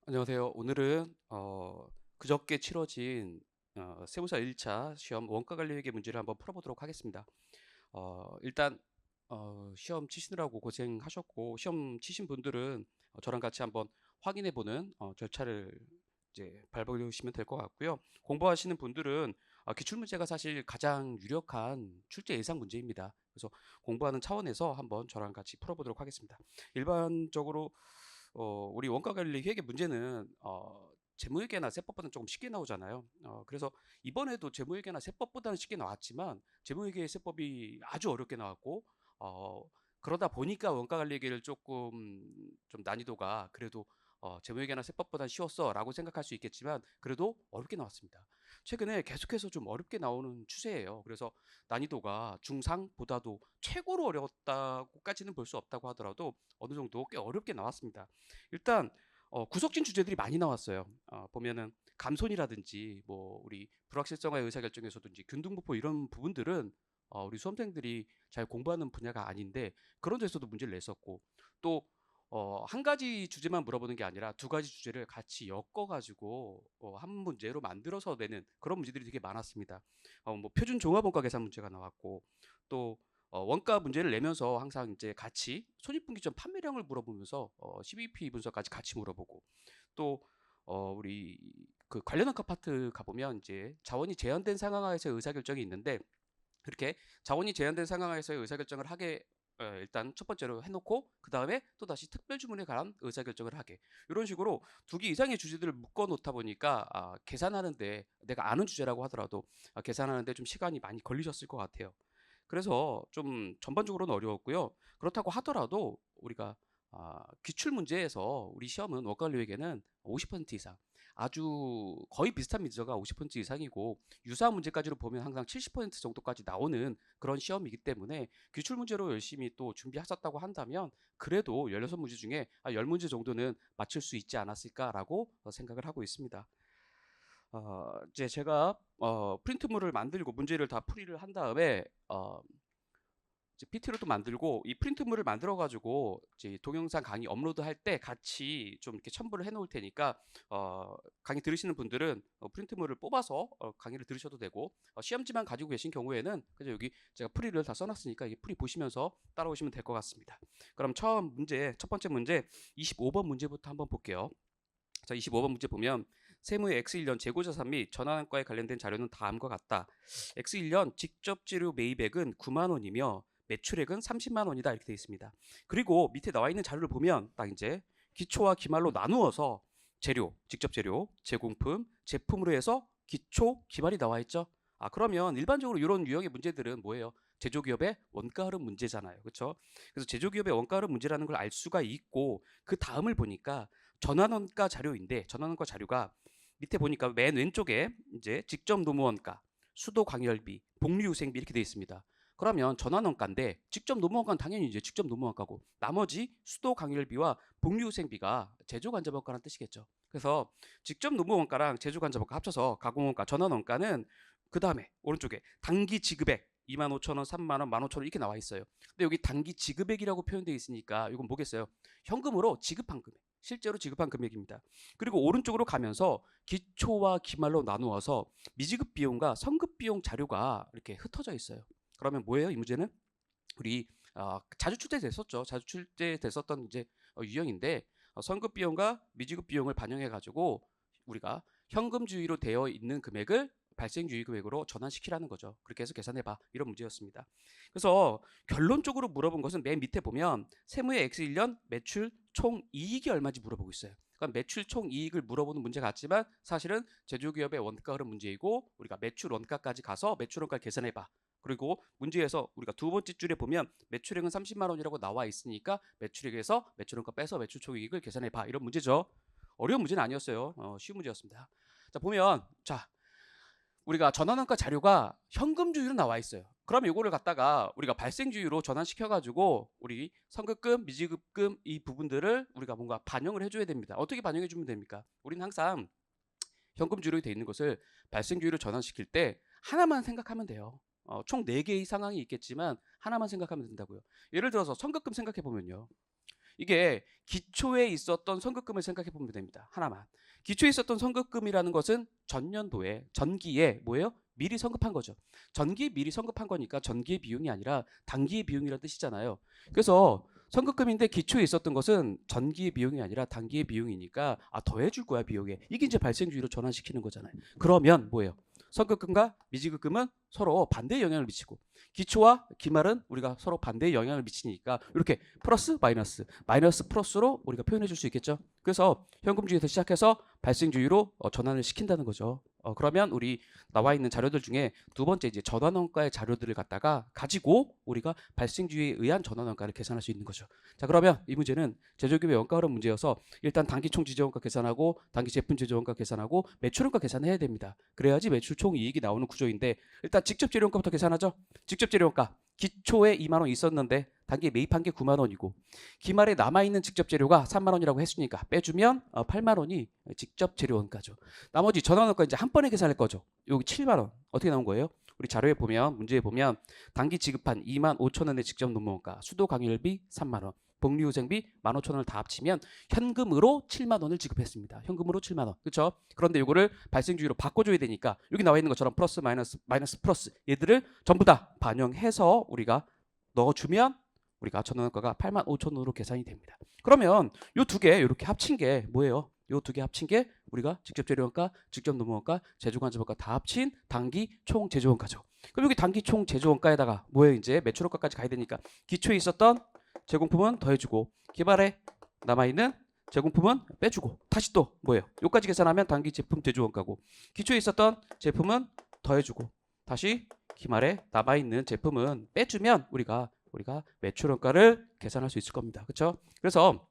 안녕하세요. 오늘은 그저께 치러진 세무사 1차 시험 원가관리회계 문제를 한번 풀어보도록 하겠습니다. 일단 시험 치시느라고 고생하셨고 시험 치신 분들은 저랑 같이 한번 확인해보는 절차를 이제 밟으시면 될 것 같고요. 공부하시는 분들은 기출 문제가 사실 가장 유력한 출제 예상 문제입니다. 그래서 공부하는 차원에서 한번 저랑 같이 풀어보도록 하겠습니다. 일반적으로 우리 원가관리 회계 문제는 재무회계나 세법보다는 조금 쉽게 나오잖아요. 그래서 이번에도 재무회계나 세법보다는 쉽게 나왔지만 재무회계 세법이 아주 어렵게 나왔고 어, 그러다 보니까 원가관리회계를 조금 좀 난이도가 그래도 재무회계나 세법보다는 쉬웠어라고 생각할 수 있겠지만 그래도 어렵게 나왔습니다. 최근에 계속해서 좀 어렵게 나오는 추세예요. 그래서 난이도가 중상보다도 최고로 어려웠다고까지는 볼 수 없다고 하더라도 어느 정도 꽤 어렵게 나왔습니다. 일단 구석진 주제들이 많이 나왔어요. 보면은 감손이라든지 뭐 우리 불확실성의 의사결정에서든지 균등부포 이런 부분들은 우리 수험생들이 잘 공부하는 분야가 아닌데 그런 데서도 문제를 냈었고 또 한 가지 주제만 물어보는 게 아니라 두 가지 주제를 같이 엮어가지고 한 문제로 만들어서 내는 그런 문제들이 되게 많았습니다. 뭐 표준 종합원가 계산 문제가 나왔고 또 원가 문제를 내면서 항상 이제 같이 손익분기점 판매량을 물어보면서 CBP 분석까지 같이 물어보고 또 우리 그 관련 원가 파트 가보면 이제 자원이 제한된 상황하에서 의사결정이 있는데 그렇게 자원이 제한된 상황에서의 의사결정을 하게 일단 첫 번째로 해놓고 그 다음에 또 다시 특별주문에 관한 의사결정을 하게 이런 식으로 두 개 이상의 주제들을 묶어 놓다 보니까 계산하는데 내가 아는 주제라고 하더라도 계산하는데 좀 시간이 많이 걸리셨을 것 같아요. 그래서 좀 전반적으로는 어려웠고요. 그렇다고 하더라도 우리가 기출 문제에서 우리 시험은 원가관리회계는 50% 이상 아주 거의 비슷한 문제가 50% 이상이고 유사한 문제까지로 보면 항상 70% 정도까지 나오는 그런 시험이기 때문에 기출 문제로 열심히 또 준비하셨다고 한다면 그래도 16문제 중에 10문제 정도는 맞출 수 있지 않았을까라고 생각을 하고 있습니다. 이제 제가 프린트물을 만들고 문제를 다 풀이를 한 다음에 이제 PT로 또 만들고 이 프린트물을 만들어 가지고 이제 동영상 강의 업로드할 때 같이 좀 이렇게 첨부를 해 놓을 테니까 강의 들으시는 분들은 프린트물을 뽑아서 강의를 들으셔도 되고 시험지만 가지고 계신 경우에는 그냥 여기 제가 풀이를 다 써놨으니까 이 풀이 보시면서 따라오시면 될 것 같습니다. 그럼 처음 문제 첫 번째 문제 25번 문제부터 한번 볼게요. 자, 25번 문제 보면 세무의 X1년 재고자산 및 전환원가에 관련된 자료는 다음과 같다. X1년 직접 재료 매입액은 9만 원이며 매출액은 30만 원이다 이렇게 되어 있습니다. 그리고 밑에 나와 있는 자료를 보면 딱 이제 기초와 기말로 나누어서 재료, 직접 재료, 제공품, 제품으로 해서 기초, 기말이 나와 있죠. 그러면 일반적으로 이런 유형의 문제들은 뭐예요? 제조기업의 원가 흐름 문제잖아요. 그렇죠? 그래서 제조기업의 원가 흐름 문제라는 걸 알 수가 있고 그 다음을 보니까 전환원가 자료인데 전환원가 자료가 밑에 보니까 맨 왼쪽에 이제 직접 노무원가, 수도 광열비, 복리후생비 이렇게 되어 있습니다. 그러면 전환원가인데 직접 노무원가는 당연히 이제 직접 노무원가고 나머지 수도 광열비와 복리후생비가 제조간접원가라는 뜻이겠죠. 그래서 직접 노무원가랑 제조간접원가 합쳐서 가공원가, 전환원가는 그 다음에 오른쪽에 단기 지급액 25,000원, 3만원, 15,000원 이렇게 나와 있어요. 근데 여기 단기 지급액이라고 표현되어 있으니까 이건 뭐겠어요? 현금으로 지급한 금액. 실제로 지급한 금액입니다. 그리고 오른쪽으로 가면서 기초와 기말로 나누어서 미지급 비용과 성급 비용 자료가 이렇게 흩어져 있어요. 그러면 뭐예요? 이 문제는 우리 자주 출제됐었죠. 자주 출제됐었던 이제 유형인데 성급 비용과 미지급 비용을 반영해 가지고 우리가 현금주의로 되어 있는 금액을 발생주의 금액으로 전환시키라는 거죠. 그렇게 해서 계산해봐. 이런 문제였습니다. 그래서 결론적으로 물어본 것은 맨 밑에 보면 세무의 X1년 매출 총 이익이 얼마인지 물어보고 있어요. 그러니까 매출 총 이익을 물어보는 문제 같지만 사실은 제조기업의 원가 흐름 문제이고 우리가 매출 원가까지 가서 매출 원가를 계산해봐. 그리고 문제에서 우리가 두 번째 줄에 보면 매출액은 30만 원이라고 나와 있으니까 매출액에서 매출원가 빼서 매출 총이익을 계산해 봐. 이런 문제죠. 어려운 문제는 아니었어요. 쉬운 문제였습니다. 자, 보면 자, 우리가 전환원가 자료가 현금주의로 나와 있어요. 그럼 이거를 갖다가 우리가 발생주의로 전환시켜 가지고 우리 선급금, 미지급금 이 부분들을 우리가 뭔가 반영을 해 줘야 됩니다. 어떻게 반영해 주면 됩니까? 우리는 항상 현금주의로 돼 있는 것을 발생주의로 전환시킬 때 하나만 생각하면 돼요. 총 4개의 상황이 있겠지만 하나만 생각하면 된다고요. 예를 들어서 선급금 생각해 보면요. 이게 기초에 있었던 선급금을 생각해 보면 됩니다. 하나만. 기초에 있었던 선급금이라는 것은 전년도에 전기에 뭐예요? 미리 선급한 거죠. 전기에 미리 선급한 거니까 전기의 비용이 아니라 단기의 비용이라는 뜻이잖아요. 그래서 선급금인데 기초에 있었던 것은 전기의 비용이 아니라 단기의 비용이니까 더해줄 거야 비용에. 이게 이제 발생주의로 전환시키는 거잖아요. 그러면 뭐예요? 선급금과 미지급금은 서로 반대의 영향을 미치고 기초와 기말은 우리가 서로 반대의 영향을 미치니까 이렇게 플러스 마이너스 마이너스 플러스로 우리가 표현해 줄 수 있겠죠. 그래서 현금주의에서 시작해서 발생주의로 전환을 시킨다는 거죠. 그러면 우리 나와 있는 자료들 중에 두 번째 이제 전환원가의 자료들을 갖다가 가지고 우리가 발생주의에 의한 전환원가를 계산할 수 있는 거죠. 자, 그러면 이 문제는 제조기업의 원가 흐름 문제여서 일단 단기 총 지정원가 계산하고 단기 제품 제조원가 계산하고 매출원가 계산해야 됩니다. 그래야지 매출 총 이익이 나오는 구조인데 일단 직접 재료원가부터 계산하죠. 직접 재료원가 기초에 2만 원 있었는데 단기에 매입한 게 9만 원이고 기말에 남아있는 직접 재료가 3만 원이라고 했으니까 빼주면 8만 원이 직접 재료 원가죠. 나머지 전환원가 이제 한 번에 계산할 거죠. 여기 7만 원 어떻게 나온 거예요? 우리 자료에 보면 문제에 보면 단기 지급한 2만 5천 원의 직접 노무원가 수도 강율비 3만 원 복리후생비 15,000원을 다 합치면 현금으로 7만 원을 지급했습니다. 현금으로 7만 원. 그렇죠? 그런데 이거를 발생주의로 바꿔줘야 되니까 여기 나와 있는 것처럼 플러스 마이너스 마이너스 플러스 얘들을 전부 다 반영해서 우리가 넣어주면 우리가 전환원가가 85,000원으로 계산이 됩니다. 그러면 이 두 개 이렇게 합친 게 뭐예요? 이 두 개 합친 게 우리가 직접 재료원가, 직접 노무원가, 제조간접원가 다 합친 단기 총 제조원가죠. 그럼 여기 단기 총 제조원가에다가 뭐예요? 이제 매출원가까지 가야 되니까 기초에 있었던 제공품은 더해주고 기말에 남아있는 제공품은 빼주고 다시 또 뭐예요? 여기까지 계산하면 단기 제품 제조원가고 기초에 있었던 제품은 더해주고 다시 기말에 남아있는 제품은 빼주면 우리가 매출원가를 계산할 수 있을 겁니다. 그렇죠? 그래서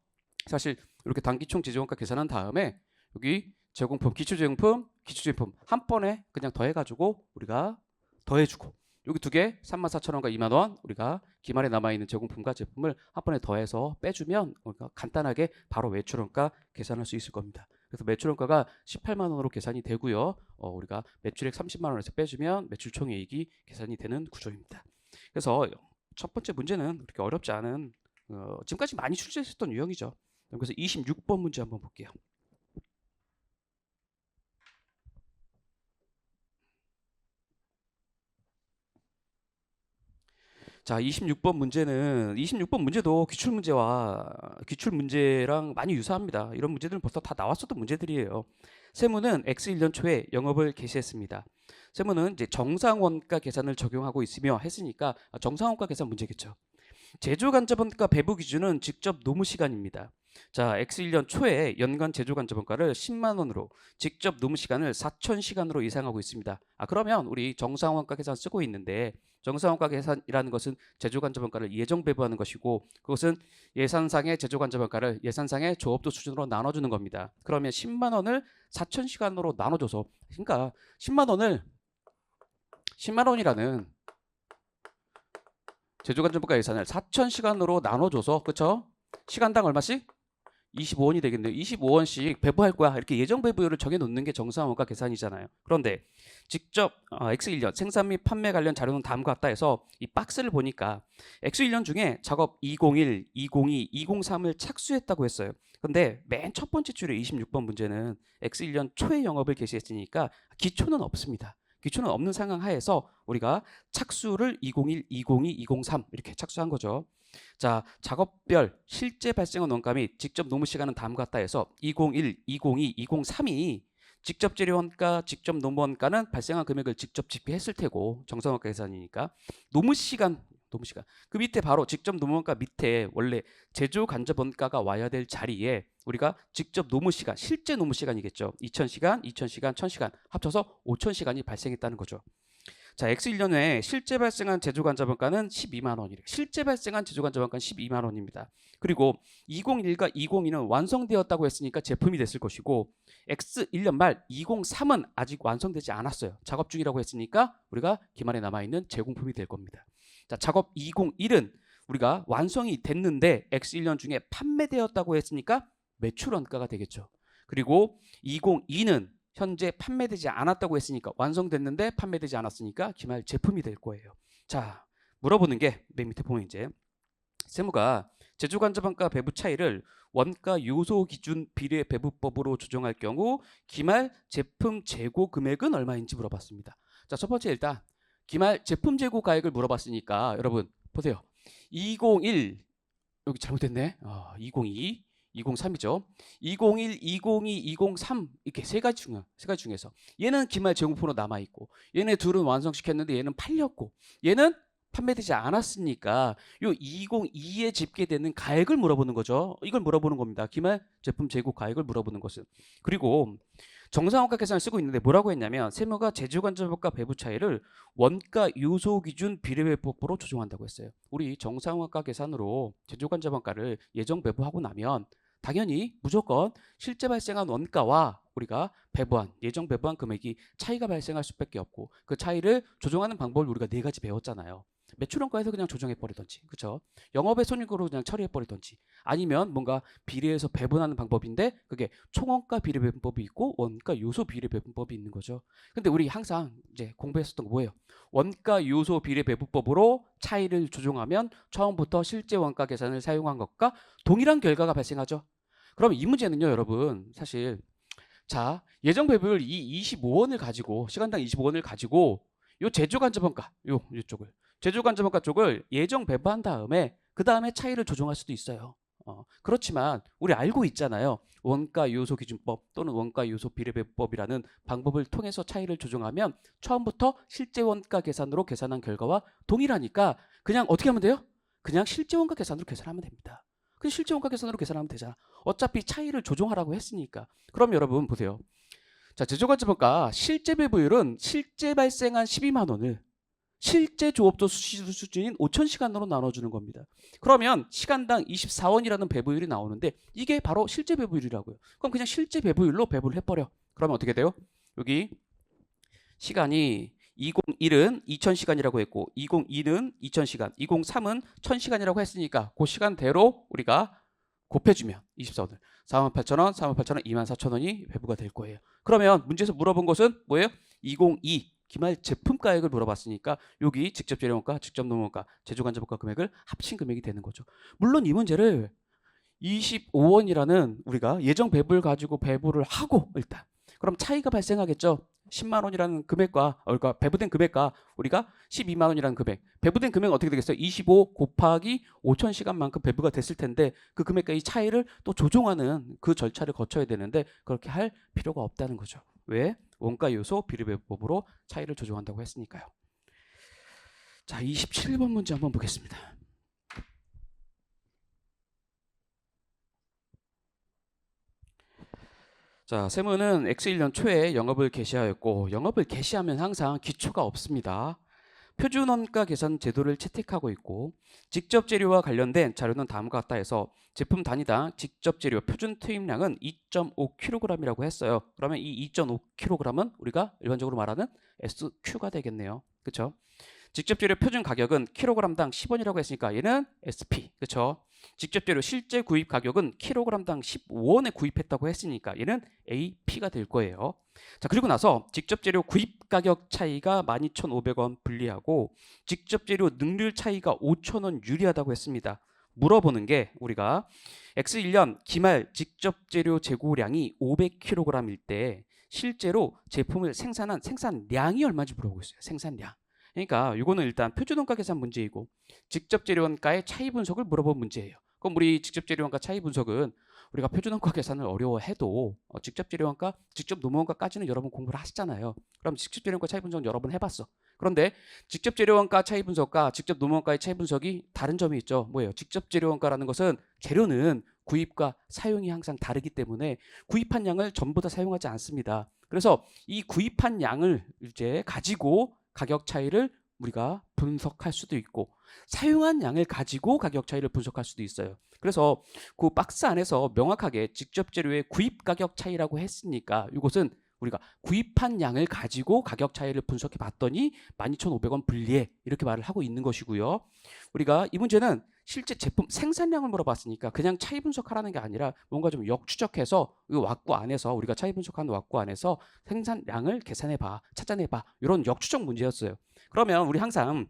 사실 이렇게 단기 총 제조원가 계산한 다음에 여기 제공품, 기초제공품, 기초제품 한 번에 그냥 더해가지고 우리가 더해주고 여기 두 개 34,000원과 2만 원 우리가 기말에 남아있는 제공품과 제품을 한 번에 더해서 빼주면 우리가 간단하게 바로 매출원가 계산할 수 있을 겁니다. 그래서 매출원가가 18만 원으로 계산이 되고요. 우리가 매출액 30만 원에서 빼주면 매출 총이익이 계산이 되는 구조입니다. 그래서 첫 번째 문제는 그렇게 어렵지 않은 지금까지 많이 출제했었던 유형이죠. 그래서 26번 문제 한번 볼게요. 자, 26번 문제도 기출 문제랑 많이 유사합니다. 이런 문제들은 벌써 다 나왔었던 문제들이에요. 세무는 X1년 초에 영업을 개시했습니다. 세무는 이제 정상원가 계산을 적용하고 있으며 했으니까 정상원가 계산 문제겠죠. 제조간접원가 배부 기준은 직접 노무 시간입니다. 자, X1년 초에 연간 제조간접원가를 10만 원으로 직접 노무 시간을 4,000시간으로 예상하고 있습니다. 그러면 우리 정상원가 계산 쓰고 있는데 정상원가 계산이라는 것은 제조간접원가를 예정 배부하는 것이고 그것은 예산상의 제조간접원가를 예산상의 조업도 수준으로 나눠주는 겁니다. 그러면 10만 원을 4,000시간으로 나눠줘서 그러니까 10만 원이라는 제조간접원가 예산을 4,000시간으로 나눠줘서 그쵸? 시간당 얼마씩? 25원이 되겠네요. 25원씩 배부할 거야. 이렇게 예정 배부율을 정해놓는 게 정상원가 계산이잖아요. 그런데 직접 X1년 생산 및 판매 관련 자료는 다음과 같다 해서 이 박스를 보니까 X1년 중에 작업 201, 202, 203을 착수했다고 했어요. 근데 맨 첫 번째 줄에 26번 문제는 X1년 초에 영업을 개시했으니까 기초는 없습니다. 기초는 없는 상황 하에서 우리가 착수를 201, 202, 203 이렇게 착수한 거죠. 자, 작업별 실제 발생한 원가 및 직접 노무 시간은 다음과 같다 해서 201, 202, 203이 직접 재료 원가, 직접 노무 원가는 발생한 금액을 직접 집계했을 테고 정상원가 계산이니까 노무 시간 그 밑에 바로 직접 노무 원가 밑에 원래 제조 간접 원가가 와야 될 자리에 우리가 직접 노무 시간, 실제 노무 시간이겠죠. 2,000시간, 2,000시간, 1,000시간 합쳐서 5,000시간이 발생했다는 거죠. 자, X1년에 실제 발생한 제조간접원가는 12만 원이래요. 실제 발생한 제조간접원가는 12만 원입니다. 그리고 201과 202는 완성되었다고 했으니까 제품이 됐을 것이고 X1년 말 203은 아직 완성되지 않았어요. 작업 중이라고 했으니까 우리가 기말에 남아있는 제공품이 될 겁니다. 자, 작업 201은 우리가 완성이 됐는데 X1년 중에 판매되었다고 했으니까 매출원가가 되겠죠. 그리고 202는 현재 판매되지 않았다고 했으니까 완성됐는데 판매되지 않았으니까 기말 제품이 될 거예요. 자, 물어보는 게 맨 밑에 보면 이제 세무가 제조간접원가 배부 차이를 원가 요소 기준 비례 배부법으로 조정할 경우 기말 제품 재고 금액은 얼마인지 물어봤습니다. 자, 첫 번째 일단 기말 제품 재고 가액을 물어봤으니까 여러분 보세요. 201 여기 잘못됐네. 202 203이죠. 201, 202, 203 이렇게 세 가지 중에서 얘는 기말 재고폰으로 남아 있고 얘네 둘은 완성시켰는데 얘는 팔렸고 얘는 판매되지 않았으니까 요 202에 집계되는 가액을 물어보는 거죠. 이걸 물어보는 겁니다. 기말 제품 재고 가액을 물어보는 것은. 그리고 정상원가 계산을 쓰고 있는데 뭐라고 했냐면 세무가 제조간접원가 배부 차이를 원가 요소 기준 비례배법으로 조정한다고 했어요. 우리 정상원가 계산으로 제조간접원가를 예정 배부하고 나면 당연히 무조건 실제 발생한 원가와 우리가 배부한 예정 배부한 금액이 차이가 발생할 수밖에 없고 그 차이를 조정하는 방법을 우리가 네 가지 배웠잖아요. 매출원가에서 그냥 조정해 버리던지, 그렇죠? 영업의 손익으로 그냥 처리해 버리던지, 아니면 뭔가 비례해서 배분하는 방법인데 그게 총원가 비례 배분법이 있고 원가 요소 비례 배분법이 있는 거죠. 근데 우리 항상 이제 공부했었던 거 뭐예요? 원가 요소 비례 배분법으로 차이를 조정하면 처음부터 실제 원가 계산을 사용한 것과 동일한 결과가 발생하죠. 그럼 이 문제는요, 여러분, 사실 자, 예정 배분율 이 25원을 가지고 시간당 25원을 가지고 요 제조간접원가 요쪽을 제조간접원가 쪽을 예정 배부한 다음에 그 다음에 차이를 조정할 수도 있어요. 그렇지만 우리 알고 있잖아요. 원가 요소 기준법 또는 원가 요소 비례배법이라는 방법을 통해서 차이를 조정하면 처음부터 실제 원가 계산으로 계산한 결과와 동일하니까 그냥 어떻게 하면 돼요? 그냥 실제 원가 계산으로 계산하면 됩니다. 그 실제 원가 계산으로 계산하면 되잖아. 어차피 차이를 조정하라고 했으니까. 그럼 여러분 보세요. 자, 제조간접원가 실제 배부율은 실제 발생한 12만 원을 실제 조업도 수준인 5,000시간으로 나눠주는 겁니다. 그러면 시간당 24원이라는 배부율이 나오는데 이게 바로 실제 배부율이라고요. 그럼 그냥 실제 배부율로 배부를 해버려. 그러면 어떻게 돼요? 여기 시간이 201은 2,000시간이라고 했고 202는 2,000시간, 203은 1,000시간이라고 했으니까 그 시간대로 우리가 곱해주면 24원을 48,000원, 48,000원, 24,000원이 배부가 될 거예요. 그러면 문제에서 물어본 것은 뭐예요? 202 기말 제품가액을 물어봤으니까 여기 직접 재료원가, 직접 노무원가, 제조간접원가 금액을 합친 금액이 되는 거죠. 물론 이 문제를 25원이라는 우리가 예정 배부를 가지고 배부를 하고 일단 그럼 차이가 발생하겠죠. 10만 원이라는 금액과 그러니까 배부된 금액과 우리가 12만 원이라는 금액 배부된 금액은 어떻게 되겠어요? 25 곱하기 5,000시간만큼 배부가 됐을 텐데 그 금액과 이 차이를 또 조정하는 그 절차를 거쳐야 되는데 그렇게 할 필요가 없다는 거죠. 왜? 원가 요소 비례배법으로 차이를 조정한다고 했으니까요. 자, 27번 문제 한번 보겠습니다. 자, 세무는 X1년 초에 영업을 개시하였고 영업을 개시하면 항상 기초가 없습니다. 표준원가 계산 제도를 채택하고 있고 직접 재료와 관련된 자료는 다음과 같다 해서 제품 단위당 직접 재료 표준 투입량은 2.5kg이라고 했어요. 그러면 이 2.5kg은 우리가 일반적으로 말하는 SQ가 되겠네요. 그렇죠? 직접 재료 표준 가격은 kg당 10원이라고 했으니까 얘는 SP. 그렇죠? 직접 재료 실제 구입 가격은 kg당 15원에 구입했다고 했으니까 얘는 AP가 될 거예요. 자, 그리고 나서 직접 재료 구입 가격 차이가 12,500원 불리하고 직접 재료 능률 차이가 5,000원 유리하다고 했습니다. 물어보는 게 우리가 X1년 기말 직접 재료 재고량이 500kg일 때 실제로 제품을 생산한 생산량이 얼마인지 물어보고 있어요. 생산량. 그러니까 이거는 일단 표준원가 계산 문제이고 직접 재료원가의 차이 분석을 물어본 문제예요. 그럼 우리 직접 재료원가 차이 분석은 우리가 표준원가 계산을 어려워해도 직접 재료원가, 직접 노무원가까지는 여러분 공부를 하시잖아요. 그럼 직접 재료원가 차이 분석은 여러 번 해봤어. 그런데 직접 재료원가 차이 분석과 직접 노무원가의 차이 분석이 다른 점이 있죠. 뭐예요? 직접 재료원가라는 것은 재료는 구입과 사용이 항상 다르기 때문에 구입한 양을 전부 다 사용하지 않습니다. 그래서 이 구입한 양을 이제 가지고 가격 차이를 우리가 분석할 수도 있고 사용한 양을 가지고 가격 차이를 분석할 수도 있어요. 그래서 그 박스 안에서 명확하게 직접 재료의 구입 가격 차이라고 했으니까 이것은 우리가 구입한 양을 가지고 가격 차이를 분석해 봤더니 12,500원 불리해 이렇게 말을 하고 있는 것이고요. 우리가 이 문제는 실제 제품 생산량을 물어봤으니까 그냥 차이 분석하라는 게 아니라 뭔가 좀 역추적해서 이 왁구 안에서 우리가 차이 분석하는 왁구 안에서 생산량을 계산해봐, 찾아내봐 이런 역추적 문제였어요. 그러면 우리 항상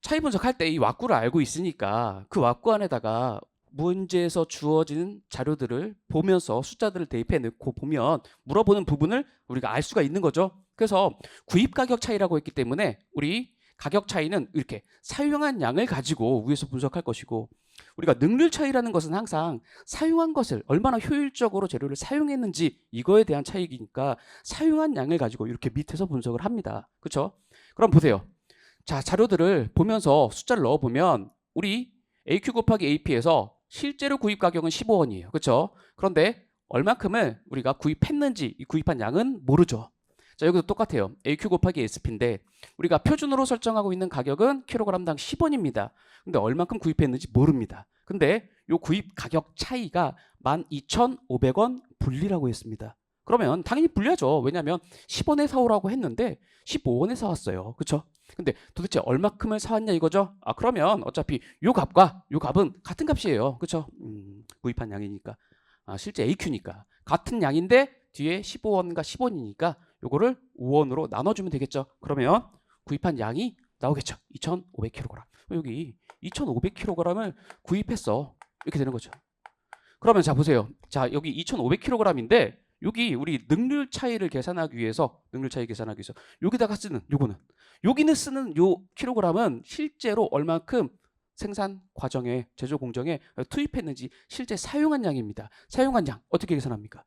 차이 분석할 때 이 왁구를 알고 있으니까 그 왁구 안에다가 문제에서 주어진 자료들을 보면서 숫자들을 대입해 넣고 보면 물어보는 부분을 우리가 알 수가 있는 거죠. 그래서 구입 가격 차이라고 했기 때문에 우리 가격 차이는 이렇게 사용한 양을 가지고 위에서 분석할 것이고, 우리가 능률 차이라는 것은 항상 사용한 것을 얼마나 효율적으로 재료를 사용했는지 이거에 대한 차이니까 사용한 양을 가지고 이렇게 밑에서 분석을 합니다. 그렇죠? 그럼 보세요. 자, 자료들을 보면서 숫자를 넣어보면 우리 AQ 곱하기 AP에서 실제로 구입 가격은 15원이에요. 그렇죠? 그런데 얼만큼을 우리가 구입했는지 이 구입한 양은 모르죠. 자, 여기도 똑같아요. AQ 곱하기 SP인데 우리가 표준으로 설정하고 있는 가격은 킬로그램당 10원입니다. 근데 얼만큼 구입했는지 모릅니다. 근데 요 구입 가격 차이가 12,500원 분리라고 했습니다. 그러면 당연히 분리하죠. 왜냐하면 10원에 사오라고 했는데 15원에 사왔어요. 그렇죠? 근데 도대체 얼마큼을 사왔냐 이거죠? 아, 그러면 어차피 요 값과 요 값은 같은 값이에요. 그렇죠? 구입한 양이니까. 아, 실제 AQ니까. 같은 양인데 뒤에 15원과 10원이니까 요거를 5원으로 나눠주면 되겠죠. 그러면 구입한 양이 나오겠죠. 2,500kg. 여기 2,500kg을 구입했어. 이렇게 되는 거죠. 그러면 자, 보세요. 자, 여기 2,500kg인데 여기 우리 능률 차이를 계산하기 위해서 여기다가 쓰는 요거는 여기는 쓰는 요 킬로그램은 실제로 얼만큼 생산 과정에 제조 공정에 투입했는지 실제 사용한 양입니다. 사용한 양 어떻게 계산합니까?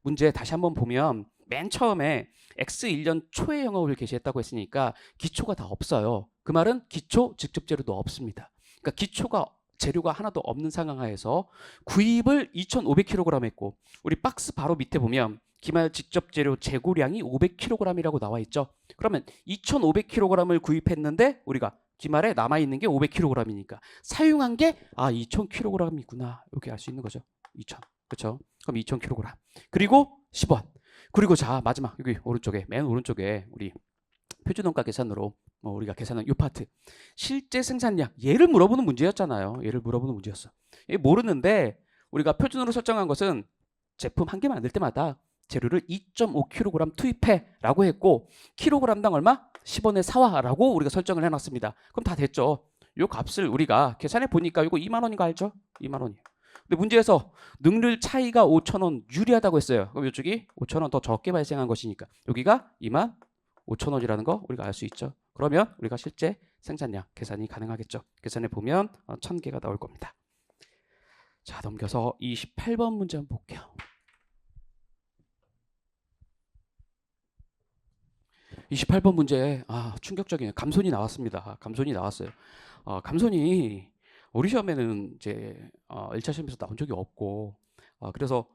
문제 다시 한번 보면 맨 처음에 X1년 초에 영업을 개시했다고 했으니까 기초가 다 없어요. 그 말은 기초 직접 재료도 없습니다. 그러니까 기초가 재료가 하나도 없는 상황 하에서 구입을 2,500kg 했고 우리 박스 바로 밑에 보면 기말 직접 재료 재고량이 500kg이라고 나와 있죠. 그러면 2,500kg을 구입했는데 우리가 기말에 남아있는 게 500kg이니까 사용한 게 2,000kg이구나 이렇게 알 수 있는 거죠. 2,000. 그렇죠? 그럼 2,000kg. 그리고 10원. 그리고 자, 마지막 여기 오른쪽에 맨 오른쪽에 우리 표준원가 계산으로 우리가 계산한 이 파트 실제 생산량 얘를 물어보는 문제였잖아요. 얘를 물어보는 문제였어. 얘 모르는데 우리가 표준으로 설정한 것은 제품 한 개 만들 때마다 재료를 2.5kg 투입해 라고 했고 킬로그램당 얼마? 10원에 사와 라고 우리가 설정을 해놨습니다. 그럼 다 됐죠. 요 값을 우리가 계산해 보니까 이거 2만 원인 거 알죠? 2만 원이에요. 근데 문제에서 능률 차이가 5,000원 유리하다고 했어요. 그럼 이쪽이 5,000원 더 적게 발생한 것이니까 여기가 25,000원이라는 거 우리가 알 수 있죠. 그러면 우리가 실제 생산량 계산이 가능하겠죠. 계산해 보면 1,000개가 나올 겁니다. 자, 넘겨서 28번 문제 한번 볼게요. 28번 문제 충격적이네요. 감손이 나왔습니다. 감손이 나왔어요. 감손이 우리 시험에는 이제 1차 시험에서 나온 적이 없고 그래서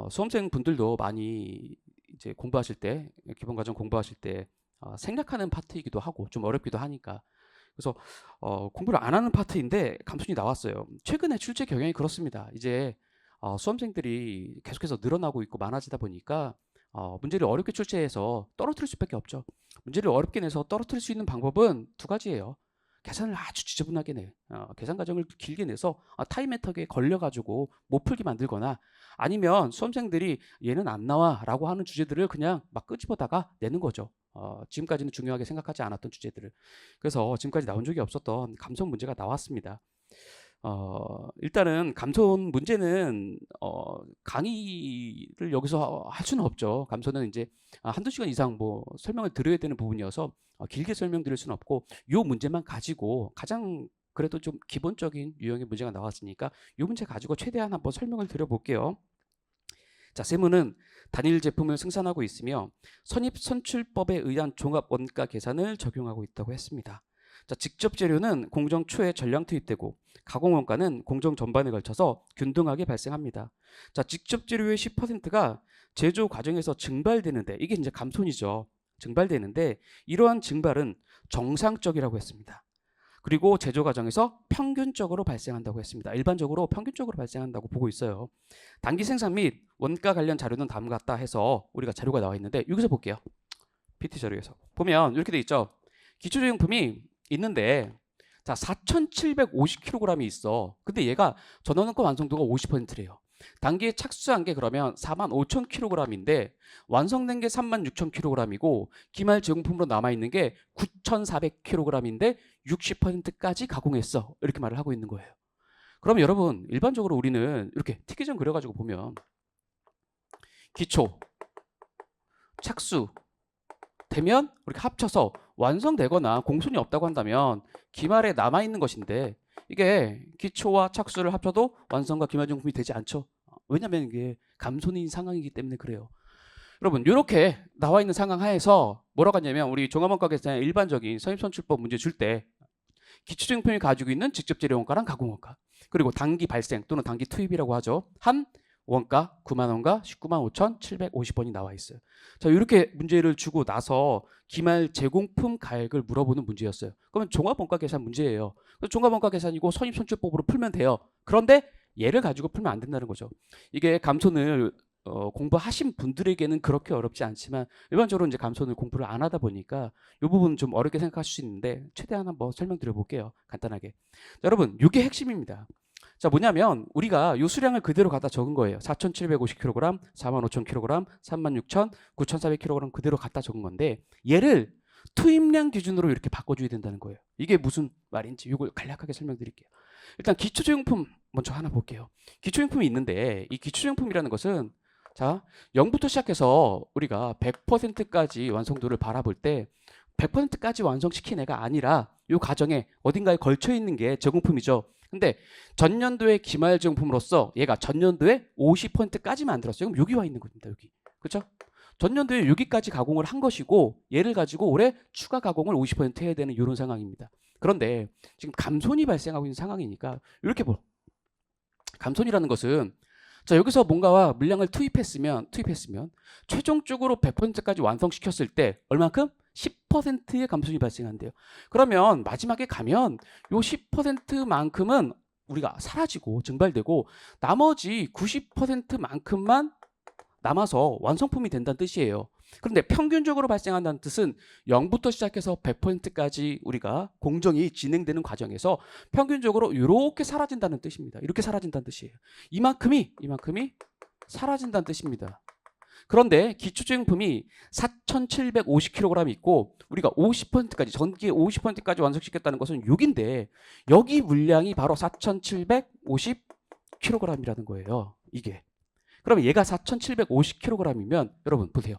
수험생 분들도 많이 이제 공부하실 때 기본과정 공부하실 때 생략하는 파트이기도 하고 좀 어렵기도 하니까 그래서 공부를 안 하는 파트인데 감손이 나왔어요. 최근에 출제 경향이 그렇습니다. 이제 수험생들이 계속해서 늘어나고 있고 많아지다 보니까 문제를 어렵게 출제해서 떨어뜨릴 수밖에 없죠. 문제를 어렵게 내서 떨어뜨릴 수 있는 방법은 두 가지예요. 계산을 아주 지저분하게 내, 계산 과정을 길게 내서 타임 애터기에 걸려가지고 못 풀게 만들거나 아니면 수험생들이 얘는 안 나와 라고 하는 주제들을 그냥 막 끄집어다가 내는 거죠. 지금까지는 중요하게 생각하지 않았던 주제들을. 그래서 지금까지 나온 적이 없었던 감손 문제가 나왔습니다. 일단은 감손 문제는 강의를 여기서 할 수는 없죠. 감손은 이제 한두 시간 이상 뭐 설명을 드려야 되는 부분이어서 길게 설명드릴 수는 없고 요 문제만 가지고 가장 그래도 좀 기본적인 유형의 문제가 나왔으니까 요 문제 가지고 최대한 한번 설명을 드려볼게요. 자, 세무는 단일 제품을 생산하고 있으며 선입선출법에 의한 종합 원가 계산을 적용하고 있다고 했습니다. 자, 직접 재료는 공정 초에 전량 투입되고 가공 원가는 공정 전반에 걸쳐서 균등하게 발생합니다. 자, 직접 재료의 10%가 제조 과정에서 증발되는데 이게 이제 감손이죠. 증발되는데 이러한 증발은 정상적이라고 했습니다. 그리고 제조 과정에서 평균적으로 발생한다고 했습니다. 일반적으로 평균적으로 발생한다고 보고 있어요. 단기 생산 및 원가 관련 자료는 다음과 같다 해서 우리가 자료가 나와 있는데 여기서 볼게요. PT 자료에서 보면 이렇게 돼 있죠. 기초제용품이 있는데 자 4,750kg이 있어. 근데 얘가 전원원가 완성도가 50%래요. 단기에 착수한 게 그러면 45,000kg인데 완성된 게 36,000kg이고 기말 제공품으로 남아있는 게 9,400kg인데 60%까지 가공했어. 이렇게 말을 하고 있는 거예요. 그럼 여러분 일반적으로 우리는 이렇게 특이점 그려가지고 보면 기초, 착수 되면 이렇게 합쳐서 완성되거나 공손이 없다고 한다면 기말에 남아있는 것인데 이게 기초와 착수를 합쳐도 완성과 기말 정품이 되지 않죠. 왜냐하면 이게 감손인 상황이기 때문에 그래요. 여러분 이렇게 나와 있는 상황 하에서 뭐라고 하냐면 우리 종합원가 계산의 일반적인 선입선출법 문제 줄 때 기초정품이 가지고 있는 직접재료 원가랑 가공원가 그리고 단기 발생 또는 단기 투입이라고 하죠. 한 원가 9만 원과 19만 5,750원이 나와 있어요. 자, 이렇게 문제를 주고 나서 기말 제공품 가액을 물어보는 문제였어요. 그러면 종합원가 계산 문제예요. 종합원가 계산이고 선입선출법으로 풀면 돼요. 그런데 얘를 가지고 풀면 안 된다는 거죠. 이게 감손을 공부하신 분들에게는 그렇게 어렵지 않지만 일반적으로 이제 감손을 공부를 안 하다 보니까 이 부분 좀 어렵게 생각할 수 있는데 최대한 한번 설명드려 볼게요. 간단하게. 자, 여러분 이게 핵심입니다. 자, 뭐냐면 우리가 이 수량을 그대로 갖다 적은 거예요. 4,750kg, 45,000kg, 36,000, 9,400kg 그대로 갖다 적은 건데 얘를 투입량 기준으로 이렇게 바꿔줘야 된다는 거예요. 이게 무슨 말인지 이걸 간략하게 설명드릴게요. 일단 기초제용품 먼저 하나 볼게요. 기초제용품이 있는데 이 기초제용품이라는 것은 자 0부터 시작해서 우리가 100%까지 완성도를 바라볼 때 100%까지 완성시킨 애가 아니라 이 과정에 어딘가에 걸쳐 있는 게 제공품이죠. 근데 전년도의 기말 제공품으로서 얘가 전년도에 50%까지 만들었어요. 그럼 여기 와 있는 겁니다. 여기. 그렇죠? 전년도에 여기까지 가공을 한 것이고 얘를 가지고 올해 추가 가공을 50% 해야 되는 이런 상황입니다. 그런데 지금 감손이 발생하고 있는 상황이니까 이렇게 감손이라는 것은 자 여기서 뭔가와 물량을 투입했으면 최종적으로 100%까지 완성시켰을 때 얼만큼? 10%의 감손이 발생한대요. 그러면 마지막에 가면 요 10%만큼은 우리가 사라지고 증발되고 나머지 90%만큼만 남아서 완성품이 된다는 뜻이에요. 그런데 평균적으로 발생한다는 뜻은 0부터 시작해서 100%까지 우리가 공정이 진행되는 과정에서 평균적으로 이렇게 사라진다는 뜻입니다. 이렇게 사라진다는 뜻이에요. 이만큼이 사라진다는 뜻입니다. 그런데 기초제공품이 4,750kg 있고 우리가 50%까지 전기에 50%까지 완성시켰다는 것은 6인데 여기 물량이 바로 4,750kg이라는 거예요. 이게. 그러면 얘가 4,750kg이면 여러분 보세요.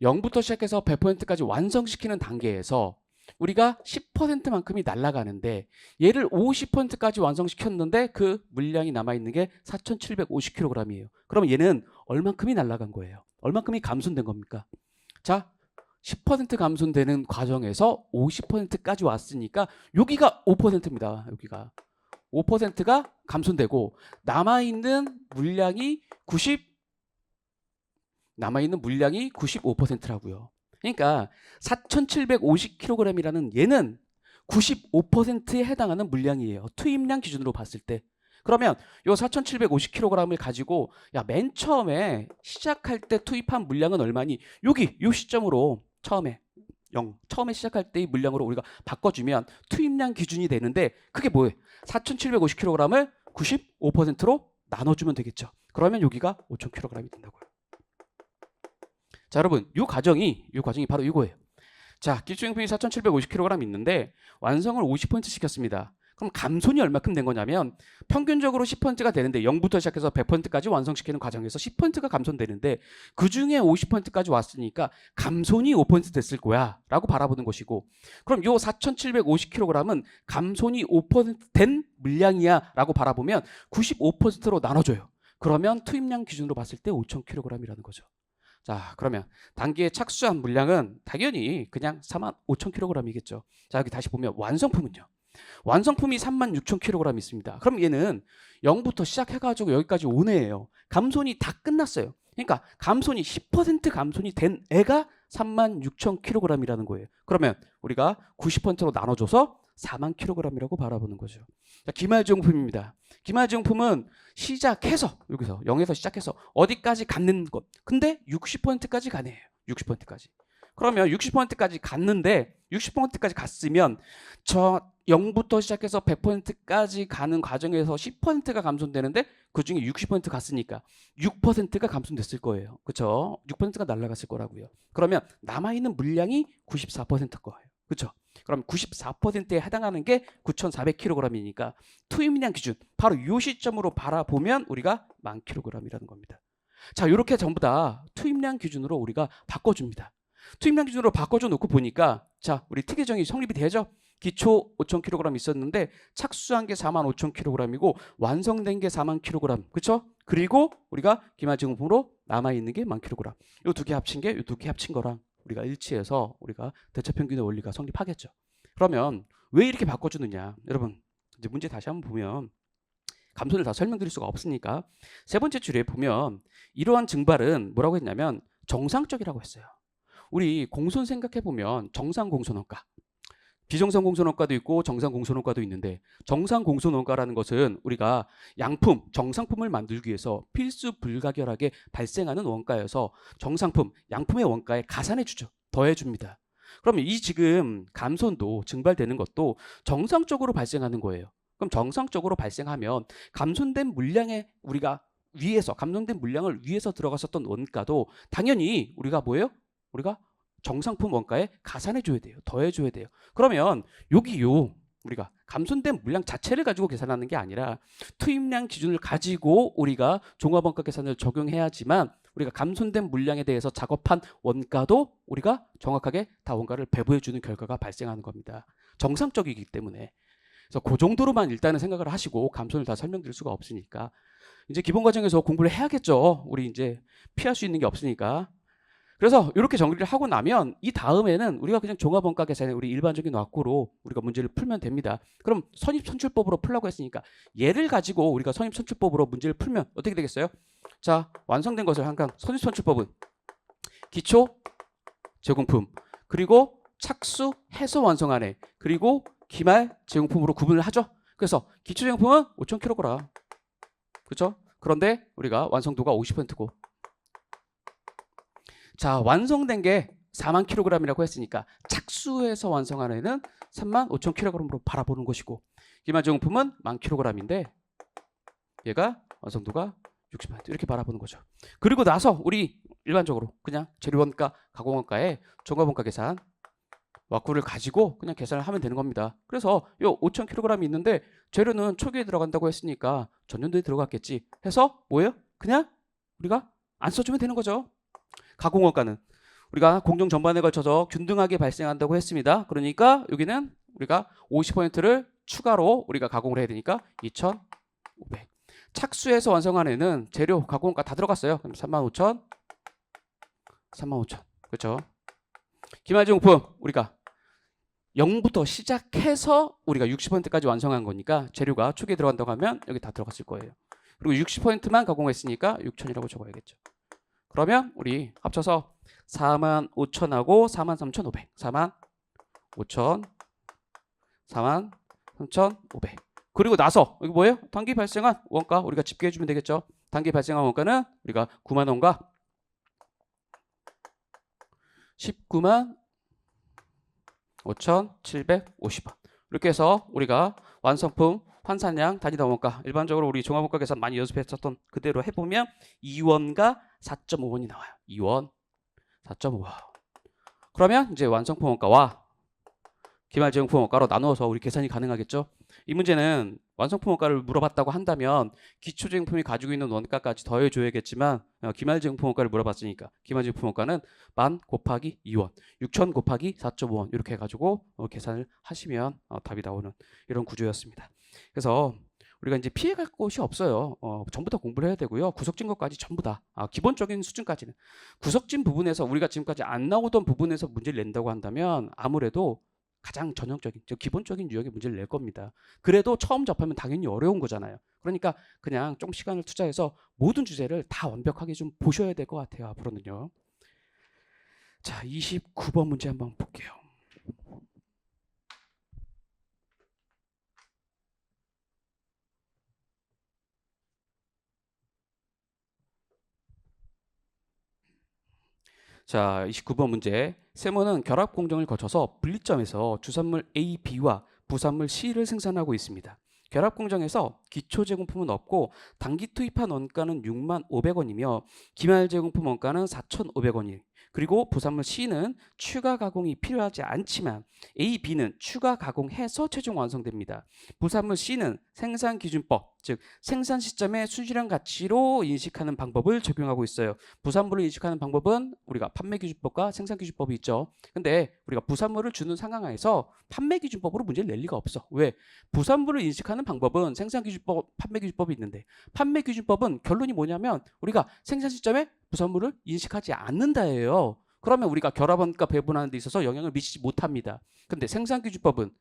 0부터 시작해서 100%까지 완성시키는 단계에서 우리가 10%만큼이 날아가는데 얘를 50%까지 완성시켰는데 그 물량이 남아있는 게 4,750kg이에요. 그러면 얘는 얼만큼이 날아간 거예요? 얼만큼이 감손된 겁니까? 자, 10% 감손되는 과정에서 50%까지 왔으니까 여기가 5%입니다. 여기가 5%가 감손되고 남아있는 물량이 95%라고요. 그러니까 4,750kg이라는 얘는 95%에 해당하는 물량이에요. 투입량 기준으로 봤을 때. 그러면 이 4,750kg을 가지고 야, 맨 처음에 시작할 때 투입한 물량은 얼마니? 여기 이 시점으로 처음에 시작할 때의 물량으로 우리가 바꿔주면 투입량 기준이 되는데 그게 뭐예요? 4,750kg을 95%로 나눠주면 되겠죠. 그러면 여기가 5,000kg이 된다고요. 자, 여러분, 이 과정이 바로 이거예요. 자, 기초용품이 4,750kg 있는데 완성을 50% 시켰습니다. 그럼 감손이 얼마큼 된 거냐면 평균적으로 10%가 되는데 0부터 시작해서 100%까지 완성시키는 과정에서 10%가 감손되는데 그중에 50%까지 왔으니까 감손이 5% 됐을 거야 라고 바라보는 것이고 그럼 요 4,750kg은 감손이 5%된 물량이야 라고 바라보면 95%로 나눠줘요. 그러면 투입량 기준으로 봤을 때 5,000kg이라는 거죠. 자, 그러면 단기에 착수한 물량은 당연히 그냥 45,000kg이겠죠. 자, 여기 다시 보면 완성품은요. 완성품이 36,000kg 있습니다. 그럼 얘는 0부터 시작해가지고 여기까지 온 애예요. 감손이 다 끝났어요. 그러니까 감손이 10% 감손이 된 애가 36,000kg이라는 거예요. 그러면 우리가 90%로 나눠줘서 40,000kg이라고 바라보는 거죠. 자, 기말제공품입니다. 기말제공품은 시작해서 여기서 0에서 시작해서 어디까지 갖는 것. 근데 60%까지 가네요. 60%까지. 그러면 60%까지 갔는데 60%까지 갔으면 저 0부터 시작해서 100%까지 가는 과정에서 10%가 감손되는데 그중에 60% 갔으니까 6%가 감손됐을 거예요. 그렇죠? 6%가 날아갔을 거라고요. 그러면 남아있는 물량이 94% 거예요. 그렇죠? 그럼 94%에 해당하는 게 9,400kg이니까 투입량 기준 바로 이 시점으로 바라보면 우리가 10,000kg이라는 겁니다. 자, 이렇게 전부 다 투입량 기준으로 우리가 바꿔줍니다. 투입량 기준으로 바꿔줘 놓고 보니까 자, 우리 특이정이 성립이 되죠. 기초 5,000kg 있었는데 착수한 게 45,000kg이고 완성된 게 40,000kg. 그렇죠? 그리고 우리가 기말제공품으로 남아있는 게 10,000kg. 이 두 개 합친 게 이 두 개 합친 거랑 우리가 일치해서 우리가 대체평균의 원리가 성립하겠죠. 그러면 왜 이렇게 바꿔주느냐. 여러분 이제 문제 다시 한번 보면 감소를 다 설명드릴 수가 없으니까 세 번째 줄에 보면 이러한 증발은 뭐라고 했냐면 정상적이라고 했어요. 우리 공손 생각해보면 정상 공손원가, 비정상 공손원가도 있고 정상 공손원가도 있는데 정상 공손원가라는 것은 우리가 양품, 정상품을 만들기 위해서 필수 불가결하게 발생하는 원가여서 정상품, 양품의 원가에 가산해주죠. 더해줍니다. 그러면 이 지금 감손도 증발되는 것도 정상적으로 발생하는 거예요. 그럼 정상적으로 발생하면 감손된 물량에 우리가 위에서 감손된 물량을 위해서 들어갔었던 원가도 당연히 우리가 뭐예요? 우리가 정상품 원가에 가산해 줘야 돼요. 더해 줘야 돼요. 그러면 여기요 우리가 감손된 물량 자체를 가지고 계산하는 게 아니라 투입량 기준을 가지고 우리가 종합원가 계산을 적용해야지만 우리가 감손된 물량에 대해서 작업한 원가도 우리가 정확하게 다 원가를 배부해 주는 결과가 발생하는 겁니다. 정상적이기 때문에. 그래서 그 정도로만 일단은 생각을 하시고 감손을 다 설명드릴 수가 없으니까 이제 기본 과정에서 공부를 해야겠죠. 우리 이제 피할 수 있는 게 없으니까. 그래서 이렇게 정리를 하고 나면 이 다음에는 우리가 그냥 종합원가 계산에 우리 일반적인 왁구로 우리가 문제를 풀면 됩니다. 그럼 선입선출법으로 풀라고 했으니까 얘를 가지고 우리가 선입선출법으로 문제를 풀면 어떻게 되겠어요? 자, 완성된 것을 항상 선입선출법은 기초 제공품 그리고 착수해서 완성하네 그리고 기말 제공품으로 구분을 하죠. 그래서 기초 제공품은 5,000kg. 그렇죠? 그런데 우리가 완성도가 50%고 자, 완성된 게 40,000kg이라고 했으니까 착수해서 완성한 애는 35,000kg으로 바라보는 것이고 기말 제공품은 10,000kg인데 얘가 완성도가 60% 이렇게 바라보는 거죠. 그리고 나서 우리 일반적으로 그냥 재료원가, 가공원가에 종합원가 계산 왁구를 가지고 그냥 계산을 하면 되는 겁니다. 그래서 요 5,000kg이 있는데 재료는 초기에 들어간다고 했으니까 전년도에 들어갔겠지 해서 뭐예요? 그냥 우리가 안 써주면 되는 거죠. 가공원가는 우리가 공정 전반에 걸쳐서 균등하게 발생한다고 했습니다. 그러니까 여기는 우리가 50%를 추가로 우리가 가공을 해야 되니까 2,500. 착수해서 완성한 애는 재료 가공원가 다 들어갔어요. 그럼 35,000, 35,000. 그렇죠? 기말제공품 우리가 0부터 시작해서 우리가 60%까지 완성한 거니까 재료가 초기에 들어간다고 하면 여기 다 들어갔을 거예요. 그리고 60%만 가공했으니까 6,000이라고 적어야겠죠. 그러면 우리 합쳐서 45,000하고 43,500. 45,000, 43,500. 그리고 나서 여기 뭐예요? 단기 발생한 원가 우리가 집계해 주면 되겠죠. 단기 발생한 원가는 우리가 9만 원과 19만 5,750원. 이렇게 해서 우리가 완성품 환산량 단위당 원가 일반적으로 우리 종합원가 계산 많이 연습했었던 그대로 해보면 2원과 4.5원이 나와요. 2원 4.5원. 그러면 이제 완성품 원가와 기말 제공품 원가로 나누어서 우리 계산이 가능하겠죠. 이 문제는 완성품 원가를 물어봤다고 한다면 기초 제공품이 가지고 있는 원가까지 더해줘야겠지만 기말 제공품 원가를 물어봤으니까 기말 제공품 원가는 10,000 곱하기 2원 6,000 곱하기 4.5원 이렇게 해가지고 계산을 하시면 답이 나오는 이런 구조였습니다. 그래서 우리가 이제 피해갈 곳이 없어요. 전부 다 공부를 해야 되고요. 구석진 것까지 전부 다 기본적인 수준까지는 구석진 부분에서 우리가 지금까지 안 나오던 부분에서 문제를 낸다고 한다면 아무래도 가장 전형적인, 기본적인 유형의 문제를 낼 겁니다. 그래도 처음 접하면 당연히 어려운 거잖아요. 그러니까 그냥 좀 시간을 투자해서 모든 주제를 다 완벽하게 좀 보셔야 될 것 같아요. 앞으로는요. 자, 29번 문제 한번 볼게요. 자, 29번 문제. 세모는 결합 공정을 거쳐서 분리점에서 주산물 A, B와 부산물 C를 생산하고 있습니다. 결합 공정에서 기초 제공품은 없고 단기 투입한 원가는 65,500원이며 기말 제공품 원가는 4,500원이. 그리고 부산물 C는 추가 가공이 필요하지 않지만 A, B는 추가 가공해서 최종 완성됩니다. 부산물 C는 생산기준법, 즉 생산 시점의 순실현 가치로 인식하는 방법을 적용하고 있어요. 부산물을 인식하는 방법은 우리가 판매기준법과 생산기준법이 있죠. 근데 우리가 부산물을 주는 상황에서 판매기준법으로 문제를 낼 리가 없어. 왜? 부산물을 인식하는 방법은 생산기준법, 판매기준법이 있는데 판매기준법은 결론이 뭐냐면 우리가 생산 시점에 부산물을 인식하지 않는다예요. 그러면 우리가 결합원가 배분하는 데 있어서 영향을 미치지 못합니다. 근데 생산기준법은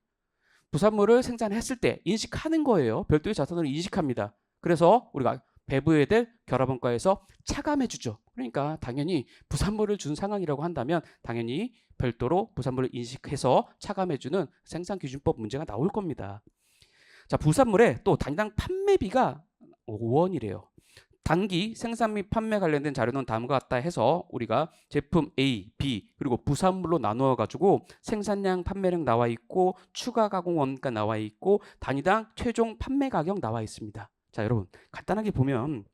부산물을 생산했을 때 인식하는 거예요. 별도의 자산으로 인식합니다. 그래서 우리가 배부해야 될 결합원가에서 차감해주죠. 그러니까 당연히 부산물을 준 상황이라고 한다면 당연히 별도로 부산물을 인식해서 차감해주는 생산기준법 문제가 나올 겁니다. 자, 부산물의 또 단위당 판매비가 5원이래요. 단기 생산 및 판매 관련된 자료는 다음과 같다 해서 우리가 제품 A, B 그리고 부산물로 나누어 가지고 생산량, 판매량 나와 있고 추가 가공 원가 나와 있고 단위당 최종 판매 가격 나와 있습니다. 자, 여러분 간단하게 보면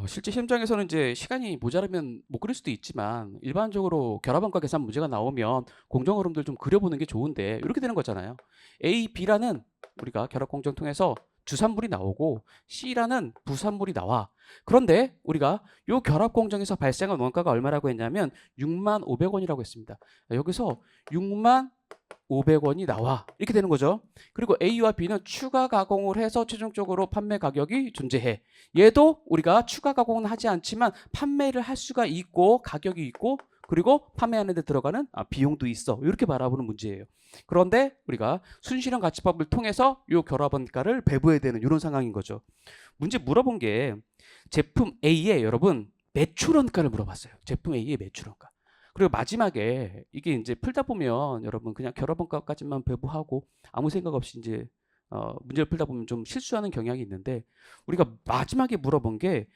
실제 시험장에서는 이제 시간이 모자라면 못 그릴 수도 있지만 일반적으로 결합원가 계산 문제가 나오면 공정 흐름들 좀 그려보는 게 좋은데 이렇게 되는 거잖아요. A, B라는 우리가 결합 공정 통해서 주산물이 나오고 C라는 부산물이 나와. 그런데 우리가 요 결합 공정에서 발생한 원가가 얼마라고 했냐면 65,500원이라고 했습니다. 여기서 65,500원이 나와. 이렇게 되는 거죠. 그리고 A와 B는 추가 가공을 해서 최종적으로 판매 가격이 존재해. 얘도 우리가 추가 가공은 하지 않지만 판매를 할 수가 있고 가격이 있고 그리고 판매하는 데 들어가는 비용도 있어. 이렇게 바라보는 문제예요. 그런데 우리가 순실현 가치법을 통해서 이 결합원가를 배부해야 되는 이런 상황인 거죠. 문제 물어본 게 제품 A에 여러분 매출원가를 물어봤어요. 제품 A의 매출원가. 그리고 마지막에 이게 이제 풀다 보면 여러분 그냥 결합원가까지만 배부하고 아무 생각 없이 이제 문제를 풀다 보면 좀 실수하는 경향이 있는데 우리가 마지막에 물어본 게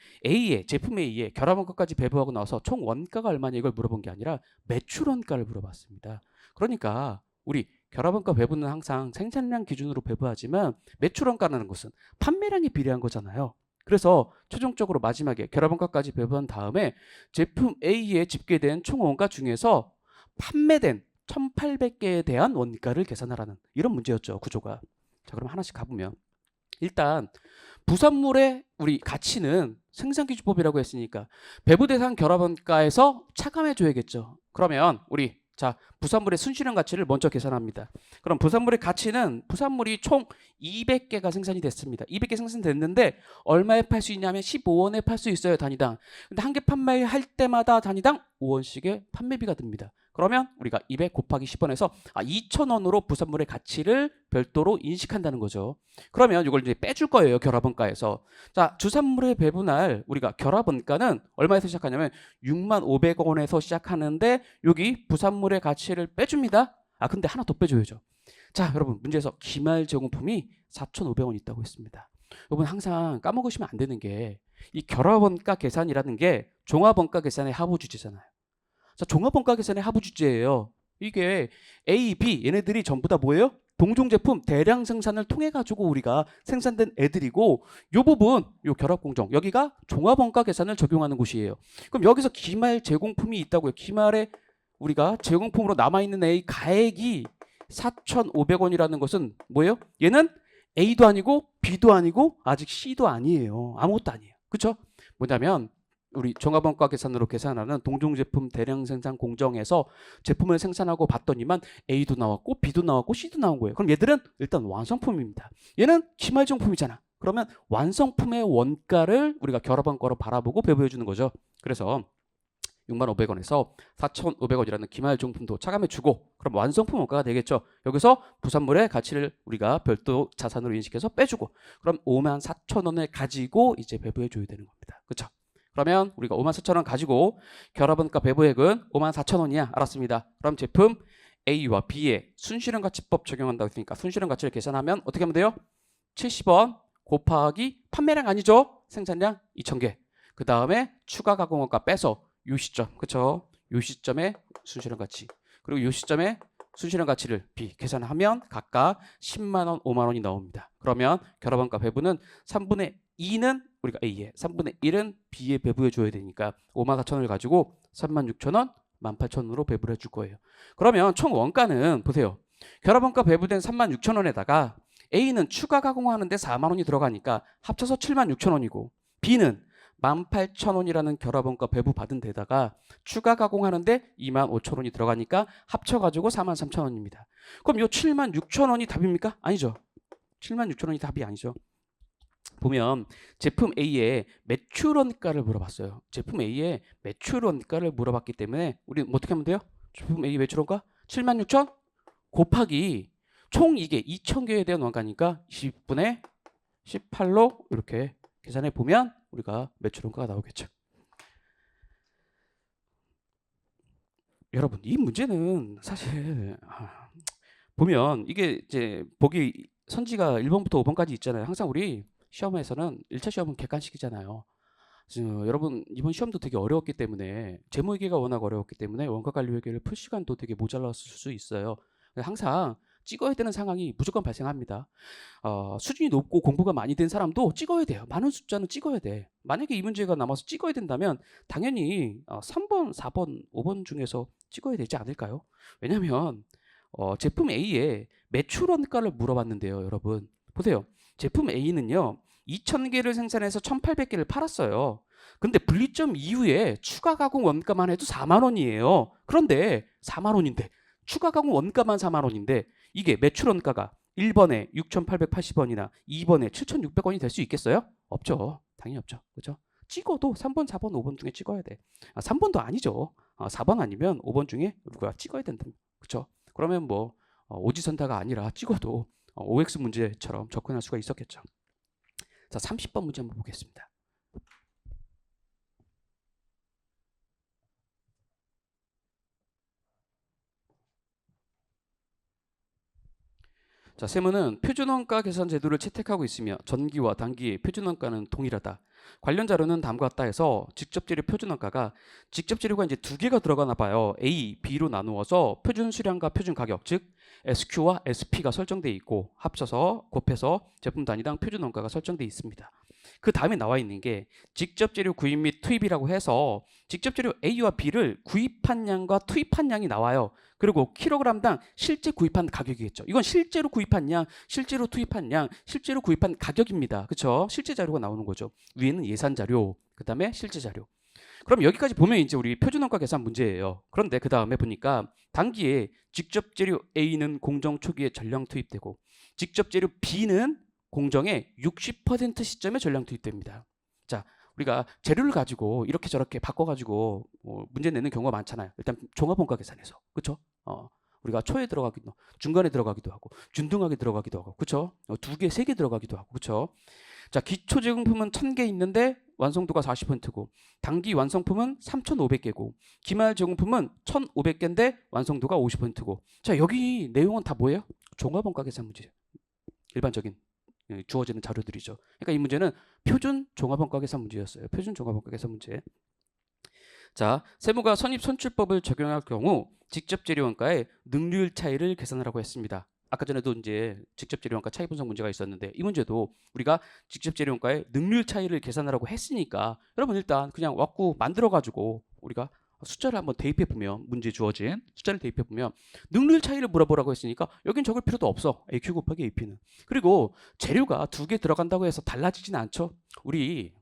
제품 A에 결합원가까지 배부하고 나서 총 원가가 얼마냐 이걸 물어본 게 아니라 매출원가를 물어봤습니다. 그러니까 우리 결합원가 배부는 항상 생산량 기준으로 배부하지만 매출원가라는 것은 판매량에 비례한 거잖아요. 그래서 최종적으로 마지막에 결합원가까지 배부한 다음에 제품 A에 집계된 총 원가 중에서 판매된 1,800개에 대한 원가를 계산하라는 이런 문제였죠. 구조가. 자, 그럼 하나씩 가보면 일단 부산물의 우리 가치는 생산기준법이라고 했으니까 배부 대상 결합원가에서 차감해 줘야겠죠. 그러면 우리 부산물의 순실현 가치를 먼저 계산합니다. 그럼 부산물의 가치는 부산물이 총 200개가 생산이 됐습니다. 200개 생산됐는데 얼마에 팔 수 있냐면 15원에 팔 수 있어요. 단위당. 근데 한 개 판매할 때마다 단위당 5원씩의 판매비가 듭니다. 그러면 우리가 200 곱하기 10원에서 2,000원으로 부산물의 가치를 별도로 인식한다는 거죠. 그러면 이걸 이제 빼줄 거예요. 결합원가에서. 자, 주산물의 배분할 우리가 결합원가는 얼마에서 시작하냐면 65,500원에서 시작하는데 여기 부산물의 가치를 빼줍니다. 근데 하나 더 빼줘야죠. 자, 여러분 문제에서 기말 제공품이 4,500원 있다고 했습니다. 여러분 항상 까먹으시면 안 되는 게 이 결합원가 계산이라는 게 종합원가 계산의 하부 주제잖아요. 자, 종합원가 계산의 하부 주제예요. 이게 A, B 얘네들이 전부 다 뭐예요? 동종 제품 대량 생산을 통해 가지고 우리가 생산된 애들이고 요 부분 요 결합 공정 여기가 종합원가 계산을 적용하는 곳이에요. 그럼 여기서 기말 제공품이 있다고요. 기말에 우리가 제공품으로 남아 있는 A 가액이 4,500원이라는 것은 뭐예요? 얘는 A도 아니고 B도 아니고 아직 C도 아니에요. 아무것도 아니에요. 그렇죠? 뭐냐면 우리 종합원가 계산으로 계산하는 동종제품 대량 생산 공정에서 제품을 생산하고 봤더니만 A도 나왔고 B도 나왔고 C도 나온 거예요. 그럼 얘들은 일단 완성품입니다. 얘는 기말정품이잖아. 그러면 완성품의 원가를 우리가 결합원가로 바라보고 배부해 주는 거죠. 그래서 65,500원에서 4,500원이라는 기말정품도 차감해주고 그럼 완성품 원가가 되겠죠. 여기서 부산물의 가치를 우리가 별도 자산으로 인식해서 빼주고 그럼 54,000원을 가지고 이제 배부해줘야 되는 겁니다. 그렇죠? 그러면 우리가 54,000원 가지고 결합원가 배부액은 54,000원이야. 알았습니다. 그럼 제품 A와 B의 순실현 가치법 적용한다고 했으니까 순실현 가치를 계산하면 어떻게 하면 돼요? 70원 곱하기 판매량 아니죠? 생산량 2,000개. 그 다음에 추가 가공원가 빼서 요 시점, 그쵸? 요 시점에 순실현 가치. 그리고 요 시점에 순실현 가치를 B 계산하면 각각 10만 원, 5만 원이 나옵니다. 그러면 결합원가 배부는 3분의 2는 우리가 A에 3분의 1은 B에 배부해 줘야 되니까 54,000원을 가지고 36,000원, 18,000원으로 배부를 해줄 거예요. 그러면 총 원가는 보세요. 결합원가 배부된 36,000원에다가 A는 추가 가공하는데 4만 원이 들어가니까 합쳐서 76,000원이고 B는 18,000원이라는 결합원가 배부 받은 데다가 추가 가공하는데 25,000원이 들어가니까 합쳐가지고 43,000원입니다. 그럼 이 76,000원이 답입니까? 아니죠. 76,000원이 답이 아니죠. 보면 제품 A의 매출 원가를 물어봤어요. 제품 A의 매출 원가를 물어봤기 때문에 우리 어떻게 하면 돼요? 제품 A 매출 원가 76,000 곱하기 총 이게 2,000개에 대한 원가니까 20분의 18로 이렇게 계산해 보면 우리가 매출 원가가 나오겠죠. 여러분 이 문제는 사실 보면 이게 이제 보기 선지가 1번부터 5번까지 있잖아요. 항상 우리 시험에서는 1차 시험은 객관식이잖아요. 여러분 이번 시험도 되게 어려웠기 때문에 제모의계가 워낙 어려웠기 때문에 원가관리회계를 풀 시간도 되게 모자랐을 수 있어요. 항상 찍어야 되는 상황이 무조건 발생합니다. 수준이 높고 공부가 많이 된 사람도 찍어야 돼요. 많은 숫자는 찍어야 돼. 만약에 이 문제가 남아서 찍어야 된다면 당연히 3번, 4번, 5번 중에서 찍어야 되지 않을까요? 왜냐하면 제품 A의 매출 원가를 물어봤는데요. 여러분 보세요. 제품 A는요. 2,000개를 생산해서 1,800개를 팔았어요. 근데 분리점 이후에 추가 가공 원가만 해도 4만 원이에요. 그런데 4만 원인데 추가 가공 원가만 4만 원인데 이게 매출 원가가 1번에 6,880원이나 2번에 7,600원이 될 수 있겠어요? 없죠. 당연히 없죠. 그렇죠? 찍어도 3번, 4번, 5번 중에 찍어야 돼. 3번도 아니죠. 4번 아니면 5번 중에 우리가 찍어야 된다. 그렇죠? 그러면 뭐 오지선다가 아니라 찍어도 OX 문제처럼 접근할 수가 있었겠죠. 자, 30번 문제 한번 보겠습니다. 자, 세무는 표준원가 계산 제도를 채택하고 있으며 전기와 단기의 표준원가는 동일하다. 관련 자료는 다음과 같다 해서 직접재료 표준원가가 직접재료가 이제 두 개가 들어가나 봐요. A, B로 나누어서 표준 수량과 표준 가격, 즉 SQ와 SP가 설정되어 있고 합쳐서 곱해서 제품 단위당 표준원가가 설정되어 있습니다. 그 다음에 나와 있는 게 직접재료 구입 및 투입이라고 해서 직접재료 A와 B를 구입한 양과 투입한 양이 나와요. 그리고 킬로그램당 실제 구입한 가격이겠죠. 이건 실제로 구입한 양, 실제로 투입한 양, 실제로 구입한 가격입니다. 그렇죠? 실제 자료가 나오는 거죠. 위에는 예산 자료, 그 다음에 실제 자료. 그럼 여기까지 보면 이제 우리 표준원가 계산 문제예요. 그런데 그 다음에 보니까 단기에 직접재료 A는 공정 초기에 전량 투입되고 직접재료 B는 공정의 60% 시점에 전량 투입됩니다. 자, 우리가 재료를 가지고 이렇게 저렇게 바꿔가지고 문제 내는 경우가 많잖아요. 일단 종합원가 계산에서, 그렇죠? 우리가 초에 들어가기도, 중간에 들어가기도 하고, 준등하게 들어가기도 하고, 그렇죠? 2개, 3개 들어가기도 하고, 그렇죠? 자, 기초 제공품은 1,000개 있는데 완성도가 40%고, 단기 완성품은 3,500개고, 기말 제공품은 1,500개인데 완성도가 50%고. 자, 여기 내용은 다 뭐예요? 종합원가 계산 문제예요. 일반적인 주어지는 자료들이죠. 그러니까 이 문제는 표준 종합원가 계산 문제였어요. 표준 종합원가 계산 문제. 자, 세무가 선입선출법을 적용할 경우 직접 재료원가의 능률 차이를 계산하라고 했습니다. 아까 전에도 이제 직접 재료원가 차이 분석 문제가 있었는데 이 문제도 우리가 직접 재료원가의 능률 차이를 계산하라고 했으니까 여러분 일단 그냥 왁구 만들어 가지고 우리가 숫자를 한번 대입해 보면 문제 주어진 숫자를 대입해 보면 능률 차이를 물어보라고 했으니까 여긴 적을 필요도 없어. AQ 곱하기 AP는. 그리고 재료가 2개 들어간다고 해서 달라지진 않죠. 우리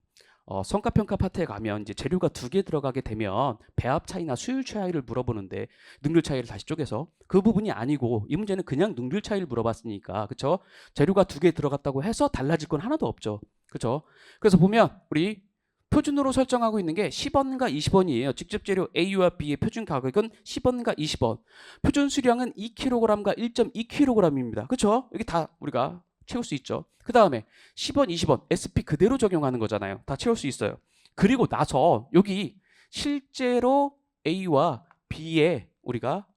성과평가 파트에 가면 이제 재료가 2개 들어가게 되면 배합 차이나 수율 차이를 물어보는데 능률 차이를 다시 쪼개서 그 부분이 아니고 이 문제는 그냥 능률 차이를 물어봤으니까 그쵸? 재료가 2개 들어갔다고 해서 달라질 건 하나도 없죠. 그쵸? 그래서 보면 우리 표준으로 설정하고 있는 게 10원과 20원이에요. 직접 재료 A와 B의 표준 가격은 10원과 20원. 표준 수량은 2kg과 1.2kg입니다. 그렇죠? 여기 다 우리가 채울 수 있죠. 그 다음에 10원, 20원 SP 그대로 적용하는 거잖아요. 다 채울 수 있어요. 그리고 나서 여기 실제로 A와 B에 우리가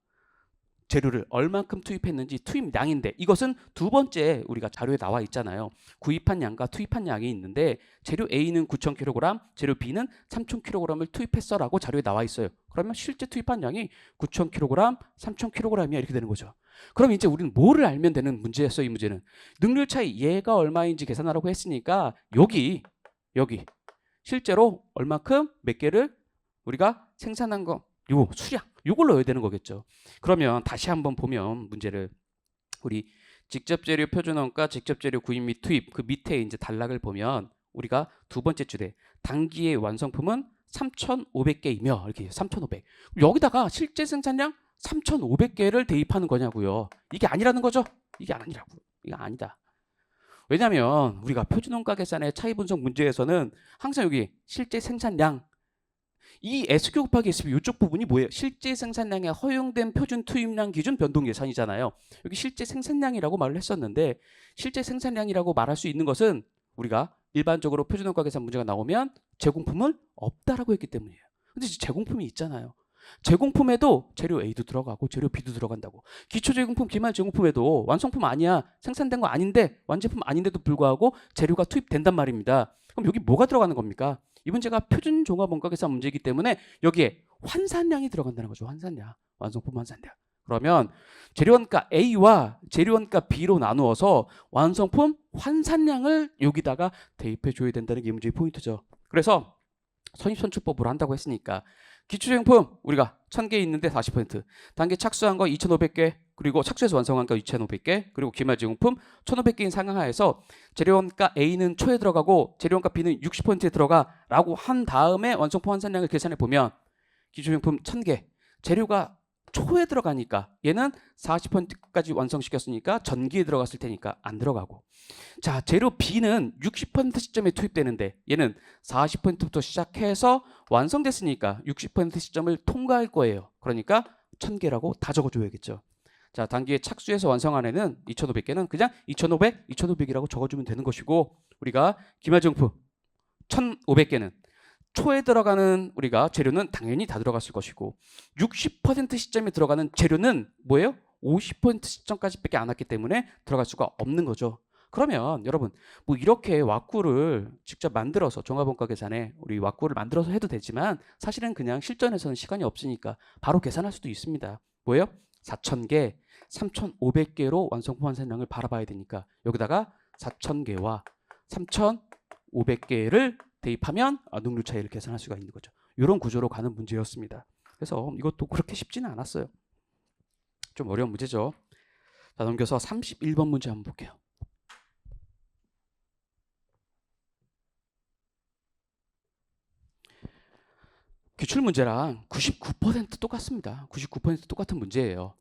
재료를 얼만큼 투입했는지 투입량인데 이것은 두 번째 우리가 자료에 나와 있잖아요. 구입한 양과 투입한 양이 있는데 재료 A는 9,000kg, 재료 B는 3,000kg을 투입했어라고 자료에 나와 있어요. 그러면 실제 투입한 양이 9,000kg, 3,000kg이야 이렇게 되는 거죠. 그럼 이제 우리는 뭐를 알면 되는 문제였어요. 이 문제는 능률 차이 얘가 얼마인지 계산하라고 했으니까 여기 여기 실제로 얼마큼 몇 개를 우리가 생산한 거 요 수량 요걸 넣어야 되는 거겠죠. 그러면 다시 한번 보면 문제를 우리 직접 재료 표준원가, 직접 재료 구입 및 투입 그 밑에 이제 단락을 보면 우리가 두 번째 줄에 단기의 완성품은 3,500개이며 이렇게 3,500. 여기다가 실제 생산량 3,500개를 대입하는 거냐고요. 이게 아니라는 거죠. 이게 아니라고. 이게 아니다. 왜냐하면 우리가 표준원가 계산의 차이 분석 문제에서는 항상 여기 실제 생산량 이 SQ 곱하기 SB 이쪽 부분이 뭐예요? 실제 생산량의 허용된 표준 투입량 기준 변동 예산이잖아요. 여기 실제 생산량이라고 말을 했었는데 실제 생산량이라고 말할 수 있는 것은 우리가 일반적으로 표준원가 계산 문제가 나오면 제공품은 없다라고 했기 때문이에요. 근데 제공품이 있잖아요. 제공품에도 재료 A도 들어가고 재료 B도 들어간다고. 기초제공품, 기말제공품에도 완성품 아니야. 생산된 거 아닌데 완제품 아닌데도 불구하고 재료가 투입된단 말입니다. 그럼 여기 뭐가 들어가는 겁니까? 이 문제가 표준 종합 원가 계산 문제이기 때문에 여기에 환산량이 들어간다는 거죠. 환산량. 완성품 환산량. 그러면 재료원가 A와 재료원가 B로 나누어서 완성품 환산량을 여기다가 대입해 줘야 된다는 게 이 문제의 포인트죠. 그래서 선입선출법으로 한다고 했으니까 기초제품품 우리가 1000개 있는데 40%, 단계 착수한 거 2500개, 그리고 착수해서 완성한 거 2500개, 그리고 기말제공품 1500개인 상하에서 재료원가 A는 초에 들어가고 재료원가 B는 60%에 들어가 라고 한 다음에 완성품 환산량을 계산해 보면 기초제품 1000개 재료가 초에 들어가니까 얘는 40%까지 완성시켰으니까 전기에 들어갔을 테니까 안 들어가고, 자 재료 B는 60% 시점에 투입되는데 얘는 40%부터 시작해서 완성됐으니까 60% 시점을 통과할 거예요. 그러니까 1000개라고 다 적어줘야겠죠. 자 단기에 착수해서 완성한 애는 2500개는 그냥 2500, 2500이라고 적어주면 되는 것이고, 우리가 기말제공품 1500개는 초에 들어가는 우리가 재료는 당연히 다 들어갔을 것이고 60% 시점에 들어가는 재료는 뭐예요? 50% 시점까지밖에 안 왔기 때문에 들어갈 수가 없는 거죠. 그러면 여러분 뭐 이렇게 왁구를 직접 만들어서 종합원가 계산에 우리 왁구를 만들어서 해도 되지만 사실은 그냥 실전에서는 시간이 없으니까 바로 계산할 수도 있습니다. 뭐예요? 4000개, 3500개로 완성품 환산량을 바라봐야 되니까 여기다가 4000개와 3500개를 대입하면 능률 차이를 계산할 수가 있는 거죠. 이런 구조로 가는 문제였습니다. 그래서 이것도 그렇게 쉽지는 않았어요. 좀 어려운 문제죠. 자, 넘겨서 31번 문제 한번 볼게요. 기출문제랑 99% 똑같습니다. 99% 똑같은 문제예요.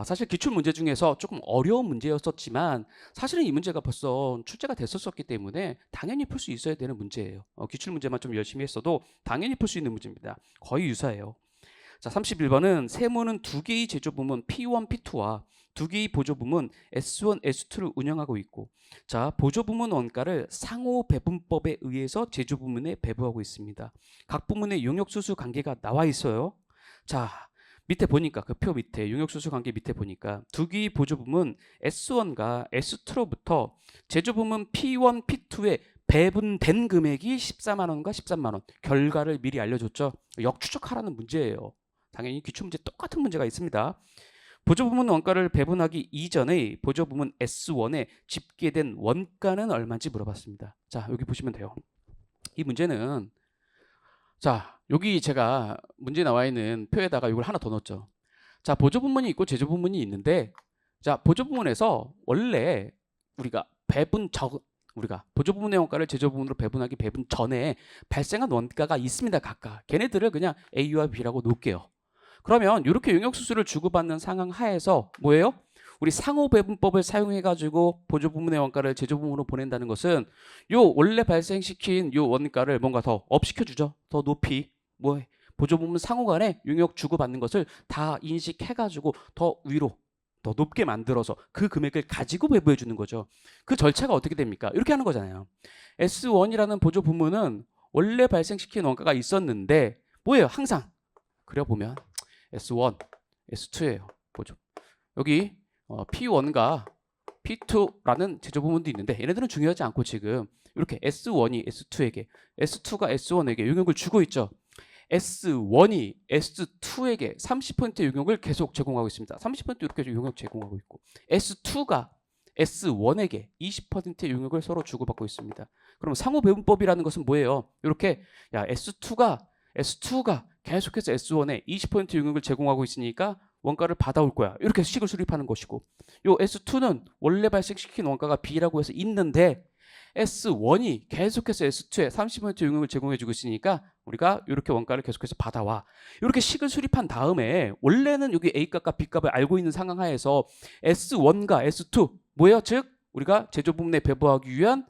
사실 기출문제 중에서 조금 어려운 문제였었지만 사실은 이 문제가 벌써 출제가 됐었기 때문에 당연히 풀 수 있어야 되는 문제예요. 기출문제만 좀 열심히 했어도 당연히 풀 수 있는 문제입니다. 거의 유사해요. 자, 31번은 세무는 두 개의 제조부문 P1, P2와 두 개의 보조부문 S1, S2를 운영하고 있고, 자 보조부문 원가를 상호 배분법에 의해서 제조부문에 배부하고 있습니다. 각 부문의 용역수수 관계가 나와 있어요. 자 밑에 보니까 그 표 밑에 용역수수 관계 밑에 보니까 두 개의 보조부문 S1과 S2로부터 제조부문 P1, P2에 배분된 금액이 14만 원과 13만 원. 결과를 미리 알려줬죠. 역추적하라는 문제예요. 당연히 기출문제 똑같은 문제가 있습니다. 보조부문 원가를 배분하기 이전에 보조부문 S1에 집계된 원가는 얼마인지 물어봤습니다. 자 여기 보시면 돼요. 이 문제는 자 여기 제가 문제 나와 있는 표에다가 이걸 하나 더 넣었죠. 자 보조부문이 있고 제조부문이 있는데, 자 보조부문에서 원래 우리가 우리가 보조부문의 원가를 제조부문으로 배분하기 배분 전에 발생한 원가가 있습니다. 각각 걔네들을 그냥 A와 B라고 놓을게요. 그러면 이렇게 용역수수를 주고받는 상황 하에서 뭐예요? 우리 상호배분법을 사용해가지고 보조부문의 원가를 제조부문으로 보낸다는 것은 요 원래 발생시킨 요 원가를 뭔가 더 업시켜주죠. 더 높이 보조부문 상호간에 용역 주고받는 것을 다 인식해가지고 더 위로 더 높게 만들어서 그 금액을 가지고 배부해 주는 거죠. 그 절차가 어떻게 됩니까? 이렇게 하는 거잖아요. S1이라는 보조부문은 원래 발생시킨 원가가 있었는데 뭐예요? 항상 그려보면 S1, S2예요. 보죠. 여기 P1과 P2라는 제조부문도 있는데 얘네들은 중요하지 않고 지금 이렇게 S1이 S2에게, S2가 S1에게 용역을 주고 있죠. S1이 S2에게 30%의 용역을 계속 제공하고 있습니다. 30% 이렇게 용역 제공하고 있고, S2가 S1에게 20%의 용역을 서로 주고받고 있습니다. 그럼 상호 배분법이라는 것은 뭐예요? 이렇게 야 S2가 계속해서 S1에 20% 용역을 제공하고 있으니까 원가를 받아올 거야. 이렇게 식을 수립하는 것이고, 요 S2는 원래 발생시킨 원가가 B라고 해서 있는데 S1이 계속해서 S2에 30% 용역을 제공해주고 있으니까 우리가 이렇게 원가를 계속해서 받아와. 이렇게 식을 수립한 다음에 원래는 여기 A값과 B값을 알고 있는 상황 하에서 S1과 S2 뭐예요? 즉 우리가 제조 부문에 배부하기 위한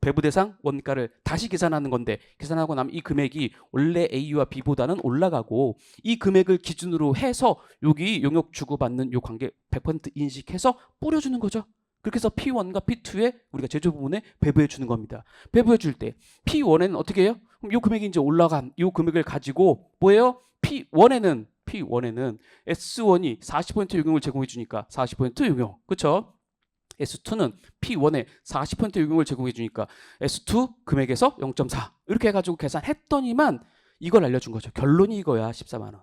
배부 대상 원가를 다시 계산하는 건데, 계산하고 나면 이 금액이 원래 A와 B보다는 올라가고, 이 금액을 기준으로 해서 여기 용역 주고받는 요 관계 100% 인식해서 뿌려주는 거죠. 그렇게 해서 P1과 P2에 우리가 제조 부문에 배부해 주는 겁니다. 배부해 줄 때 P1에는 어떻게 해요? 그럼 요 금액이 이제 올라간 요 금액을 가지고 뭐예요? P1에는 S1이 40% 용역을 제공해 주니까 40% 용역. 그렇죠? S2는 P1에 40% 용역을 제공해 주니까 S2 금액에서 0.4 이렇게 해가지고 계산했더니만 이걸 알려준 거죠. 결론이 이거야. 14만 원.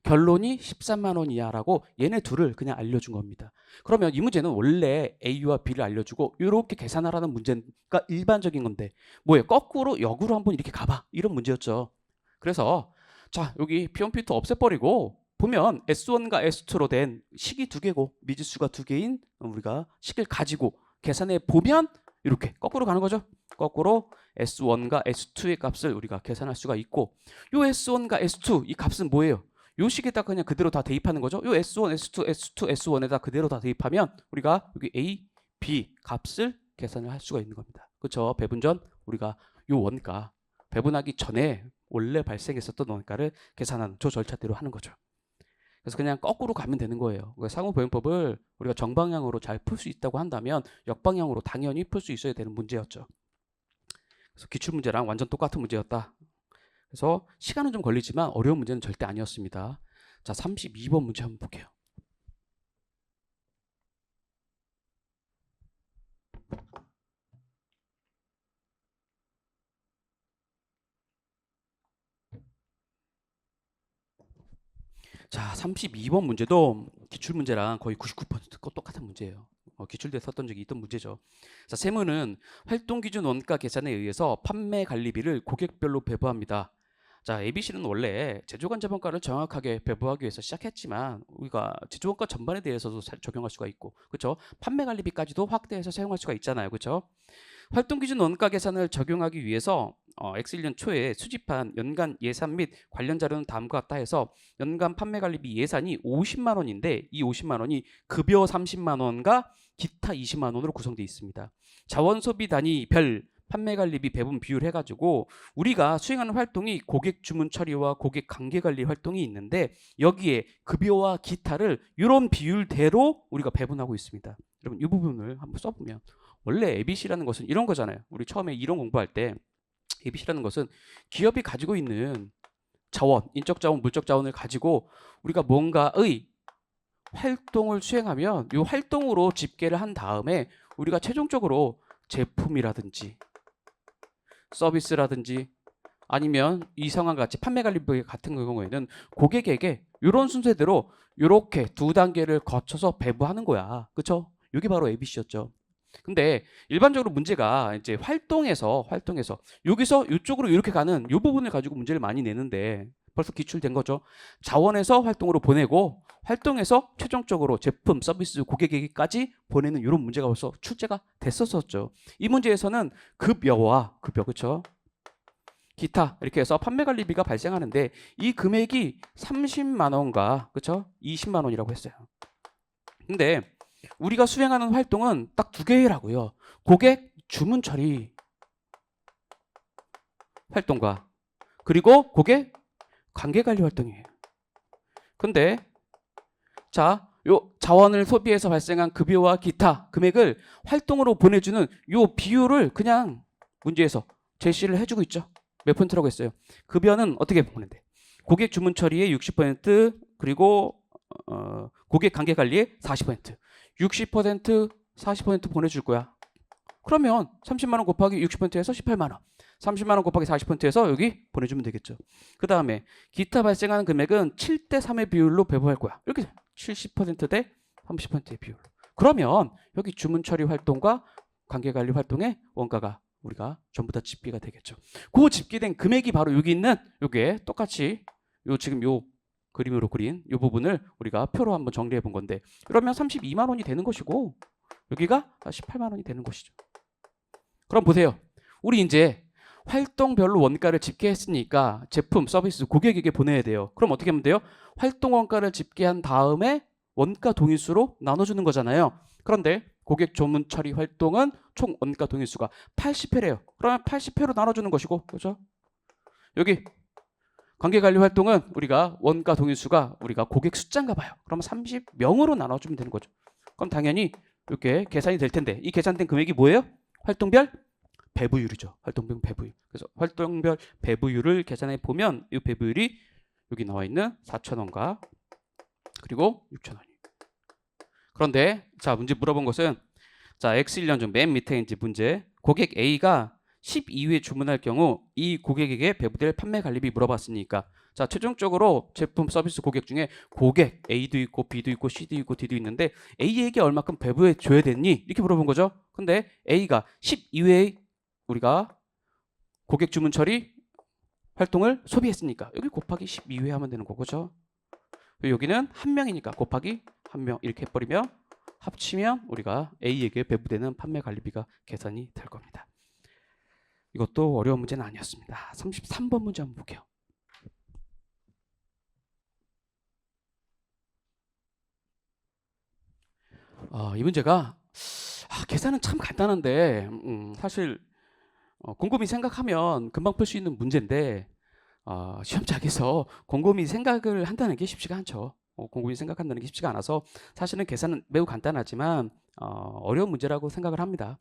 결론이 13만 원이야 라고 얘네 둘을 그냥 알려준 겁니다. 그러면 이 문제는 원래 A와 B를 알려주고 이렇게 계산하라는 문제가 일반적인 건데 뭐예요? 거꾸로 역으로 한번 이렇게 가봐. 이런 문제였죠. 그래서 자 여기 P1, P2 없애버리고 보면 S1과 S2로 된 식이 두 개고 미지수가 두 개인 우리가 식을 가지고 계산해 보면 이렇게 거꾸로 가는 거죠. 거꾸로 S1과 S2의 값을 우리가 계산할 수가 있고, 요 S1과 S2 이 값은 뭐예요? 요 식에다 그냥 그대로 다 대입하는 거죠. 요 S1, S2, S2, S1에다 그대로 다 대입하면 우리가 여기 A, B 값을 계산을 할 수가 있는 겁니다. 그렇죠? 배분 전 우리가 요 원가 배분하기 전에 원래 발생했었던 원가를 계산하는 저 절차대로 하는 거죠. 그래서 그냥 거꾸로 가면 되는 거예요. 상호배분법을 우리가 정방향으로 잘 풀 수 있다고 한다면 역방향으로 당연히 풀 수 있어야 되는 문제였죠. 그래서 기출문제랑 완전 똑같은 문제였다. 그래서 시간은 좀 걸리지만 어려운 문제는 절대 아니었습니다. 자, 32번 문제 한번 볼게요. 자, 32번 문제도 기출문제랑 거의 99% 똑같은 문제예요. 기출대에 썼던 적이 있던 문제죠. 자, 세무는 활동기준 원가 계산에 의해서 판매 관리비를 고객별로 배부합니다. 자, ABC는 원래 제조관자본가를 정확하게 배부하기 위해서 시작했지만 우리가 제조원가 전반에 대해서도 적용할 수가 있고, 그렇죠? 판매 관리비까지도 확대해서 사용할 수가 있잖아요, 그렇죠? 활동기준 원가 계산을 적용하기 위해서 X1년 초에 수집한 연간 예산 및 관련 자료는 다음과 같다 해서 연간 판매 관리비 예산이 50만 원인데 이 50만 원이 급여 30만 원과 기타 20만 원으로 구성되어 있습니다. 자원 소비 단위별 판매 관리비 배분 비율 해가지고 우리가 수행하는 활동이 고객 주문 처리와 고객 관계 관리 활동이 있는데 여기에 급여와 기타를 이런 비율대로 우리가 배분하고 있습니다. 여러분 이 부분을 한번 써보면 원래 ABC라는 것은 이런 거잖아요. 우리 처음에 이론 공부할 때 ABC라는 것은 기업이 가지고 있는 자원, 인적 자원, 물적 자원을 가지고 우리가 뭔가의 활동을 수행하면 이 활동으로 집계를 한 다음에 우리가 최종적으로 제품이라든지 서비스라든지 아니면 이 상황 같이 판매 관리비 같은 경우에는 고객에게 이런 순서대로 이렇게 두 단계를 거쳐서 배부하는 거야. 그렇죠? 이게 바로 ABC였죠. 근데 일반적으로 문제가 이제 활동에서 여기서 이쪽으로 이렇게 가는 이 부분을 가지고 문제를 많이 내는데 벌써 기출된 거죠. 자원에서 활동으로 보내고 활동에서 최종적으로 제품, 서비스, 고객에게까지 보내는 이런 문제가 벌써 출제가 됐었었죠. 이 문제에서는 급여, 그렇죠? 기타 이렇게 해서 판매 관리비가 발생하는데 이 금액이 30만 원과 그렇죠? 20만 원이라고 했어요. 근데 우리가 수행하는 활동은 딱 두 개라고요. 고객 주문 처리 활동과 그리고 고객 관계 관리 활동이에요. 근데 자, 요 자원을 소비해서 발생한 급여와 기타 금액을 활동으로 보내주는 요 비율을 그냥 문제에서 제시를 해주고 있죠. 몇 퍼센트라고 했어요. 급여는 어떻게 보낸대? 고객 주문 처리의 60% 그리고 고객 관계 관리의 40%. 60% 40% 보내줄 거야. 그러면 30만 원 곱하기 60%에서 18만 원. 30만 원 곱하기 40%에서 여기 보내주면 되겠죠. 그 다음에 기타 발생하는 금액은 7대 3의 비율로 배부할 거야. 이렇게 70% 대 30%의 비율. 그러면 여기 주문 처리 활동과 관계 관리 활동의 원가가 우리가 전부 다 집계가 되겠죠. 그 집계된 금액이 바로 여기 있는 요게 똑같이 요 지금 요 그림으로 그린 이 부분을 우리가 표로 한번 정리해 본 건데, 그러면 32만 원이 되는 것이고 여기가 18만 원이 되는 것이죠. 그럼 보세요. 우리 이제 활동별로 원가를 집계했으니까 제품, 서비스, 고객에게 보내야 돼요. 그럼 어떻게 하면 돼요? 활동 원가를 집계한 다음에 원가 동일수로 나눠주는 거잖아요. 그런데 고객 조문 처리 활동은 총 원가 동일수가 80회래요. 그러면 80회로 나눠주는 것이고, 그렇죠? 여기 관계관리 활동은 우리가 원가 동일수가 우리가 고객 숫자인가 봐요. 그러면 30명으로 나눠주면 되는 거죠. 그럼 당연히 이렇게 계산이 될 텐데, 이 계산된 금액이 뭐예요? 활동별 배부율이죠. 활동별 배부율. 그래서 활동별 배부율을 계산해 보면 이 배부율이 여기 나와 있는 4,000원과 그리고 6,000원이. 그런데 자, 문제 물어본 것은 자, X1년 중 맨 밑에 이제 문제, 고객 A가 12회 주문할 경우 이 고객에게 배부될 판매 관리비 물어봤으니까, 자, 최종적으로 제품 서비스 고객 중에 고객 A도 있고 B도 있고 C도 있고 D도 있는데 A에게 얼마큼 배부해 줘야 되니? 이렇게 물어본 거죠. 근데 A가 12회 우리가 고객 주문 처리 활동을 소비했으니까 여기 곱하기 12회 하면 되는 거죠. 여기는 한 명이니까 곱하기 한 명 이렇게 해버리면 합치면 우리가 A에게 배부되는 판매 관리비가 계산이 될 겁니다. 이것도 어려운 문제는 아니었습니다. 33번 문제 한번 볼게요. 이 문제가 계산은 참 간단한데 사실 곰곰이 생각하면 금방 풀 수 있는 문제인데 시험장에서 곰곰이 생각을 한다는 게 쉽지가 않죠. 곰곰이 생각한다는 게 쉽지가 않아서 사실은 계산은 매우 간단하지만 어려운 문제라고 생각을 합니다.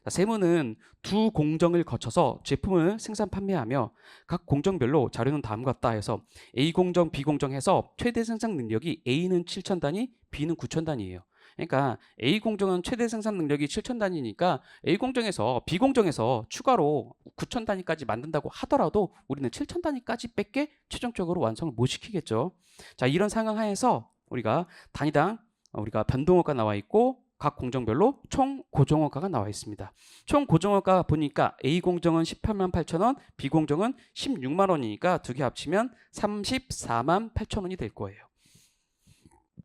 자, 세무는 두 공정을 거쳐서 제품을 생산 판매하며 각 공정별로 자료는 다음과 같다 해서 A 공정, B 공정 해서 최대 생산 능력이 A는 7,000단위, B는 9,000단위예요. 그러니까 A 공정은 최대 생산 능력이 7,000단위니까 A 공정에서 B 공정에서 추가로 9,000단위까지 만든다고 하더라도 우리는 7,000단위까지 밖에 최종적으로 완성을 못 시키겠죠. 자, 이런 상황 하에서 우리가 단위당 우리가 변동원가 나와 있고 각 공정별로 총 고정원가가 나와 있습니다. 총 고정원가 보니까 A 공정은 18만 8천원, B 공정은 16만 원이니까 두 개 합치면 34만 8천원이 될 거예요.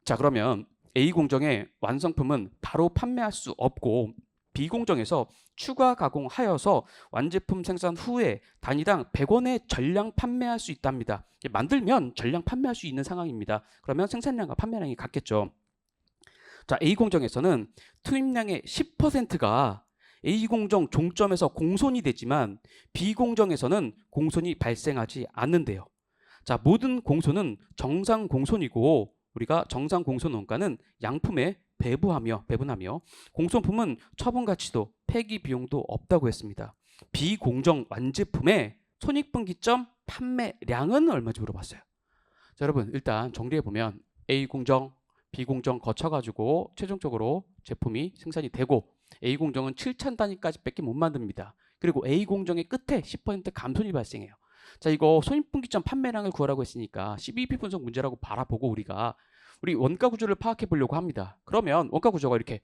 자, 그러면 A 공정의 완성품은 바로 판매할 수 없고 B 공정에서 추가 가공하여서 완제품 생산 후에 단위당 100원의 전량 판매할 수 있답니다. 만들면 전량 판매할 수 있는 상황입니다. 그러면 생산량과 판매량이 같겠죠. 자, A 공정에서는 투입량의 10%가 A 공정 종점에서 공손이 되지만 B 공정에서는 공손이 발생하지 않는데요. 자, 모든 공손은 정상 공손이고 우리가 정상 공손 원가는 양품에 배분하며 공손품은 처분 가치도 폐기 비용도 없다고 했습니다. 비공정 완제품의 손익분기점 판매량은 얼마인지 물어봤어요. 자, 여러분 일단 정리해 보면 A 공정, B 공정 거쳐가지고 최종적으로 제품이 생산이 되고 A 공정은 7,000단위까지 밖에 못 만듭니다. 그리고 A 공정의 끝에 10% 감손이 발생해요. 자, 이거 손익분기점 판매량을 구하라고 했으니까 CBP 분석 문제라고 바라보고 우리 원가 구조를 파악해 보려고 합니다. 그러면 원가 구조가 이렇게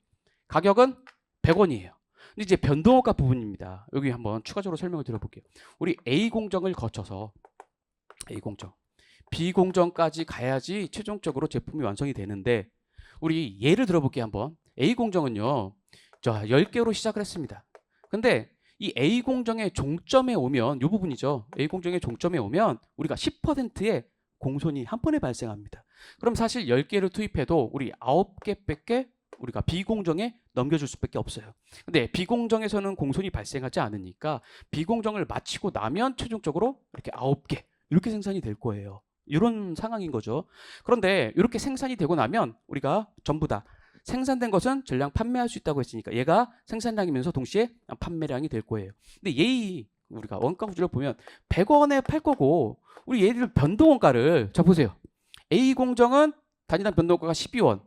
가격은 100원이에요. 근데 이제 변동원가 부분입니다. 여기 한번 추가적으로 설명을 드려볼게요. 우리 A 공정을 거쳐서 A 공정, B 공정까지 가야지 최종적으로 제품이 완성이 되는데 우리 예를 들어볼게요. 한번 A 공정은요, 자 10개로 시작을 했습니다. 근데 이 A 공정의 종점에 오면 이 부분이죠. A 공정의 종점에 오면 우리가 10%의 공손이 한 번에 발생합니다. 그럼 사실 10개를 투입해도 우리 9개밖에 우리가 비공정에 넘겨줄 수밖에 없어요. 근데 비공정에서는 공손이 발생하지 않으니까 비공정을 마치고 나면 최종적으로 이렇게 9개 이렇게 생산이 될 거예요. 이런 상황인 거죠. 그런데 이렇게 생산이 되고 나면 우리가 전부 다 생산된 것은 전량 판매할 수 있다고 했으니까 얘가 생산량이면서 동시에 판매량이 될 거예요. 근데 얘이 우리가 원가 구조를 보면 100원에 팔 거고 우리 얘들 변동원가를 자 보세요. A 공정은 단위당 변동원가가 12원,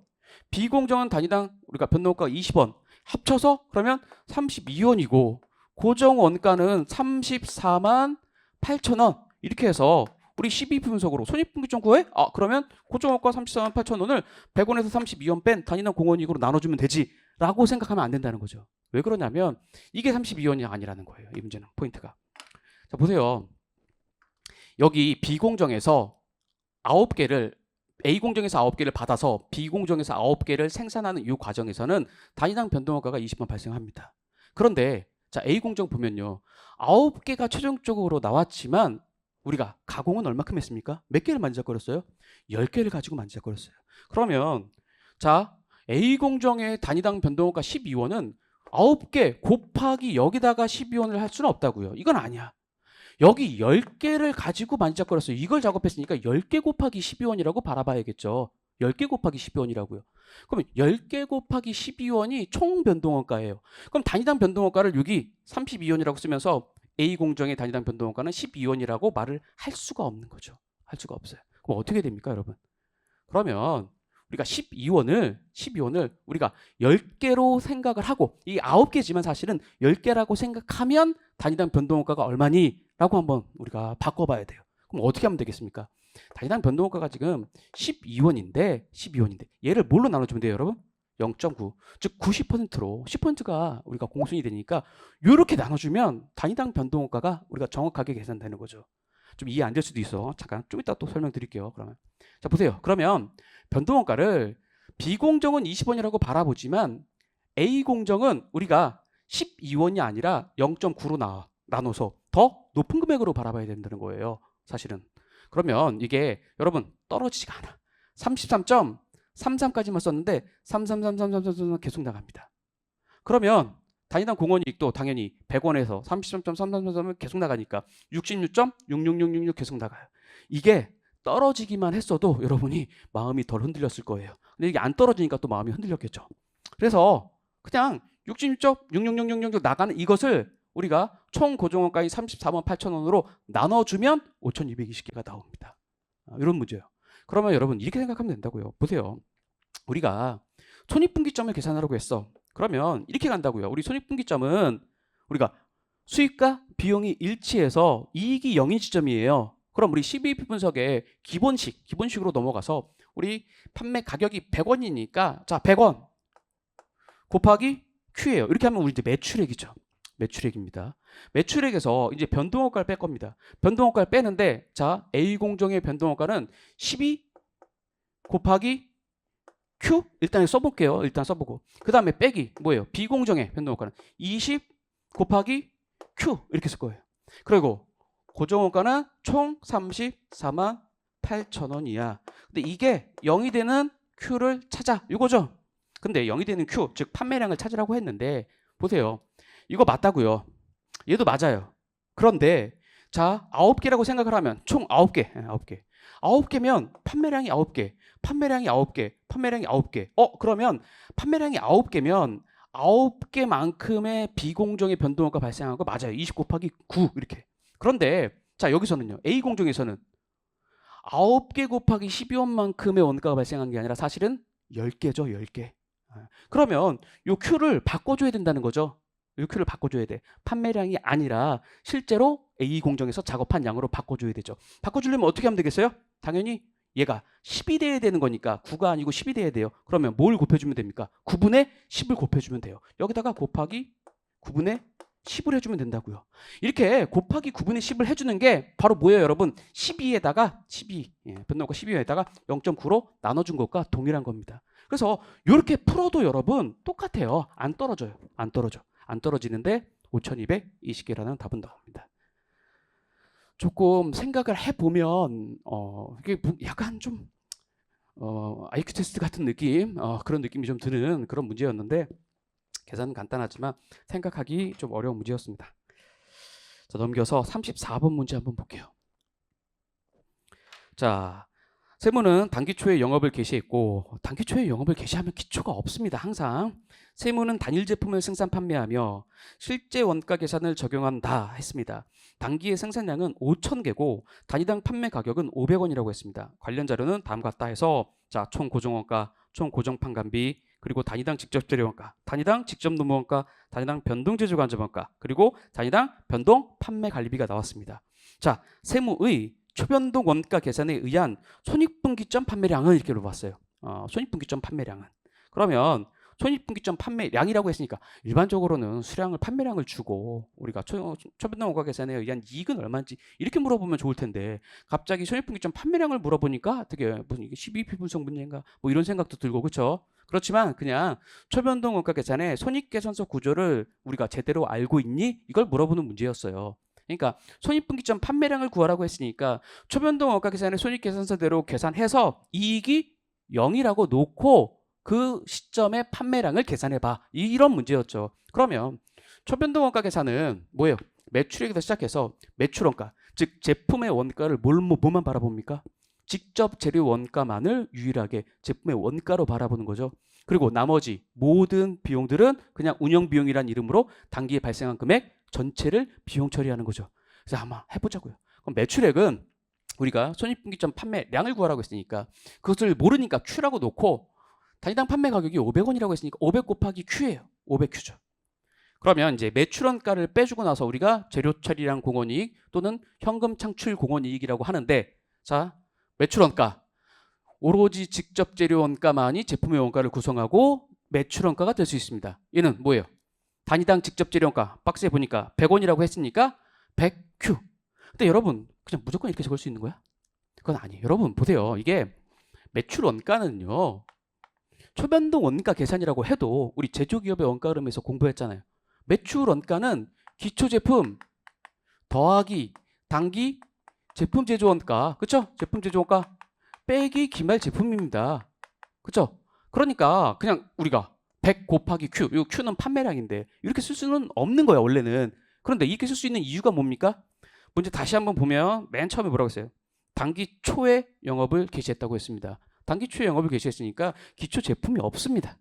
B 공정은 단위당 우리가 변동원가가 20원 합쳐서 그러면 32원이고 고정 원가는 34만 8천원 이렇게 해서 우리 12 분석으로 손익분기점 구해? 그러면 고정원가 34만 8천 원을 100원에서 32원 뺀 단위당 공원이익으로 나눠주면 되지 라고 생각하면 안 된다는 거죠. 왜 그러냐면 이게 32원이 아니라는 거예요. 이 문제는 포인트가. 자, 보세요. 여기 B공정에서 9개를 A공정에서 9개를 받아서 B공정에서 9개를 생산하는 이 과정에서는 단위당 변동원가가 20만 발생합니다. 그런데 자, A공정 보면요. 9개가 최종적으로 나왔지만 우리가 가공은 얼마큼 했습니까? 몇 개를 만지작거렸어요? 10개를 가지고 만지작거렸어요. 그러면 자, A공정의 단위당 변동원가 12원은 9개 곱하기 여기다가 12원을 할 수는 없다고요. 이건 아니야. 여기 10개를 가지고 만지작거렸어요. 이걸 작업했으니까 10개 곱하기 12원이라고 바라봐야겠죠. 10개 곱하기 12원이라고요. 그럼 10개 곱하기 12원이 총 변동원가예요. 그럼 단위당 변동원가를 여기 32원이라고 쓰면서 A공정의 단위당 변동원가는 12원이라고 말을 할 수가 없는 거죠. 할 수가 없어요. 그럼 어떻게 됩니까, 여러분? 그러면 우리가 12원을 우리가 10개로 생각을 하고 이 9개지만 사실은 10개라고 생각하면 단위당 변동원가가 얼마니? 라고 한번 우리가 바꿔봐야 돼요. 그럼 어떻게 하면 되겠습니까? 단위당 변동원가가 지금 12원인데 얘를 뭘로 나눠주면 돼요, 여러분? 0.9. 즉 90%로 10%가 우리가 공순이 되니까 이렇게 나눠주면 단위당 변동원가가 우리가 정확하게 계산되는 거죠. 좀 이해 안 될 수도 있어. 잠깐 좀 이따 또 설명드릴게요. 그러면 자 보세요. 그러면 변동원가를 B공정은 20원이라고 바라보지만 A공정은 우리가 12원이 아니라 0.9로 나눠서 더 높은 금액으로 바라봐야 된다는 거예요. 사실은. 그러면 이게 여러분 떨어지지가 않아. 33.33까지만 썼는데 333333 계속 나갑니다. 그러면 단위당 공원이익도 당연히 100원에서 33.3333은 계속 나가니까 66.66666 계속 나가요. 이게 떨어지기만 했어도 여러분이 마음이 덜 흔들렸을 거예요. 근데 이게 안 떨어지니까 또 마음이 흔들렸겠죠. 그래서 그냥 66.66666 나가는 이것을 우리가 총 고정원가인 34만 8천 원으로 나눠주면 5,220개가 나옵니다. 이런 문제예요. 그러면 여러분 이렇게 생각하면 된다고요. 보세요. 우리가 손익분기점을 계산하라고 했어. 그러면 이렇게 간다고요. 우리 손익분기점은 우리가 수익과 비용이 일치해서 이익이 0인 지점이에요. 그럼 우리 12 분석의 기본식으로 넘어가서 우리 판매 가격이 100원이니까 자 100원 곱하기 Q예요. 이렇게 하면 우리 이제 매출액이죠. 매출액입니다. 매출액에서 이제 변동원가를 뺄 겁니다. 변동원가를 빼는데 자 A공정의 변동원가는 12 곱하기 Q 일단 써볼게요. 일단 써보고 그 다음에 빼기 뭐예요? B공정의 변동원가는 20 곱하기 Q 이렇게 쓸 거예요. 그리고 고정원가는 총 34만 8천 원이야. 근데 이게 0이 되는 Q를 찾아 이거죠. 근데 0이 되는 Q 즉 판매량을 찾으라고 했는데 보세요. 이거 맞다고요. 얘도 맞아요. 그런데 자 9개라고 생각을 하면 총 9개 9개면 판매량이 9개 판매량이 9개 그러면 판매량이 9개면 9개만큼의 비공정의 변동원가 발생한 거 맞아요. 20 곱하기 9 이렇게. 그런데 자 여기서는요. A공정에서는 9개 곱하기 12원만큼의 원가가 발생한 게 아니라 사실은 10개죠. 10개. 그러면 요 Q를 바꿔줘야 된다는 거죠. 요 Q를 바꿔줘야 돼. 판매량이 아니라 실제로 A공정에서 작업한 양으로 바꿔줘야 되죠. 바꿔주려면 어떻게 하면 되겠어요? 당연히 얘가 10이 돼야 되는 거니까 9가 아니고 10이 돼야 돼요. 그러면 뭘 곱해주면 됩니까? 9분의 10을 곱해주면 돼요. 여기다가 곱하기 9분의 10을 해주면 된다고요. 이렇게 곱하기 9분의 10을 해주는 게 바로 뭐예요, 여러분? 12에다가 12, 변동원가 12에다가 0.9로 나눠준 것과 동일한 겁니다. 그래서 이렇게 풀어도 여러분 똑같아요. 안 떨어져요. 안 떨어지는데 5,220개라는 답은 나옵니다. 조금 생각을 해보면 이게 약간 좀 IQ 테스트 같은 느낌 그런 느낌이 좀 드는 그런 문제였는데 계산은 간단하지만 생각하기 좀 어려운 문제였습니다. 자, 넘겨서 34번 문제 한번 볼게요. 자, 세무는 단기 초에 영업을 개시했고 단기 초에 영업을 개시하면 기초가 없습니다. 항상 세무는 단일 제품을 생산 판매하며 실제 원가 계산을 적용한다 했습니다. 단기의 생산량은 5,000개고 단위당 판매 가격은 500원이라고 했습니다. 관련 자료는 다음과 같다 해서 자, 총 고정원가, 총 고정 판관비, 그리고 단위당 직접 재료원가, 단위당 직접 노무원가, 단위당 변동 제조 간접원가, 그리고 단위당 변동 판매 관리비가 나왔습니다. 자, 세무의 초변동 원가 계산에 의한 손익분기점 판매량을 이렇게 물어봤어요. 손익분기점 판매량은. 그러면 손익분기점 판매량이라고 했으니까 일반적으로는 수량을 판매량을 주고 우리가 초변동 원가 계산에 의한 이익은 얼마인지 이렇게 물어보면 좋을 텐데 갑자기 손익분기점 판매량을 물어보니까 되게 무슨 이게 12p 분석 문제인가 뭐 이런 생각도 들고 그렇죠. 그렇지만 그냥 초변동 원가 계산의 손익계산서 구조를 우리가 제대로 알고 있니? 이걸 물어보는 문제였어요. 그러니까 손익분기점 판매량을 구하라고 했으니까 초변동 원가 계산의 손익계산서대로 계산해서 이익이 0이라고 놓고 그 시점의 판매량을 계산해봐. 이런 문제였죠. 그러면 초변동 원가 계산은 뭐예요? 매출액에서 시작해서 매출원가, 즉 제품의 원가를 뭐만 바라봅니까? 직접 재료 원가만을 유일하게 제품의 원가로 바라보는 거죠. 그리고 나머지 모든 비용들은 그냥 운영 비용이란 이름으로 단기에 발생한 금액 전체를 비용 처리하는 거죠. 그래서 한번 해보자고요. 그럼 매출액은 우리가 손익분기점 판매량을 구하라고 했으니까 그것을 모르니까 Q라고 놓고 단위당 판매 가격이 500원이라고 했으니까 500 곱하기 Q예요. 500Q죠. 그러면 이제 매출원가를 빼주고 나서 우리가 재료 처리량 공원이익 또는 현금 창출 공원이익이라고 하는데 자 매출원가 오로지 직접 재료 원가만이 제품의 원가를 구성하고 매출원가가 될 수 있습니다. 얘는 뭐예요? 단위당 직접 재료 원가 박스에 보니까 100원이라고 했으니까 100Q. 근데 여러분 그냥 무조건 이렇게 적을 수 있는 거야? 그건 아니에요. 여러분 보세요. 이게 매출원가는요. 초변동 원가 계산이라고 해도 우리 제조기업의 원가 흐름에서 공부했잖아요. 매출 원가는 기초제품 더하기 단기 제품 제조 원가, 그렇죠? 제품 제조 원가 빼기 기말 제품입니다. 그렇죠? 그러니까 그냥 우리가 100 곱하기 Q, 이 Q는 판매량인데 이렇게 쓸 수는 없는 거예요, 원래는. 그런데 이렇게 쓸 수 있는 이유가 뭡니까? 문제 다시 한번 보면 맨 처음에 뭐라고 했어요? 단기 초에 영업을 개시했다고 했습니다. 단기 초에 영업을 개시했으니까 기초 제품이 없습니다.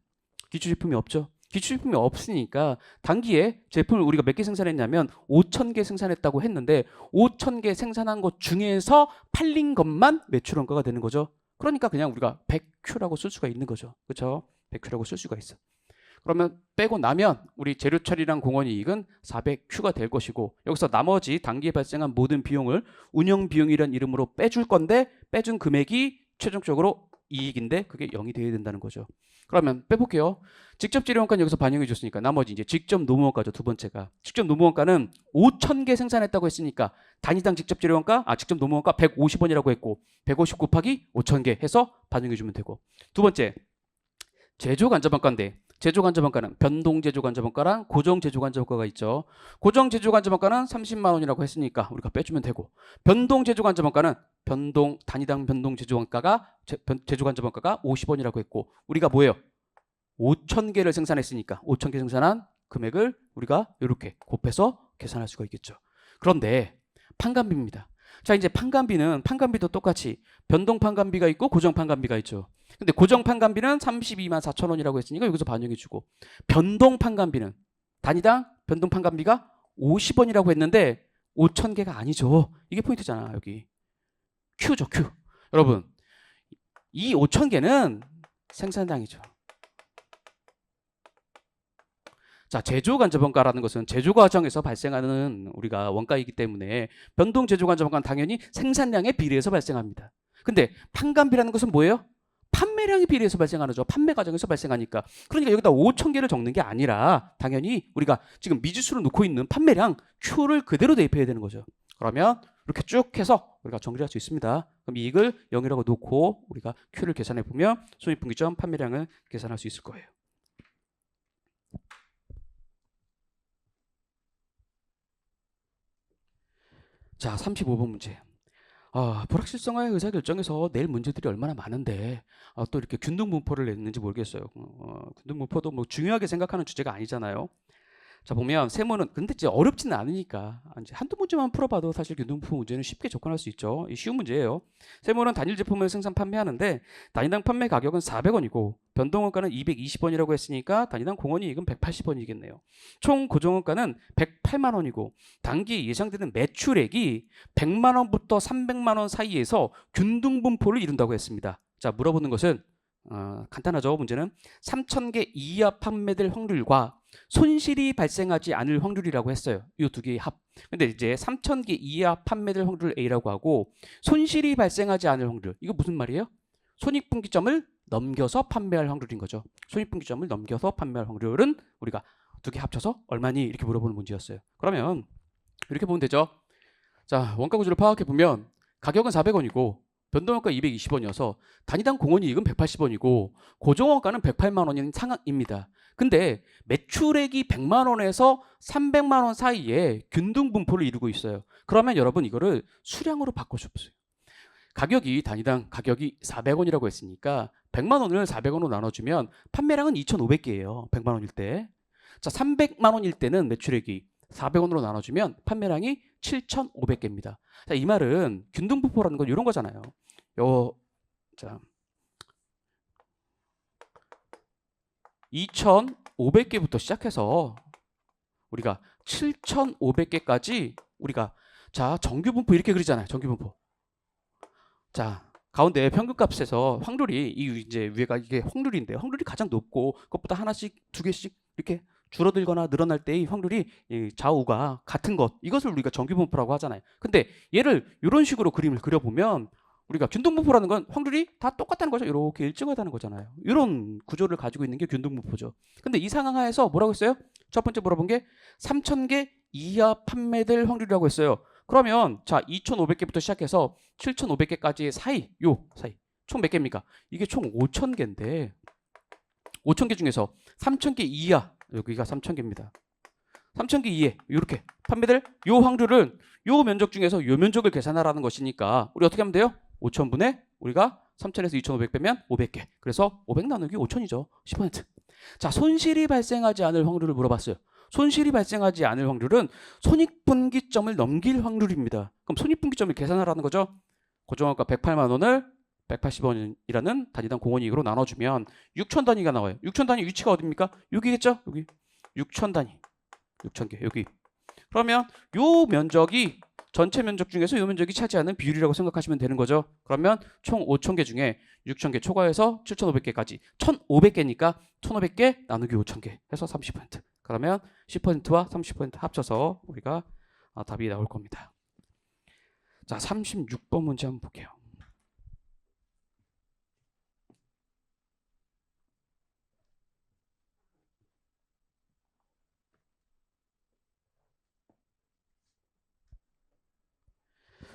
기초 제품이 없죠. 기초 제품이 없으니까 단기에 제품을 우리가 몇 개 생산했냐면 5,000개 생산했다고 했는데 5,000개 생산한 것 중에서 팔린 것만 매출원가가 되는 거죠. 그러니까 그냥 우리가 100Q라고 쓸 수가 있는 거죠. 그렇죠? 100Q라고 쓸 수가 있어. 그러면 빼고 나면 우리 재료 처리량 공원이익은 400Q가 될 것이고 여기서 나머지 단기에 발생한 모든 비용을 운영 비용이라는 이름으로 빼줄 건데 빼준 금액이 최종적으로 이익인데 그게 0이 돼야 된다는 거죠. 그러면 빼볼게요. 직접 재료원가는 여기서 반영해 줬으니까 나머지 이제 직접 노무원가죠. 두 번째가. 직접 노무원가는 5,000개 생산했다고 했으니까 단위당 직접 재료원가, 직접 노무원가 150원이라고 했고 150 곱하기 5,000개 해서 반영해 주면 되고. 두 번째, 제조간접원가인데 제조간접원가는 변동 제조간접원가랑 고정 제조간접원가가 있죠. 고정 제조간접원가는 30만 원이라고 했으니까 우리가 빼주면 되고 변동 제조간접원가는 단위당 변동 제조원가가 제조간접원가가 50원이라고 했고 우리가 뭐예요? 5,000개를 생산했으니까 5,000개 생산한 금액을 우리가 이렇게 곱해서 계산할 수가 있겠죠. 그런데 판관비입니다. 자 이제 판관비도 똑같이 변동 판관비가 있고 고정 판관비가 있죠. 근데 고정 판관비는 32만 4천 원이라고 했으니까 여기서 반영해 주고 변동 판관비는 단위당 변동 판관비가 50원이라고 했는데 5,000개가 아니죠. 이게 포인트잖아. 여기 Q죠. Q. 여러분 이 5,000개는 생산량이죠. 자, 제조간접원가라는 것은 제조 과정에서 발생하는 우리가 원가이기 때문에 변동 제조간접원가는 당연히 생산량에 비례해서 발생합니다. 근데 판관비라는 것은 뭐예요? 판매량에 비례해서 발생하는 거죠. 판매 과정에서 발생하니까. 그러니까 여기다 5,000개를 적는 게 아니라 당연히 우리가 지금 미지수를 놓고 있는 판매량 Q를 그대로 대입해야 되는 거죠. 그러면 이렇게 쭉 해서 우리가 정리할 수 있습니다. 그럼 이익을 0이라고 놓고 우리가 Q를 계산해 보면 손익분기점 판매량을 계산할 수 있을 거예요. 자, 35번 문제. 불확실성화의 의사결정에서 낼 문제들이 얼마나 많은데 또 이렇게 균등분포를 냈는지 모르겠어요. 균등분포도 뭐 중요하게 생각하는 주제가 아니잖아요. 자 보면 세모는 근데 이제 어렵지는 않으니까 이제 한두 문제만 풀어봐도 사실 균등분포 문제는 쉽게 접근할 수 있죠. 쉬운 문제예요. 세모는 단일 제품을 생산 판매하는데 단위당 판매 가격은 400원이고 변동원가는 220원이라고 했으니까 단위당 공원이익은 180원이겠네요. 총 고정원가는 108만 원이고 단기 예상되는 매출액이 100만 원부터 300만 원 사이에서 균등분포를 이룬다고 했습니다. 자 물어보는 것은 간단하죠. 문제는 3,000개 이하 판매될 확률과 손실이 발생하지 않을 확률이라고 했어요. 이 두 개의 합. 근데 이제 3,000개 이하 판매될 확률을 A라고 하고 손실이 발생하지 않을 확률. 이거 무슨 말이에요? 손익분기점을 넘겨서 판매할 확률인 거죠. 손익분기점을 넘겨서 판매할 확률은 우리가 두 개 합쳐서 얼마니? 이렇게 물어보는 문제였어요. 그러면 이렇게 보면 되죠. 자, 원가 구조를 파악해 보면 가격은 400원이고 변동원가 220원이어서 단위당 공원이익은 180원이고 고정원가는 108만 원인 상황입니다. 근데 매출액이 100만 원에서 300만 원 사이에 균등분포를 이루고 있어요. 그러면 여러분 이거를 수량으로 바꿔주세요. 가격이 단위당 가격이 400원이라고 했으니까 100만 원을 400원으로 나눠주면 판매량은 2,500개예요. 100만 원일 때. 자, 300만 원일 때는 매출액이 400원으로 나눠주면 판매량이 7,500개입니다. 자, 이 말은 균등분포라는 건 이런 거잖아요. 자, 2,500개부터 시작해서 우리가 7,500개까지 우리가 자 정규분포 이렇게 그리잖아요. 정규분포. 자, 가운데 평균값에서 확률이 이제 위에가 이게 확률인데 확률이 가장 높고 그것보다 하나씩 두 개씩 이렇게 줄어들거나 늘어날 때의 확률이 좌우가 같은 것 이것을 우리가 정규분포라고 하잖아요. 근데 얘를 이런 식으로 그림을 그려보면 우리가 균등분포라는 건 확률이 다 똑같다는 거죠. 이렇게 일정하다는 거잖아요. 이런 구조를 가지고 있는 게 균등분포죠. 근데 이 상황 하에서 뭐라고 했어요? 첫 번째 물어본 게 3,000개 이하 판매될 확률이라고 했어요. 그러면 자 2,500개부터 시작해서 7,500개까지의 사이 총 몇 개입니까? 이게 총 5,000개인데 5,000개 중에서 3,000개 이하 여기가 3,000개입니다. 3,000개 이하 이렇게 판매될 요 확률은 요 면적 중에서 요 면적을 계산하라는 것이니까 우리 어떻게 하면 돼요? 5,000분의 우리가 3,000에서 2,500 빼면 500개. 그래서 500 나누기 5,000이죠. 10%. 자, 손실이 발생하지 않을 확률을 물어봤어요. 손실이 발생하지 않을 확률은 손익분기점을 넘길 확률입니다. 그럼 손익분기점을 계산하라는 거죠. 고정원가 108만 원을 180원이라는 단위당 공원이익으로 나눠주면 6천 단위가 나와요. 6천 단위 위치가 어디입니까? 여기겠죠? 여기 6천 단위 6,000개 여기. 그러면 요 면적이 전체 면적 중에서 요 면적이 차지하는 비율이라고 생각하시면 되는 거죠. 그러면 총 5,000개 중에 6,000개 초과해서 7,500개까지 1,500개니까 1,500개 나누기 5,000개 해서 30%. 그러면 10%와 30% 합쳐서 우리가 답이 나올 겁니다. 자, 36번 문제 한번 볼게요.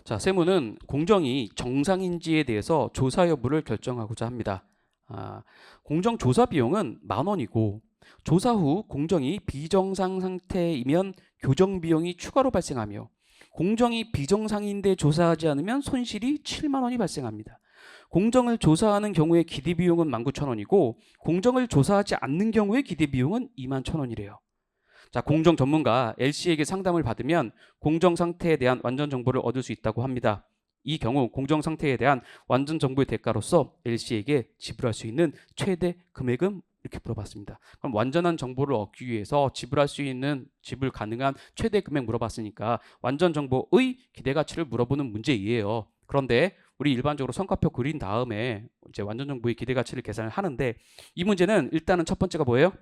자, 세무는 공정이 정상인지에 대해서 조사 여부를 결정하고자 합니다. 공정 조사 비용은 10,000원이고 조사 후 공정이 비정상 상태이면 교정 비용이 추가로 발생하며 공정이 비정상인데 조사하지 않으면 손실이 7만 원이 발생합니다. 공정을 조사하는 경우에 기대 비용은 19,000원이고 공정을 조사하지 않는 경우에 기대 비용은 21,000원이래요. 자, 공정 전문가 L씨에게 상담을 받으면 공정 상태에 대한 완전 정보를 얻을 수 있다고 합니다. 이 경우 공정 상태에 대한 완전 정보의 대가로서 L씨에게 지불할 수 있는 최대 금액은 이렇게 물어봤습니다. 그럼 완전한 정보를 얻기 위해서 지불할 수 있는 지불 가능한 최대 금액 물어봤으니까 완전 정보의 기대 가치를 물어보는 문제이에요. 그런데 우리 일반적으로 성과표 그린 다음에 이제 완전 정보의 기대 가치를 계산을 하는데 이 문제는 일단은 첫 번째가 뭐예요?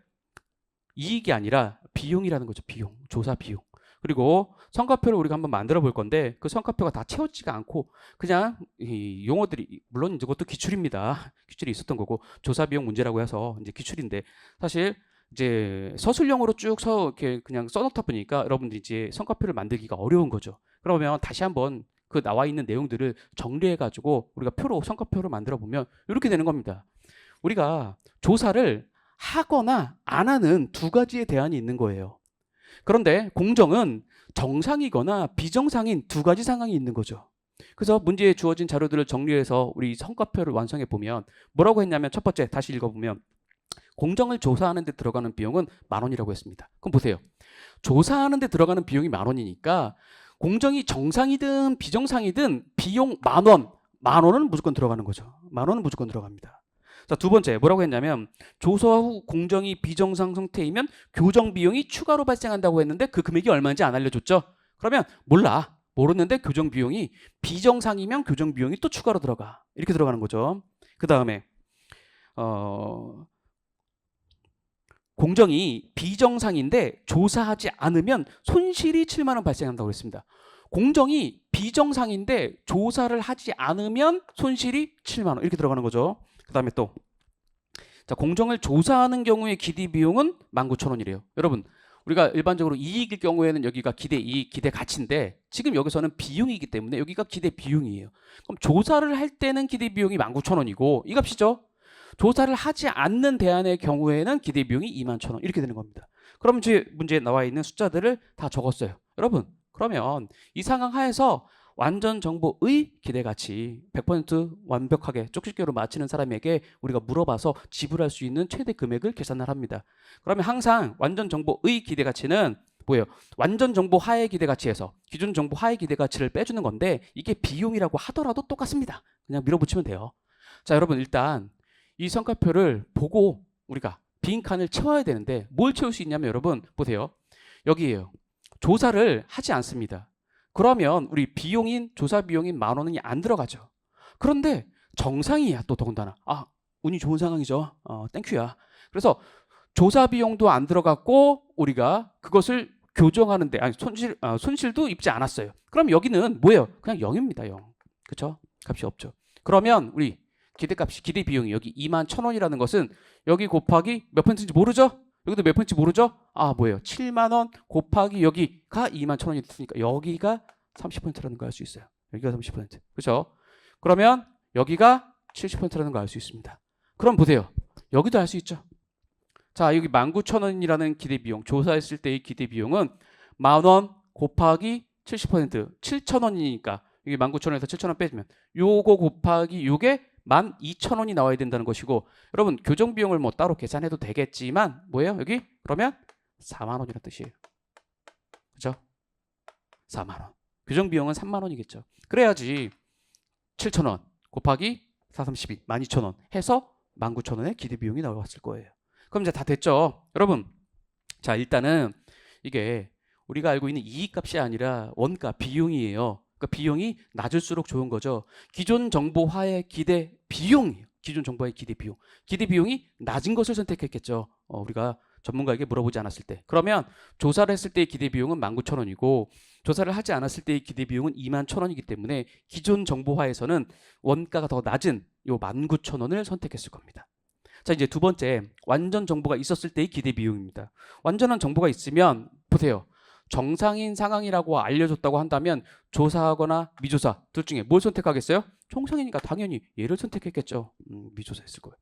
이익이 아니라 비용이라는 거죠. 비용, 조사 비용. 그리고 성과표를 우리가 한번 만들어 볼 건데 그 성과표가 다 채워지지가 않고 그냥 이 용어들이 물론 이것도 기출입니다. 기출이 있었던 거고 조사 비용 문제라고 해서 이제 기출인데 사실 이제 서술형으로 쭉 이렇게 그냥 써놓다 보니까 여러분들이 이제 성과표를 만들기가 어려운 거죠. 그러면 다시 한번 그 나와 있는 내용들을 정리해 가지고 우리가 표로 성과표를 만들어 보면 이렇게 되는 겁니다. 우리가 조사를 하거나 안 하는 두 가지의 대안이 있는 거예요. 그런데 공정은 정상이거나 비정상인 두 가지 상황이 있는 거죠. 그래서 문제에 주어진 자료들을 정리해서 우리 성과표를 완성해 보면 뭐라고 했냐면 첫 번째 다시 읽어보면 공정을 조사하는 데 들어가는 비용은 10,000원이라고 했습니다. 그럼 보세요. 조사하는 데 들어가는 비용이 10,000원이니까 공정이 정상이든 비정상이든 비용 10,000원, 10,000원은 무조건 들어가는 거죠. 10,000원은 무조건 들어갑니다. 자, 두 번째 뭐라고 했냐면 조사 후 공정이 비정상 상태이면 교정 비용이 추가로 발생한다고 했는데 그 금액이 얼마인지 안 알려줬죠. 그러면 몰라. 모르는데 교정 비용이 비정상이면 교정 비용이 또 추가로 들어가. 이렇게 들어가는 거죠. 그 다음에 공정이 비정상인데 조사하지 않으면 손실이 7만 원 발생한다고 그랬습니다. 공정이 비정상인데 조사를 하지 않으면 손실이 7만 원 이렇게 들어가는 거죠. 그 다음에 또 자, 공정을 조사하는 경우의 기대 비용은 19,000원이래요. 여러분 우리가 일반적으로 이익일 경우에는 여기가 기대 이익, 기대 가치인데 지금 여기서는 비용이기 때문에 여기가 기대 비용이에요. 그럼 조사를 할 때는 기대 비용이 19,000원이고 이 값이죠. 조사를 하지 않는 대안의 경우에는 기대 비용이 21,000원 이렇게 되는 겁니다. 그럼 이제 문제에 나와 있는 숫자들을 다 적었어요. 여러분 그러면 이 상황 하에서 완전 정보의 기대 가치 100% 완벽하게 쪽집게로 맞히는 사람에게 우리가 물어봐서 지불할 수 있는 최대 금액을 계산을 합니다. 그러면 항상 완전 정보의 기대 가치는 뭐예요? 완전 정보 하의 기대 가치에서 기준 정보 하의 기대 가치를 빼주는 건데 이게 비용이라고 하더라도 똑같습니다. 그냥 밀어붙이면 돼요. 자, 여러분 일단 이 성과표를 보고 우리가 빈칸을 채워야 되는데 뭘 채울 수 있냐면 여러분 보세요. 여기에요. 조사를 하지 않습니다. 그러면 우리 비용인 조사 비용인 10,000원이 안 들어가죠. 그런데 정상이야 또 더군다나. 아 운이 좋은 상황이죠. 땡큐야. 그래서 조사 비용도 안 들어갔고 우리가 그것을 교정하는데 아니 손실도 입지 않았어요. 그럼 여기는 뭐예요? 그냥 0입니다. 0. 그렇죠? 값이 없죠. 그러면 우리 기대값이 기대 비용이 여기 21,000원이라는 것은 여기 곱하기 몇 퍼센트인지 모르죠? 여기도 몇 퍼센트인지 모르죠? 아 뭐예요? 7만 원 곱하기 여기가 21,000원이 됐으니까 여기가 30%라는 거 알 수 있어요. 여기가 30%. 그렇죠? 그러면 여기가 70%라는 거 알 수 있습니다. 그럼 보세요. 여기도 알 수 있죠. 자 여기 19,000원이라는 기대 비용 조사했을 때의 기대 비용은 10,000원 곱하기 70% 7,000원이니까 여기 19,000원에서 7,000원 빼주면 요거 곱하기 요게 12,000원이 나와야 된다는 것이고 여러분 교정 비용을 뭐 따로 계산해도 되겠지만 뭐예요? 여기 그러면 4만 원이라는 뜻이에요. 그죠? 4만 원. 교정 비용은 3만 원이겠죠. 그래야지 7,000원 곱하기 4, 32, 12,000원 해서 19,000원의 기대 비용이 나왔을 거예요. 그럼 이제 다 됐죠? 여러분 자 일단은 이게 우리가 알고 있는 이익값이 아니라 원가 비용이에요. 그러니까 비용이 낮을수록 좋은 거죠. 기존 정보화의 기대 비용이에요. 기존 정보화의 기대 비용. 기대 비용이 낮은 것을 선택했겠죠. 우리가 전문가에게 물어보지 않았을 때. 그러면 조사를 했을 때의 기대 비용은 19,000원이고 조사를 하지 않았을 때의 기대 비용은 21,000원이기 때문에 기존 정보화에서는 원가가 더 낮은 요 19,000원을 선택했을 겁니다. 자 이제 두 번째 완전 정보가 있었을 때의 기대 비용입니다. 완전한 정보가 있으면 보세요. 정상인 상황이라고 알려줬다고 한다면 조사하거나 미조사 둘 중에 뭘 선택하겠어요? 정상이니까 당연히 얘를 선택했겠죠. 미조사 했을 거예요.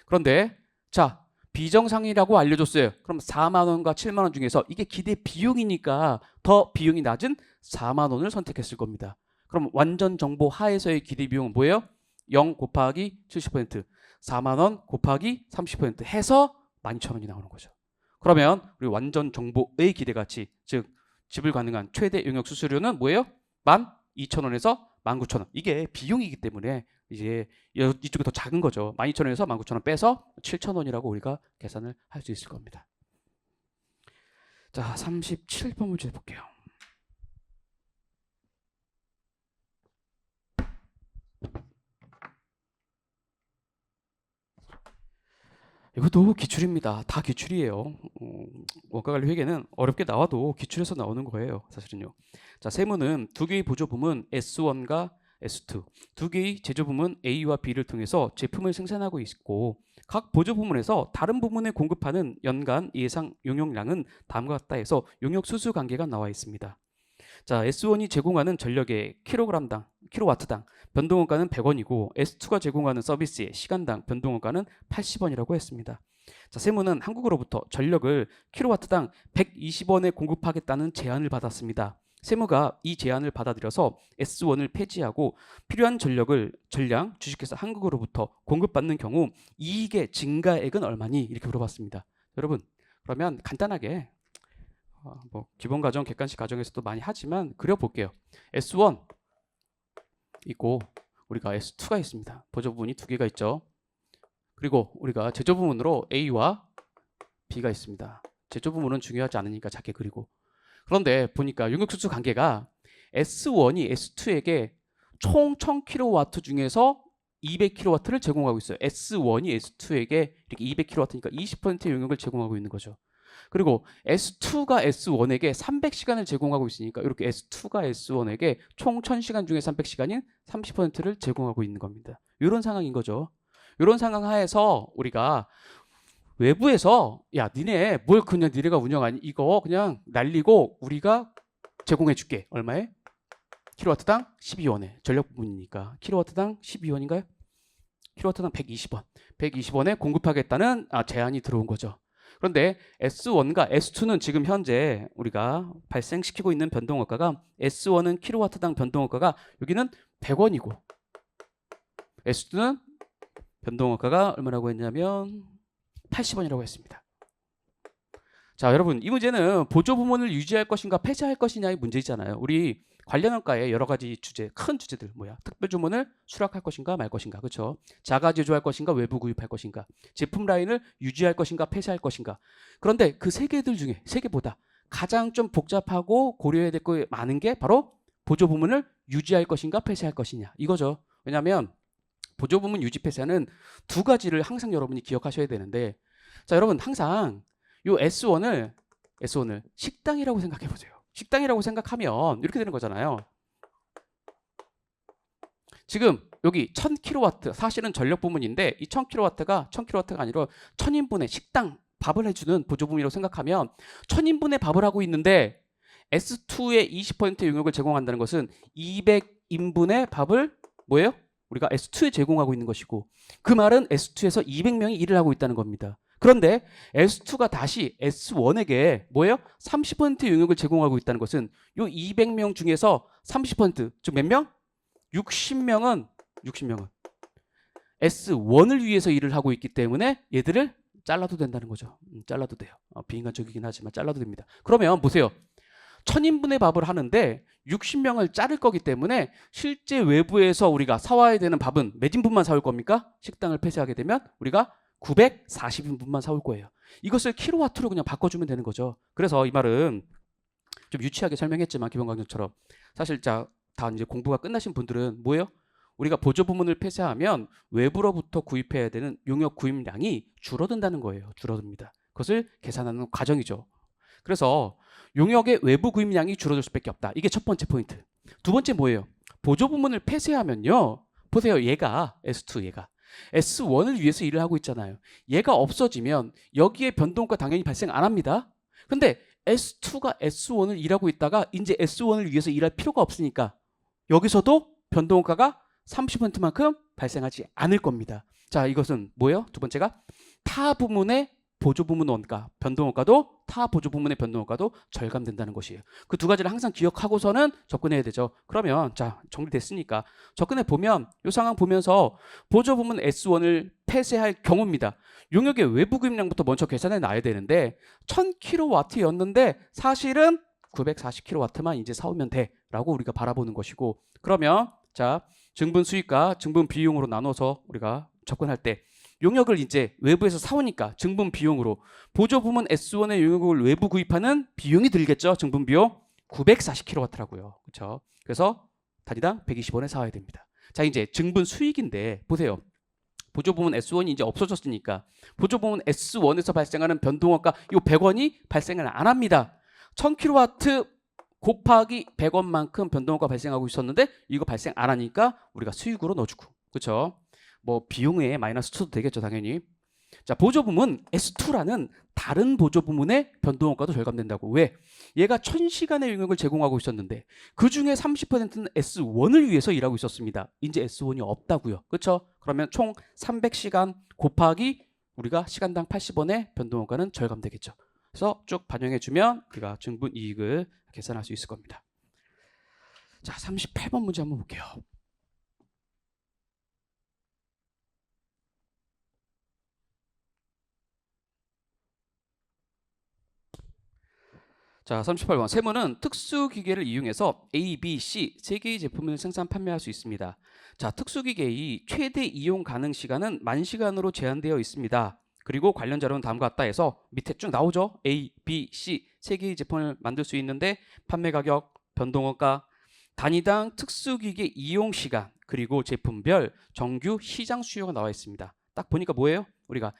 그런데 자 비정상이라고 알려줬어요. 그럼 4만 원과 7만 원 중에서 이게 기대 비용이니까 더 비용이 낮은 4만 원을 선택했을 겁니다. 그럼 완전 정보 하에서의 기대 비용은 뭐예요? 0 곱하기 70% 4만 원 곱하기 30% 해서 12,000원이 나오는 거죠. 그러면 우리 완전 정보의 기대 가치 즉 지불 가능한 최대 용역 수수료는 뭐예요? 12,000원에서 19,000원. 이게 비용이기 때문에 이제 이쪽이 더 작은 거죠. 12,000원에서 19,000원 빼서 7,000원이라고 우리가 계산을 할 수 있을 겁니다. 자, 37번 문제 볼게요. 이것도 기출입니다. 다 기출이에요. 원가관리 회계는 어렵게 나와도 기출에서 나오는 거예요. 사실은요. 자, 세무는 두 개의 보조 부문 S1과 S2, 두 개의 제조 부문 A와 B를 통해서 제품을 생산하고 있고 각 보조 부문에서 다른 부문에 공급하는 연간 예상 용역량은 다음과 같다 해서 용역 수수 관계가 나와 있습니다. 자, S1이 제공하는 전력의 킬로와트당 변동원가는 100원이고 S2가 제공하는 서비스의 시간당 변동원가는 80원이라고 했습니다. 자, 세무는 한국으로부터 전력을 킬로와트당 120원에 공급하겠다는 제안을 받았습니다. 세무가 이 제안을 받아들여서 S1을 폐지하고 필요한 전량 주식회사 한국으로부터 공급받는 경우 이익의 증가액은 얼마니? 이렇게 물어봤습니다. 여러분 그러면 간단하게 뭐 기본 과정, 객관식 과정에서도 많이 하지만 그려볼게요. S1 있고 우리가 S2가 있습니다. 보조 부분이 두 개가 있죠. 그리고 우리가 제조 부문으로 A와 B가 있습니다. 제조 부문은 중요하지 않으니까 작게 그리고 그런데 보니까 용역수수 관계가 S1이 S2에게 총 1000kW 중에서 200kW를 제공하고 있어요. S1이 S2에게 이렇게 200kW니까 20%의 용역을 제공하고 있는 거죠. 그리고 S2가 S1에게 300시간을 제공하고 있으니까 이렇게 S2가 S1에게 총 1000시간 중에 300시간인 30%를 제공하고 있는 겁니다. 이런 상황인 거죠. 이런 상황 하에서 우리가 외부에서 야 니네 뭘 그냥 니네가 운영하니 이거 그냥 날리고 우리가 제공해 줄게. 얼마에? 킬로와트당 12원에 전력 부분이니까 킬로와트당 12원인가요? 킬로와트당 120원. 120원에 공급하겠다는 제안이 들어온 거죠. 그런데 S1과 S2는 지금 현재 우리가 발생시키고 있는 변동원가가 S1은 킬로와트당 변동원가가 여기는 100원이고 S2는 변동원가가 얼마라고 했냐면 80원이라고 했습니다. 자, 여러분 이 문제는 보조 부문을 유지할 것인가 폐지할 것이냐의 문제이잖아요. 우리 관련 원가에 여러 가지 주제, 큰 주제들 뭐야? 특별 주문을 수락할 것인가 말 것인가, 그렇죠? 자가 제조할 것인가 외부 구입할 것인가, 제품 라인을 유지할 것인가 폐쇄할 것인가. 그런데 그 세 개들 중에 세 개보다 가장 좀 복잡하고 고려해야 될 거 많은 게 바로 보조 부문을 유지할 것인가 폐쇄할 것이냐 이거죠. 왜냐하면 보조 부문 유지 폐쇄는 두 가지를 항상 여러분이 기억하셔야 되는데, 자 여러분 항상 요 S1을 식당이라고 생각해 보세요. 식당이라고 생각하면 이렇게 되는 거잖아요. 지금 여기 1000kW 사실은 전력 부문인데 이 1000kW가 아니라 1000인분의 식당 밥을 해주는 보조 부문이라고 생각하면 1000인분의 밥을 하고 있는데 S2의 20%의 용역을 제공한다는 것은 200인분의 밥을 뭐예요? 우리가 S2에 제공하고 있는 것이고 그 말은 S2에서 200명이 일을 하고 있다는 겁니다. 그런데 S2가 다시 S1에게 뭐예요? 30%의 용역을 제공하고 있다는 것은 요 200명 중에서 30%, 즉 몇 명? 60명은 S1을 위해서 일을 하고 있기 때문에 얘들을 잘라도 된다는 거죠. 잘라도 돼요. 비인간적이긴 하지만 잘라도 됩니다. 그러면 보세요. 1000인분의 밥을 하는데 60명을 자를 거기 때문에 실제 외부에서 우리가 사와야 되는 밥은 몇 인분만 사올 겁니까? 식당을 폐쇄하게 되면 우리가 940인분만 사올 거예요. 이것을 킬로와트로 그냥 바꿔주면 되는 거죠. 그래서 이 말은 좀 유치하게 설명했지만 기본 강정처럼 사실 다 이제 공부가 끝나신 분들은 뭐예요? 우리가 보조 부문을 폐쇄하면 외부로부터 구입해야 되는 용역 구입량이 줄어든다는 거예요. 줄어듭니다. 그것을 계산하는 과정이죠. 그래서 용역의 외부 구입량이 줄어들 수밖에 없다. 이게 첫 번째 포인트. 두 번째 뭐예요? 보조 부문을 폐쇄하면요. 보세요. 얘가 S2 얘가 S1을 위해서 일을 하고 있잖아요. 얘가 없어지면 여기에 변동가 당연히 발생 안 합니다. 근데 S2가 S1을 일하고 있다가 이제 S1을 위해서 일할 필요가 없으니까 여기서도 변동가가 30%만큼 발생하지 않을 겁니다. 자, 이것은 뭐예요? 두 번째가 타 부문의 보조 부문 원가, 변동원가도 타 보조 부문의 변동원가도 절감된다는 것이에요. 그 두 가지를 항상 기억하고서는 접근해야 되죠. 그러면 자 정리됐으니까 접근해 보면 이 상황 보면서 보조 부문 S1을 폐쇄할 경우입니다. 용역의 외부 구입량부터 먼저 계산해 놔야 되는데 1000kW였는데 사실은 940kW만 이제 사오면 돼라고 우리가 바라보는 것이고, 그러면 자 증분 수익과 증분 비용으로 나눠서 우리가 접근할 때 용역을 이제 외부에서 사오니까 증분 비용으로 보조 부문 S1의 용역을 외부 구입하는 비용이 들겠죠. 증분 비용 940kW라고요. 그렇죠? 그래서 단위당 120원에 사와야 됩니다. 자, 이제 증분 수익인데 보세요. 보조 부문 S1이 이제 없어졌으니까 보조 부문 S1에서 발생하는 변동원가 이 100원이 발생을 안 합니다. 1000kW 곱하기 100원만큼 변동원가 발생하고 있었는데 이거 발생 안 하니까 우리가 수익으로 넣어주고, 그렇죠? 뭐 비용에 마이너스 쳐도 되겠죠, 당연히. 자, 보조 부문 S2라는 다른 보조 부문의 변동원가도 절감된다고. 왜? 얘가 1000시간의 용역을 제공하고 있었는데 그 중에 30%는 S1을 위해서 일하고 있었습니다. 이제 S1이 없다고요. 그렇죠? 그러면 총 300시간 곱하기 우리가 시간당 80원의 변동원가는 절감되겠죠. 그래서 쭉 반영해 주면 우리가 증분 이익을 계산할 수 있을 겁니다. 자, 38번 문제 한번 볼게요. 자, 38번. 세무는 특수기계를 이용해서 A, B, C 세 개의 제품을 생산 판매할 수 있습니다. 자, 특수기계의 최대 이용 가능 시간은 10,000시간으로 제한되어 있습니다. 그리고 관련 자료는 다음과 같다 해서 밑에 쭉 나오죠. A, B, C 세 개의 제품을 만들 수 있는데 판매 가격, 변동원가, 단위당 특수기계 이용 시간 그리고 제품별 정규 시장 수요가 나와 있습니다. 딱 보니까 뭐예요? 우리가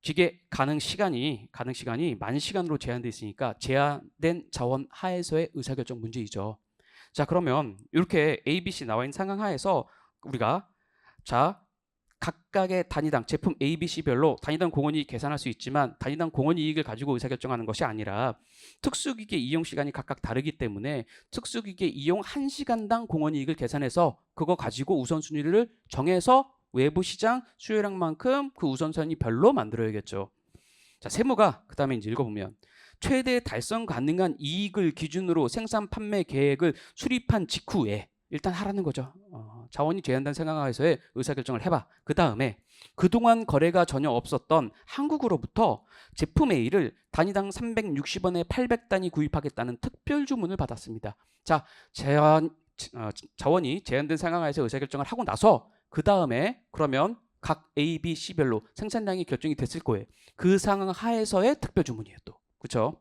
기계 가능 시간이 10,000시간으로 제한되어 있으니까 제한된 자원 하에서의 의사결정 문제이죠. 자, 그러면 이렇게 A, B, C 나와 있는 상황 하에서 우리가 자 각각의 단위당 제품 A, B, C별로 단위당 공원이익 계산할 수 있지만 단위당 공원이익을 가지고 의사결정하는 것이 아니라 특수기계 이용 시간이 각각 다르기 때문에 특수기계 이용 1시간당 공원이익을 계산해서 그거 가지고 우선순위를 정해서 외부 시장 수요량만큼 그 우선순위 별로 만들어야겠죠. 자, 세무가 그 다음에 이제 읽어보면 최대 달성 가능한 이익을 기준으로 생산 판매 계획을 수립한 직후에 일단 하라는 거죠. 자원이 제한된 상황에서의 의사결정을 해봐. 그 다음에 그동안 거래가 전혀 없었던 한국으로부터 제품 A를 단위당 360원에 800단위 구입하겠다는 특별 주문을 받았습니다. 자, 자원이 제한된 상황에서 의사결정을 하고 나서 그 다음에 그러면 각 A, B, C별로 생산량이 결정이 됐을 거예요. 그 상황 하에서의 특별 주문이에요. 또 그렇죠?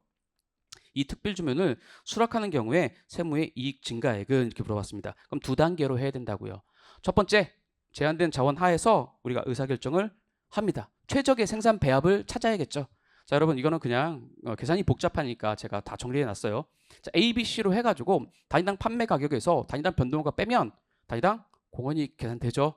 이 특별 주문을 수락하는 경우에 세무의 이익 증가액은 이렇게 물어봤습니다. 그럼 두 단계로 해야 된다고요. 첫 번째, 제한된 자원 하에서 우리가 의사결정을 합니다. 최적의 생산 배합을 찾아야겠죠. 자, 여러분 이거는 그냥 계산이 복잡하니까 제가 다 정리해 놨어요. 자, A, B, C로 해가지고 단위당 판매 가격에서 단위당 변동가 빼면 단위당 공원이익 계산되죠.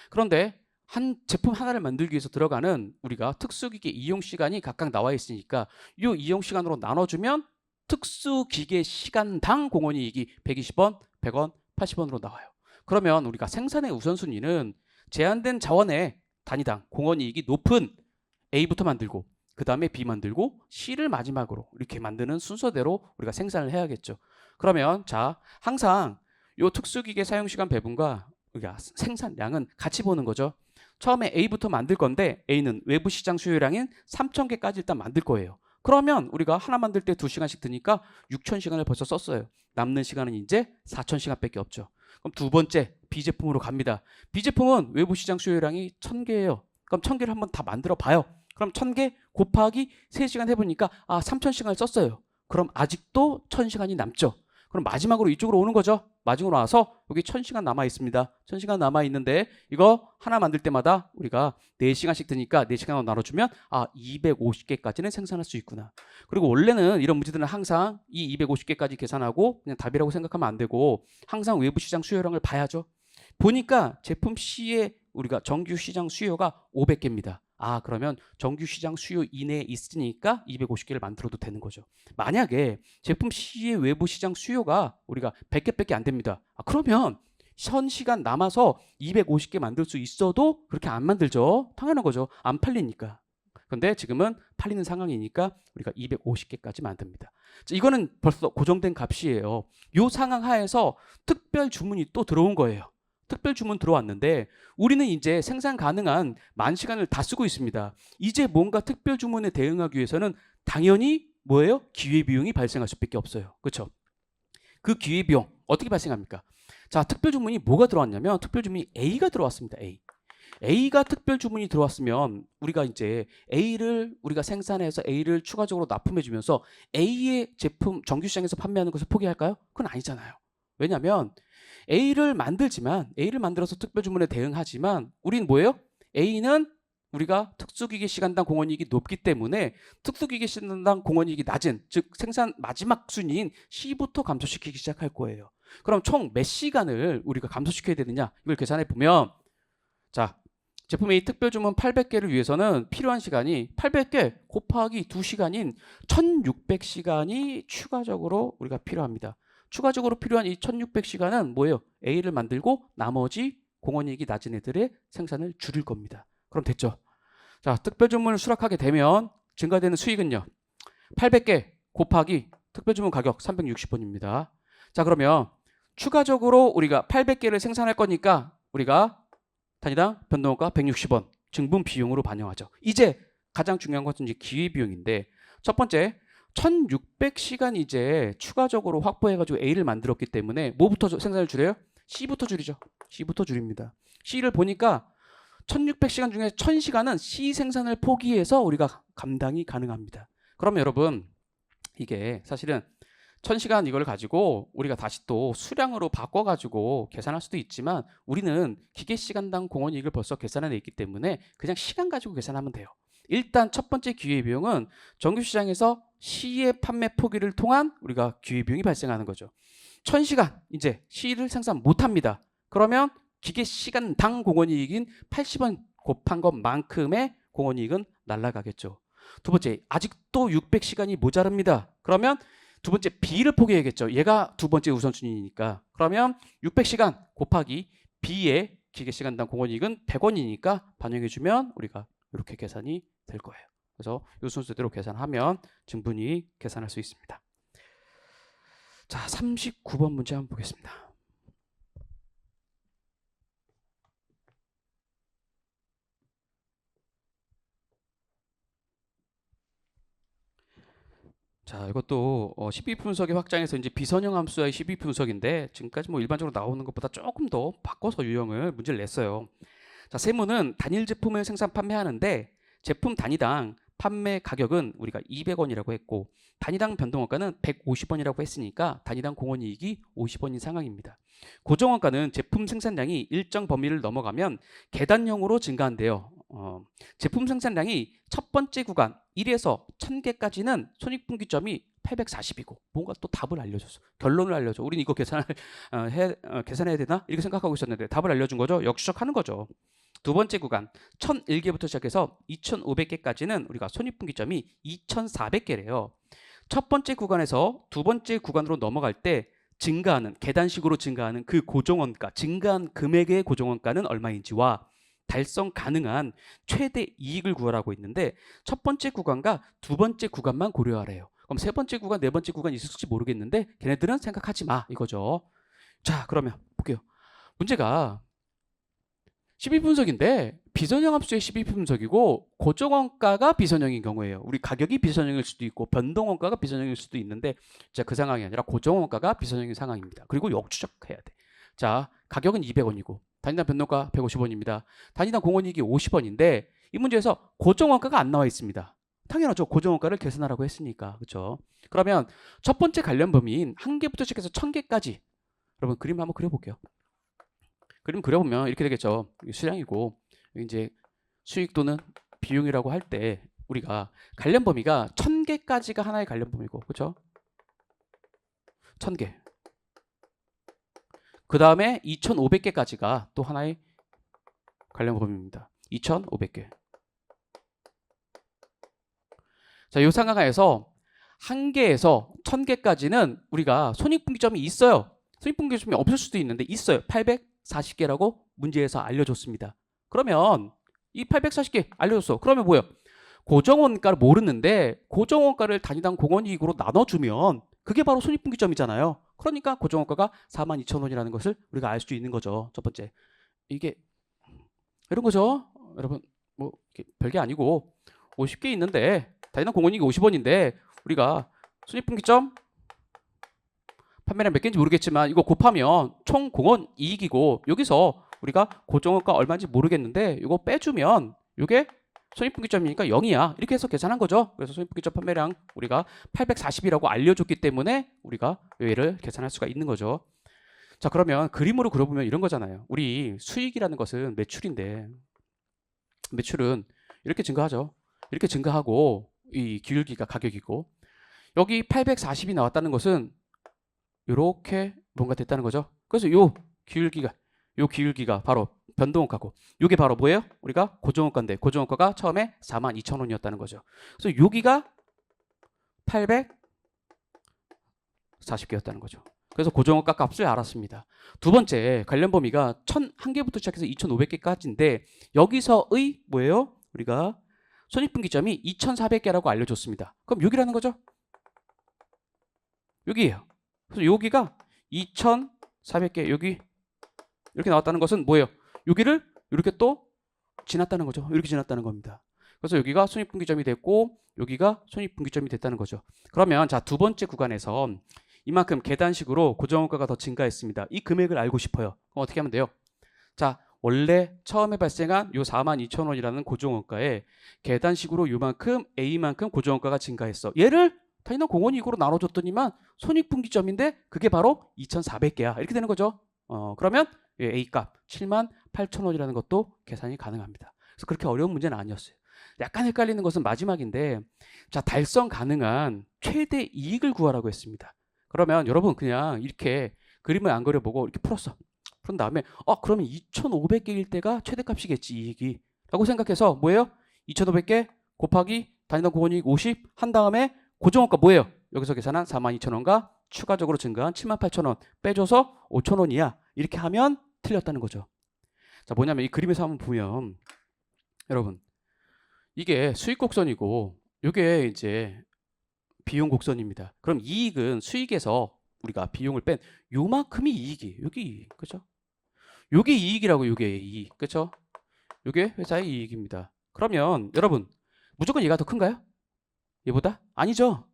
그런데 한 제품 하나를 만들기 위해서 들어가는 우리가 특수기계 이용 시간이 각각 나와 있으니까 이 이용 시간으로 나눠주면 특수기계 시간당 공원이익이 120원, 100원, 80원으로 나와요. 그러면 우리가 생산의 우선순위는 제한된 자원의 단위당 공원이익이 높은 A부터 만들고 그 다음에 B 만들고 C를 마지막으로 이렇게 만드는 순서대로 우리가 생산을 해야겠죠. 그러면 자, 항상 이 특수기계 사용시간 배분과 우리가 생산량은 같이 보는 거죠. 처음에 A부터 만들 건데 A는 외부 시장 수요량인 3,000개까지 일단 만들 거예요. 그러면 우리가 하나 만들 때 2시간씩 드니까 6,000시간을 벌써 썼어요. 남는 시간은 이제 4,000시간밖에 없죠. 그럼 두 번째 B제품으로 갑니다. B제품은 외부 시장 수요량이 1,000개예요. 그럼 1,000개를 한번 다 만들어 봐요. 그럼 1,000개 곱하기 3시간 해보니까 3,000시간을 썼어요. 그럼 아직도 1,000시간이 남죠. 그럼 마지막으로 이쪽으로 오는 거죠. 마지막으로 와서 여기 1,000시간 남아 있습니다. 1,000시간 남아 있는데 이거 하나 만들 때마다 우리가 4시간씩 드니까 4시간으로 나눠주면 250개까지는 생산할 수 있구나. 그리고 원래는 이런 문제들은 항상 이 250개까지 계산하고 그냥 답이라고 생각하면 안 되고 항상 외부 시장 수요량을 봐야죠. 보니까 제품 C의 우리가 정규 시장 수요가 500개입니다. 그러면 정규 시장 수요 이내에 있으니까 250개를 만들어도 되는 거죠. 만약에 제품 C의 외부 시장 수요가 우리가 100개밖에 안 됩니다. 그러면 1,000시간 남아서 250개 만들 수 있어도 그렇게 안 만들죠. 당연한 거죠. 안 팔리니까. 근데 지금은 팔리는 상황이니까 우리가 250개까지 만듭니다. 자, 이거는 벌써 고정된 값이에요. 이 상황 하에서 특별 주문이 또 들어온 거예요. 특별 주문 들어왔는데 우리는 이제 생산 가능한 10,000시간을 다 쓰고 있습니다. 이제 뭔가 특별 주문에 대응하기 위해서는 당연히 뭐예요? 기회비용이 발생할 수밖에 없어요. 그렇죠? 그 기회비용 어떻게 발생합니까? 자, 특별 주문이 뭐가 들어왔냐면 특별 주문이 A가 들어왔습니다. A가 특별 주문이 들어왔으면 우리가 이제 A를 우리가 생산해서 A를 추가적으로 납품해 주면서 A의 제품 정규 시장에서 판매하는 것을 포기할까요? 그건 아니잖아요. 왜냐하면 A를 만들어서 특별 주문에 대응하지만 우리는 뭐예요? A는 우리가 특수기계 시간당 공원이익이 높기 때문에 특수기계 시간당 공원이익이 낮은 즉 생산 마지막 순위인 C부터 감소시키기 시작할 거예요. 그럼 총 몇 시간을 우리가 감소시켜야 되느냐? 이걸 계산해 보면 자, 제품 A 특별 주문 800개를 위해서는 필요한 시간이 800개 곱하기 2시간인 1,600시간이 추가적으로 우리가 필요합니다. 추가적으로 필요한 이 1,600시간은 뭐예요? A를 만들고 나머지 공원이익이 낮은 애들의 생산을 줄일 겁니다. 그럼 됐죠? 자, 특별 주문을 수락하게 되면 증가되는 수익은요. 800개 곱하기 특별 주문 가격 360원입니다. 자, 그러면 추가적으로 우리가 800개를 생산할 거니까 우리가 단위당 변동가 160원 증분 비용으로 반영하죠. 이제 가장 중요한 것은 이제 기회비용인데 첫 번째 1,600시간 이제 추가적으로 확보해가지고 A를 만들었기 때문에 뭐부터 생산을 줄여요? C부터 줄이죠. C부터 줄입니다. C를 보니까 1,600시간 중에 1,000시간은 C 생산을 포기해서 우리가 감당이 가능합니다. 그럼 여러분 이게 사실은 1000시간 이걸 가지고 우리가 다시 또 수량으로 바꿔가지고 계산할 수도 있지만 우리는 기계시간당 공원이익을 벌써 계산해 냈기 때문에 그냥 시간 가지고 계산하면 돼요. 일단 첫 번째 기회비용은 정규시장에서 C의 판매 포기를 통한 우리가 기회비용이 발생하는 거죠. 1000시간 이제 C를 생산 못합니다. 그러면 기계시간당 공원이익인 80원 곱한 것만큼의 공원이익은 날라가겠죠. 두 번째, 아직도 600시간이 모자릅니다. 그러면 두 번째 B를 포기해야겠죠. 얘가 두 번째 우선순위니까. 그러면 600시간 곱하기 B의 기계시간당 공원이익은 100원이니까 반영해주면 우리가 이렇게 계산이 될 거예요. 그래서 이 순서대로 계산하면 충분히 계산할 수 있습니다. 자, 39번 문제 한번 보겠습니다. 자, 이것도 12 분석의 확장에서 이제 비선형 함수와의 12 분석인데 지금까지 뭐 일반적으로 나오는 것보다 조금 더 바꿔서 유형을 문제를 냈어요. 자, 세무는 단일 제품을 생산 판매하는데 제품 단위당 판매 가격은 우리가 200원이라고 했고 단위당 변동원가는 150원이라고 했으니까 단위당 공원이익이 50원인 상황입니다. 고정원가는 제품 생산량이 일정 범위를 넘어가면 계단형으로 증가한대요. 제품 생산량이 첫 번째 구간 1에서 1000개까지는 손익분기점이 840이고 뭔가 또 답을 알려줬어. 결론을 알려줘. 우린 이거 계산해야 되나? 이렇게 생각하고 있었는데 답을 알려준 거죠. 역추적하는 거죠. 두 번째 구간 1001개부터 시작해서 2500개까지는 우리가 손익분기점이 2400개래요. 첫 번째 구간에서 두 번째 구간으로 넘어갈 때 증가하는 계단식으로 증가하는 그 고정원가, 증가한 금액의 고정원가는 얼마인지와 달성 가능한 최대 이익을 구하라고 있는데 첫 번째 구간과 두 번째 구간만 고려하래요. 그럼 세 번째 구간, 네 번째 구간 있을지 모르겠는데 걔네들은 생각하지 마 이거죠. 자, 그러면 볼게요. 문제가 12분석인데 비선형 함수의 12분석이고 고정원가가 비선형인 경우에요. 우리 가격이 비선형일 수도 있고 변동원가가 비선형일 수도 있는데 자, 그 상황이 아니라 고정원가가 비선형인 상황입니다. 그리고 역추적해야 돼. 자, 가격은 200원이고 단위당 변동가 150원입니다. 단위당 공원이익이 50원인데 이 문제에서 고정원가가 안 나와 있습니다. 당연하죠. 고정원가를 계산하라고 했으니까. 그렇죠? 그러면 첫 번째 관련 범위인 1개부터 시작해서 1000개까지 여러분 그림 한번 그려볼게요. 그림 그려보면 이렇게 되겠죠. 수량이고 이제 수익 또는 비용이라고 할 때 우리가 관련 범위가 1000개까지가 하나의 관련 범위고 그렇죠? 1000개. 그 다음에 2500개까지가 또 하나의 관련 범위입니다. 2500개. 자, 이 상황하에서 1개에서 1000개까지는 우리가 손익분기점이 있어요. 손익분기점이 없을 수도 있는데 있어요. 840개라고 문제에서 알려줬습니다. 그러면 이 840개 알려줬어. 그러면 뭐예요? 고정원가를 모르는데 고정원가를 단위당 공원이익으로 나눠주면 그게 바로 손익분기점이잖아요. 그러니까 고정원가가 42,000원이라는 것을 우리가 알 수 있는 거죠. 첫 번째. 이게 이런 거죠. 여러분 뭐 별게 아니고 50개 있는데 단위당 공원이익이 50원인데 우리가 손익분기점 판매량 몇 개인지 모르겠지만 이거 곱하면 총 공원 이익이고 여기서 우리가 고정원가 얼마인지 모르겠는데 이거 빼주면 이게 손익분기점이니까 0이야. 이렇게 해서 계산한 거죠. 그래서 손익분기점 판매량 우리가 840이라고 알려줬기 때문에 우리가 얘를 계산할 수가 있는 거죠. 자, 그러면 그림으로 그려보면 이런 거잖아요. 우리 수익이라는 것은 매출인데 매출은 이렇게 증가하죠. 이렇게 증가하고 이 기울기가 가격이고 여기 840이 나왔다는 것은 이렇게 뭔가 됐다는 거죠. 그래서 요 기울기가 바로 변동원가고 이게 바로 뭐예요? 우리가 고정원가인데 고정원가가 처음에 42,000원이었다는 거죠. 그래서 여기가 840개였다는 거죠. 그래서 고정원가 값을 알았습니다. 두 번째 관련 범위가 1001개부터 시작해서 2500개까지인데 여기서의 뭐예요? 우리가 손익분기점이 2400개라고 알려줬습니다. 그럼 여기라는 거죠? 여기예요. 그래서 여기가 2400개 여기 이렇게 나왔다는 것은 뭐예요? 여기를 이렇게 또 지났다는 거죠. 이렇게 지났다는 겁니다. 그래서 여기가 손익분기점이 됐고 여기가 손익분기점이 됐다는 거죠. 그러면 자, 두 번째 구간에서 이만큼 계단식으로 고정원가가 더 증가했습니다. 이 금액을 알고 싶어요. 그럼 어떻게 하면 돼요? 자, 원래 처음에 발생한 요 42,000원이라는 고정원가에 계단식으로 요만큼 A만큼 고정원가가 증가했어. 얘를 단위당 공원이익으로 나눠줬더니만 손익분기점인데 그게 바로 2,400개야. 이렇게 되는 거죠. 그러면 A값 78,000원이라는 것도 계산이 가능합니다. 그래서 그렇게 어려운 문제는 아니었어요. 약간 헷갈리는 것은 마지막인데, 자, 달성 가능한 최대 이익을 구하라고 했습니다. 그러면 여러분 그냥 이렇게 그림을 안 그려보고 이렇게 풀었어. 그런 다음에 그러면 2,500개일 때가 최대값이겠지, 이익이. 라고 생각해서 뭐예요? 2,500개 곱하기 단위당 공원이익 50 한 다음에 고정원가 뭐예요? 여기서 계산한 42,000원과 추가적으로 증가한 78,000원 빼줘서 5,000원이야. 이렇게 하면 틀렸다는 거죠. 자, 뭐냐면 이 그림에서 한번 보면 여러분 이게 수익 곡선이고 이게 이제 비용 곡선입니다. 그럼 이익은 수익에서 우리가 비용을 뺀 요만큼이 이익이에요. 여기 이익, 그죠? 요게 이익이라고, 요게 이익, 그죠? 요게 회사의 이익입니다. 그러면 여러분 무조건 얘가 더 큰가요? 얘보다? 아니죠.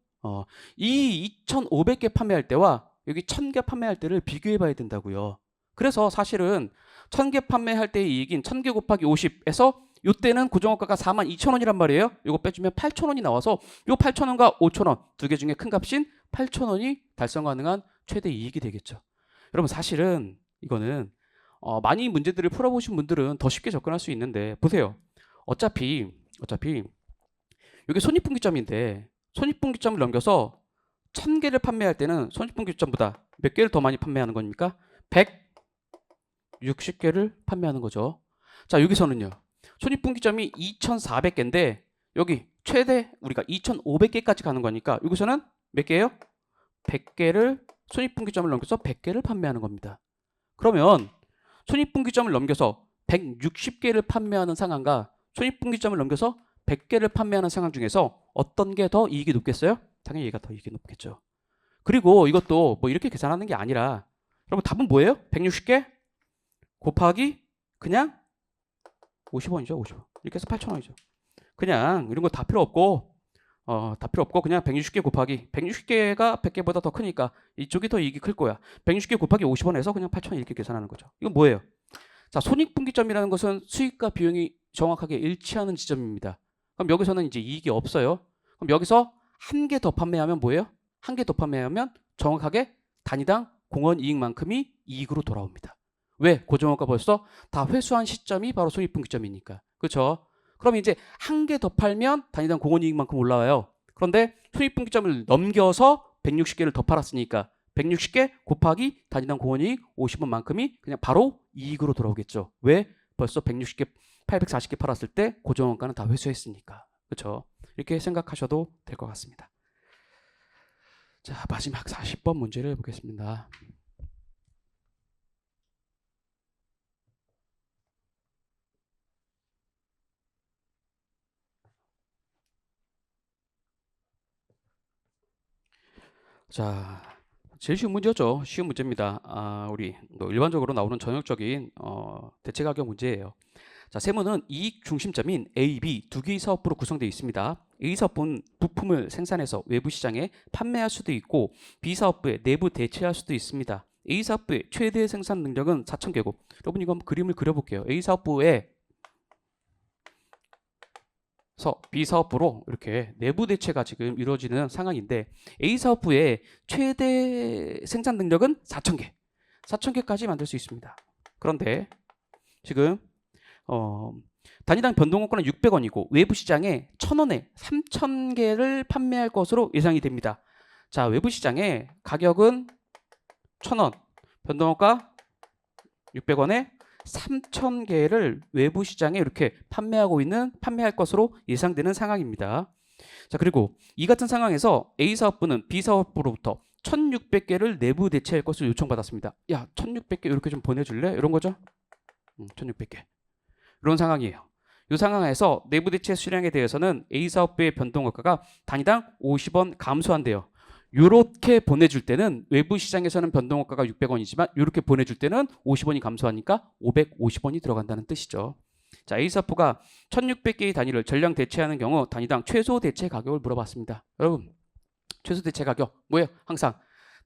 이 2,500개 판매할 때와 여기 1,000개 판매할 때를 비교해 봐야 된다고요. 그래서 사실은 1,000개 판매할 때의 이익인 1,000개 곱하기 50에서 요때는 고정원가가 42,000원이란 말이에요. 요거 빼주면 8,000원이 나와서 요 8,000원과 5,000원 두 개 중에 큰 값인 8,000원이 달성 가능한 최대 이익이 되겠죠. 여러분 사실은 이거는 많이 문제들을 풀어보신 분들은 더 쉽게 접근할 수 있는데 보세요. 어차피 이게 손익분기점인데 손익분기점을 넘겨서 1,000개를 판매할 때는 손익분기점보다 몇 개를 더 많이 판매하는 겁니까? 160개를 판매하는 거죠. 자, 여기서는요. 손익분기점이 2,400개인데 여기 최대 우리가 2,500개까지 가는 거니까 여기서는 몇 개예요? 100개를 손익분기점을 넘겨서 100개를 판매하는 겁니다. 그러면 손익분기점을 넘겨서 160개를 판매하는 상황과 손익분기점을 넘겨서 100개를 판매하는 상황 중에서 어떤 게 더 이익이 높겠어요? 당연히 얘가 더 이익이 높겠죠. 그리고 이것도 뭐 이렇게 계산하는 게 아니라 여러분 답은 뭐예요? 160개 곱하기 그냥 50원이죠. 50원. 이렇게 해서 8,000원이죠. 그냥 이런 거 다 필요 없고 그냥 160개 곱하기 160개가 100개보다 더 크니까 이쪽이 더 이익이 클 거야. 160개 곱하기 50원에서 그냥 8,000원 이렇게 계산하는 거죠. 이건 뭐예요? 자, 손익분기점이라는 것은 수익과 비용이 정확하게 일치하는 지점입니다. 그럼 여기서는 이제 이익이 없어요. 그럼 여기서 한 개 더 판매하면 뭐예요? 한 개 더 판매하면 정확하게 단위당 공원 이익만큼이 이익으로 돌아옵니다. 왜? 고정원가 벌써 다 회수한 시점이 바로 손익분기점이니까. 그렇죠? 그럼 이제 한 개 더 팔면 단위당 공원 이익만큼 올라와요. 그런데 손익분기점을 넘겨서 160개를 더 팔았으니까 160개 곱하기 단위당 공원 이익 50원만큼이 그냥 바로 이익으로 돌아오겠죠. 왜? 벌써 160개, 840개 팔았을 때 고정원가는 다 회수했으니까. 그렇죠? 이렇게 생각하셔도 될 것 같습니다. 자, 마지막 40번 문제를 보겠습니다. 자, 제일 쉬운 문제였죠. 쉬운 문제입니다. 우리 일반적으로 나오는 전형적인 대체 가격 문제예요. 자, 세무는 이익 중심점인 A, B 두 개의 사업부로 구성되어 있습니다. A 사업부는 부품을 생산해서 외부 시장에 판매할 수도 있고 B 사업부에 내부 대체할 수도 있습니다. A 사업부의 최대 생산 능력은 4,000개곱. 여러분 이거 한번 그림을 그려볼게요. A 사업부에 B 사업부로 이렇게 내부 대체가 지금 이루어지는 상황인데 A 사업부의 최대 생산 능력은 4,000개. 4,000개까지 만들 수 있습니다. 그런데 지금 단위당 변동원가는 600원이고 외부 시장에 1,000원에 3,000개를 판매할 것으로 예상이 됩니다. 자, 외부 시장에 가격은 1,000원, 변동원가 600원에 3,000개를 외부 시장에 이렇게 판매할 것으로 예상되는 상황입니다. 자, 그리고 이 같은 상황에서 A 사업부는 B 사업부로부터 1,600개를 내부 대체할 것을 요청받았습니다. 야, 1,600개 이렇게 좀 보내줄래? 이런 거죠. 1,600개. 이런 상황이에요. 이 상황에서 내부 대체 수량에 대해서는 A 사업부의 변동원가가 단위당 50원 감소한대요. 이렇게 보내줄 때는 외부 시장에서는 변동원가가 600원이지만 이렇게 보내줄 때는 50원이 감소하니까 550원이 들어간다는 뜻이죠. 자, A 사업부가 1,600개의 단위를 전량 대체하는 경우 단위당 최소 대체 가격을 물어봤습니다. 여러분, 최소 대체 가격 뭐예요? 항상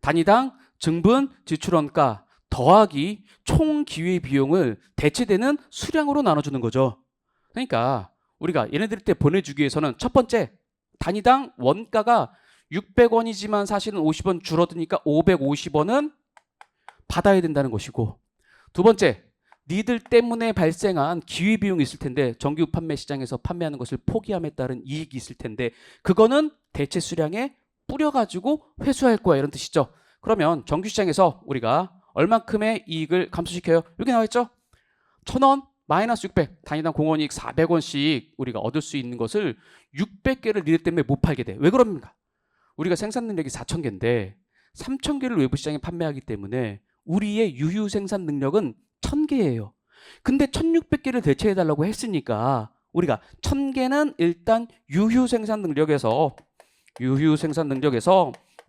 단위당 증분 지출원가 더하기 총 기회 비용을 대체되는 수량으로 나눠주는 거죠. 그러니까 우리가 얘네들 때 보내주기 위해서는 첫 번째 단위당 원가가 600원이지만 사실은 50원 줄어드니까 550원은 받아야 된다는 것이고, 두 번째, 니들 때문에 발생한 기회비용이 있을 텐데 정규 판매 시장에서 판매하는 것을 포기함에 따른 이익이 있을 텐데 그거는 대체 수량에 뿌려가지고 회수할 거야, 이런 뜻이죠. 그러면 정규 시장에서 우리가 얼만큼의 이익을 감소시켜요? 여기 나와있죠? 1,000원 마이너스 600, 단위당 공원이익 400원씩 우리가 얻을 수 있는 것을 600개를 니들 때문에 못 팔게 돼. 왜 그럽니까? 우리가 생산 능력이 4,000개인데 3,000개를 외부 시장에 판매하기 때문에 우리의 유효 생산 능력은 1,000개예요. 근데 1,600개를 대체해달라고 했으니까 우리가 1,000개는 일단 유효 생산 능력에서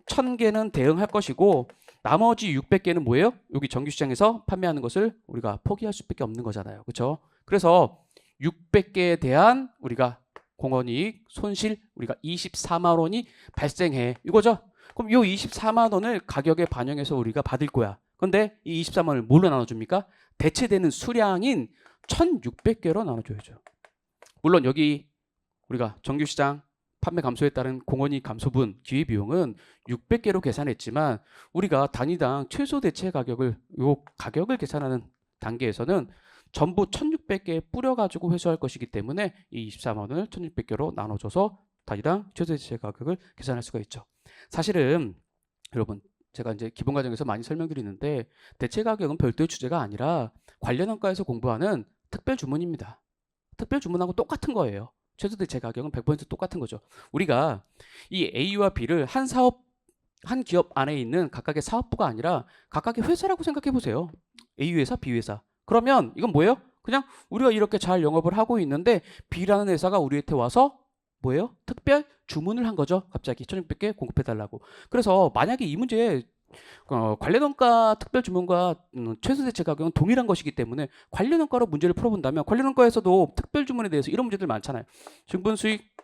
1,000개는 대응할 것이고, 나머지 600개는 뭐예요? 여기 정규 시장에서 판매하는 것을 우리가 포기할 수밖에 없는 거잖아요. 그렇죠? 그래서 600개에 대한 우리가 공원이익 손실 우리가 24만 원이 발생해, 이거죠. 그럼 이 24만 원을 가격에 반영해서 우리가 받을 거야. 근데 이 24만 원을 뭘로 나눠줍니까? 대체되는 수량인 1,600개로 나눠줘야죠. 물론 여기 우리가 정규시장 판매 감소에 따른 공원이익 감소분 기회비용은 600개로 계산했지만 우리가 단위당 최소 대체 가격을 계산하는 단계에서는 전부 1,600개에 뿌려가지고 회수할 것이기 때문에 이 24만 원을 1,600개로 나눠줘서 단위당 최소 대체 가격을 계산할 수가 있죠. 사실은 여러분, 제가 이제 기본 과정에서 많이 설명드리는데 대체 가격은 별도의 주제가 아니라 관련 원가에서 공부하는 특별 주문입니다. 특별 주문하고 똑같은 거예요. 최소 대체 가격은 100% 똑같은 거죠. 우리가 이 A와 B를 한 기업 안에 있는 각각의 사업부가 아니라 각각의 회사라고 생각해 보세요. A 회사, B 회사. 그러면 이건 뭐예요? 그냥 우리가 이렇게 잘 영업을 하고 있는데 B라는 회사가 우리한테 와서 뭐예요? 특별 주문을 한 거죠. 갑자기 1,600개 공급해달라고. 그래서 만약에 이 문제 관련 원가 특별 주문과 최소 대체 가격은 동일한 것이기 때문에 관련 원가로 문제를 풀어본다면 관련 원가에서도 특별 주문에 대해서 이런 문제들 많잖아요. 증분 수익,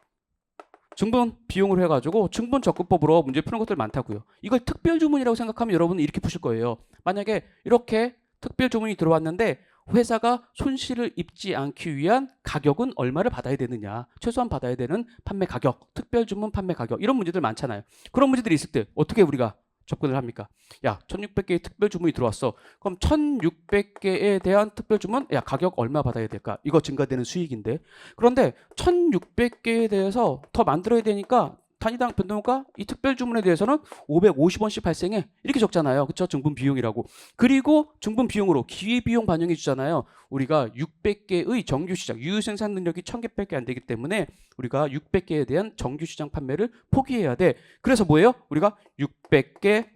증분 비용으로 해가지고 증분 접근법으로 문제 푸는 것들 많다고요. 이걸 특별 주문이라고 생각하면 여러분은 이렇게 푸실 거예요. 만약에 이렇게 특별 주문이 들어왔는데 회사가 손실을 입지 않기 위한 가격은 얼마를 받아야 되느냐, 최소한 받아야 되는 판매 가격, 특별 주문 판매 가격, 이런 문제들 많잖아요. 그런 문제들이 있을 때 어떻게 우리가 접근을 합니까? 야, 1,600개의 특별 주문이 들어왔어. 그럼 1,600개에 대한 특별 주문, 야, 가격 얼마 받아야 될까? 이거 증가되는 수익인데. 그런데 1,600개에 대해서 더 만들어야 되니까 단위당 변동가 이 특별 주문에 대해서는 550원씩 발생해. 이렇게 적잖아요. 그렇죠? 증분 비용이라고. 그리고 증분 비용으로 기회 비용 반영해 주잖아요. 우리가 600개의 정규 시장 유효 생산 능력이 1,000개밖에 안 되기 때문에 우리가 600개에 대한 정규 시장 판매를 포기해야 돼. 그래서 뭐예요? 우리가 600개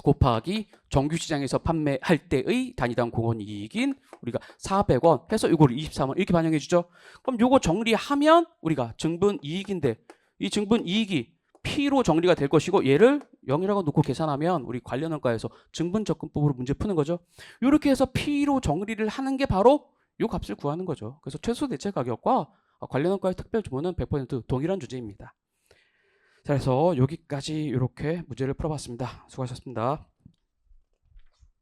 곱하기 정규 시장에서 판매할 때의 단위당 공원 이익인 우리가 400원 해서 이거를 23원 이렇게 반영해 주죠. 그럼 요거 정리하면 우리가 증분 이익인데 이 증분 이익이 P로 정리가 될 것이고 얘를 0이라고 놓고 계산하면 우리 관련 원가에서 증분 접근법으로 문제 푸는 거죠. 이렇게 해서 P로 정리를 하는 게 바로 이 값을 구하는 거죠. 그래서 최소 대체 가격과 관련 원가의 특별 주문은 100% 동일한 주제입니다. 자, 그래서 여기까지 이렇게 문제를 풀어봤습니다. 수고하셨습니다.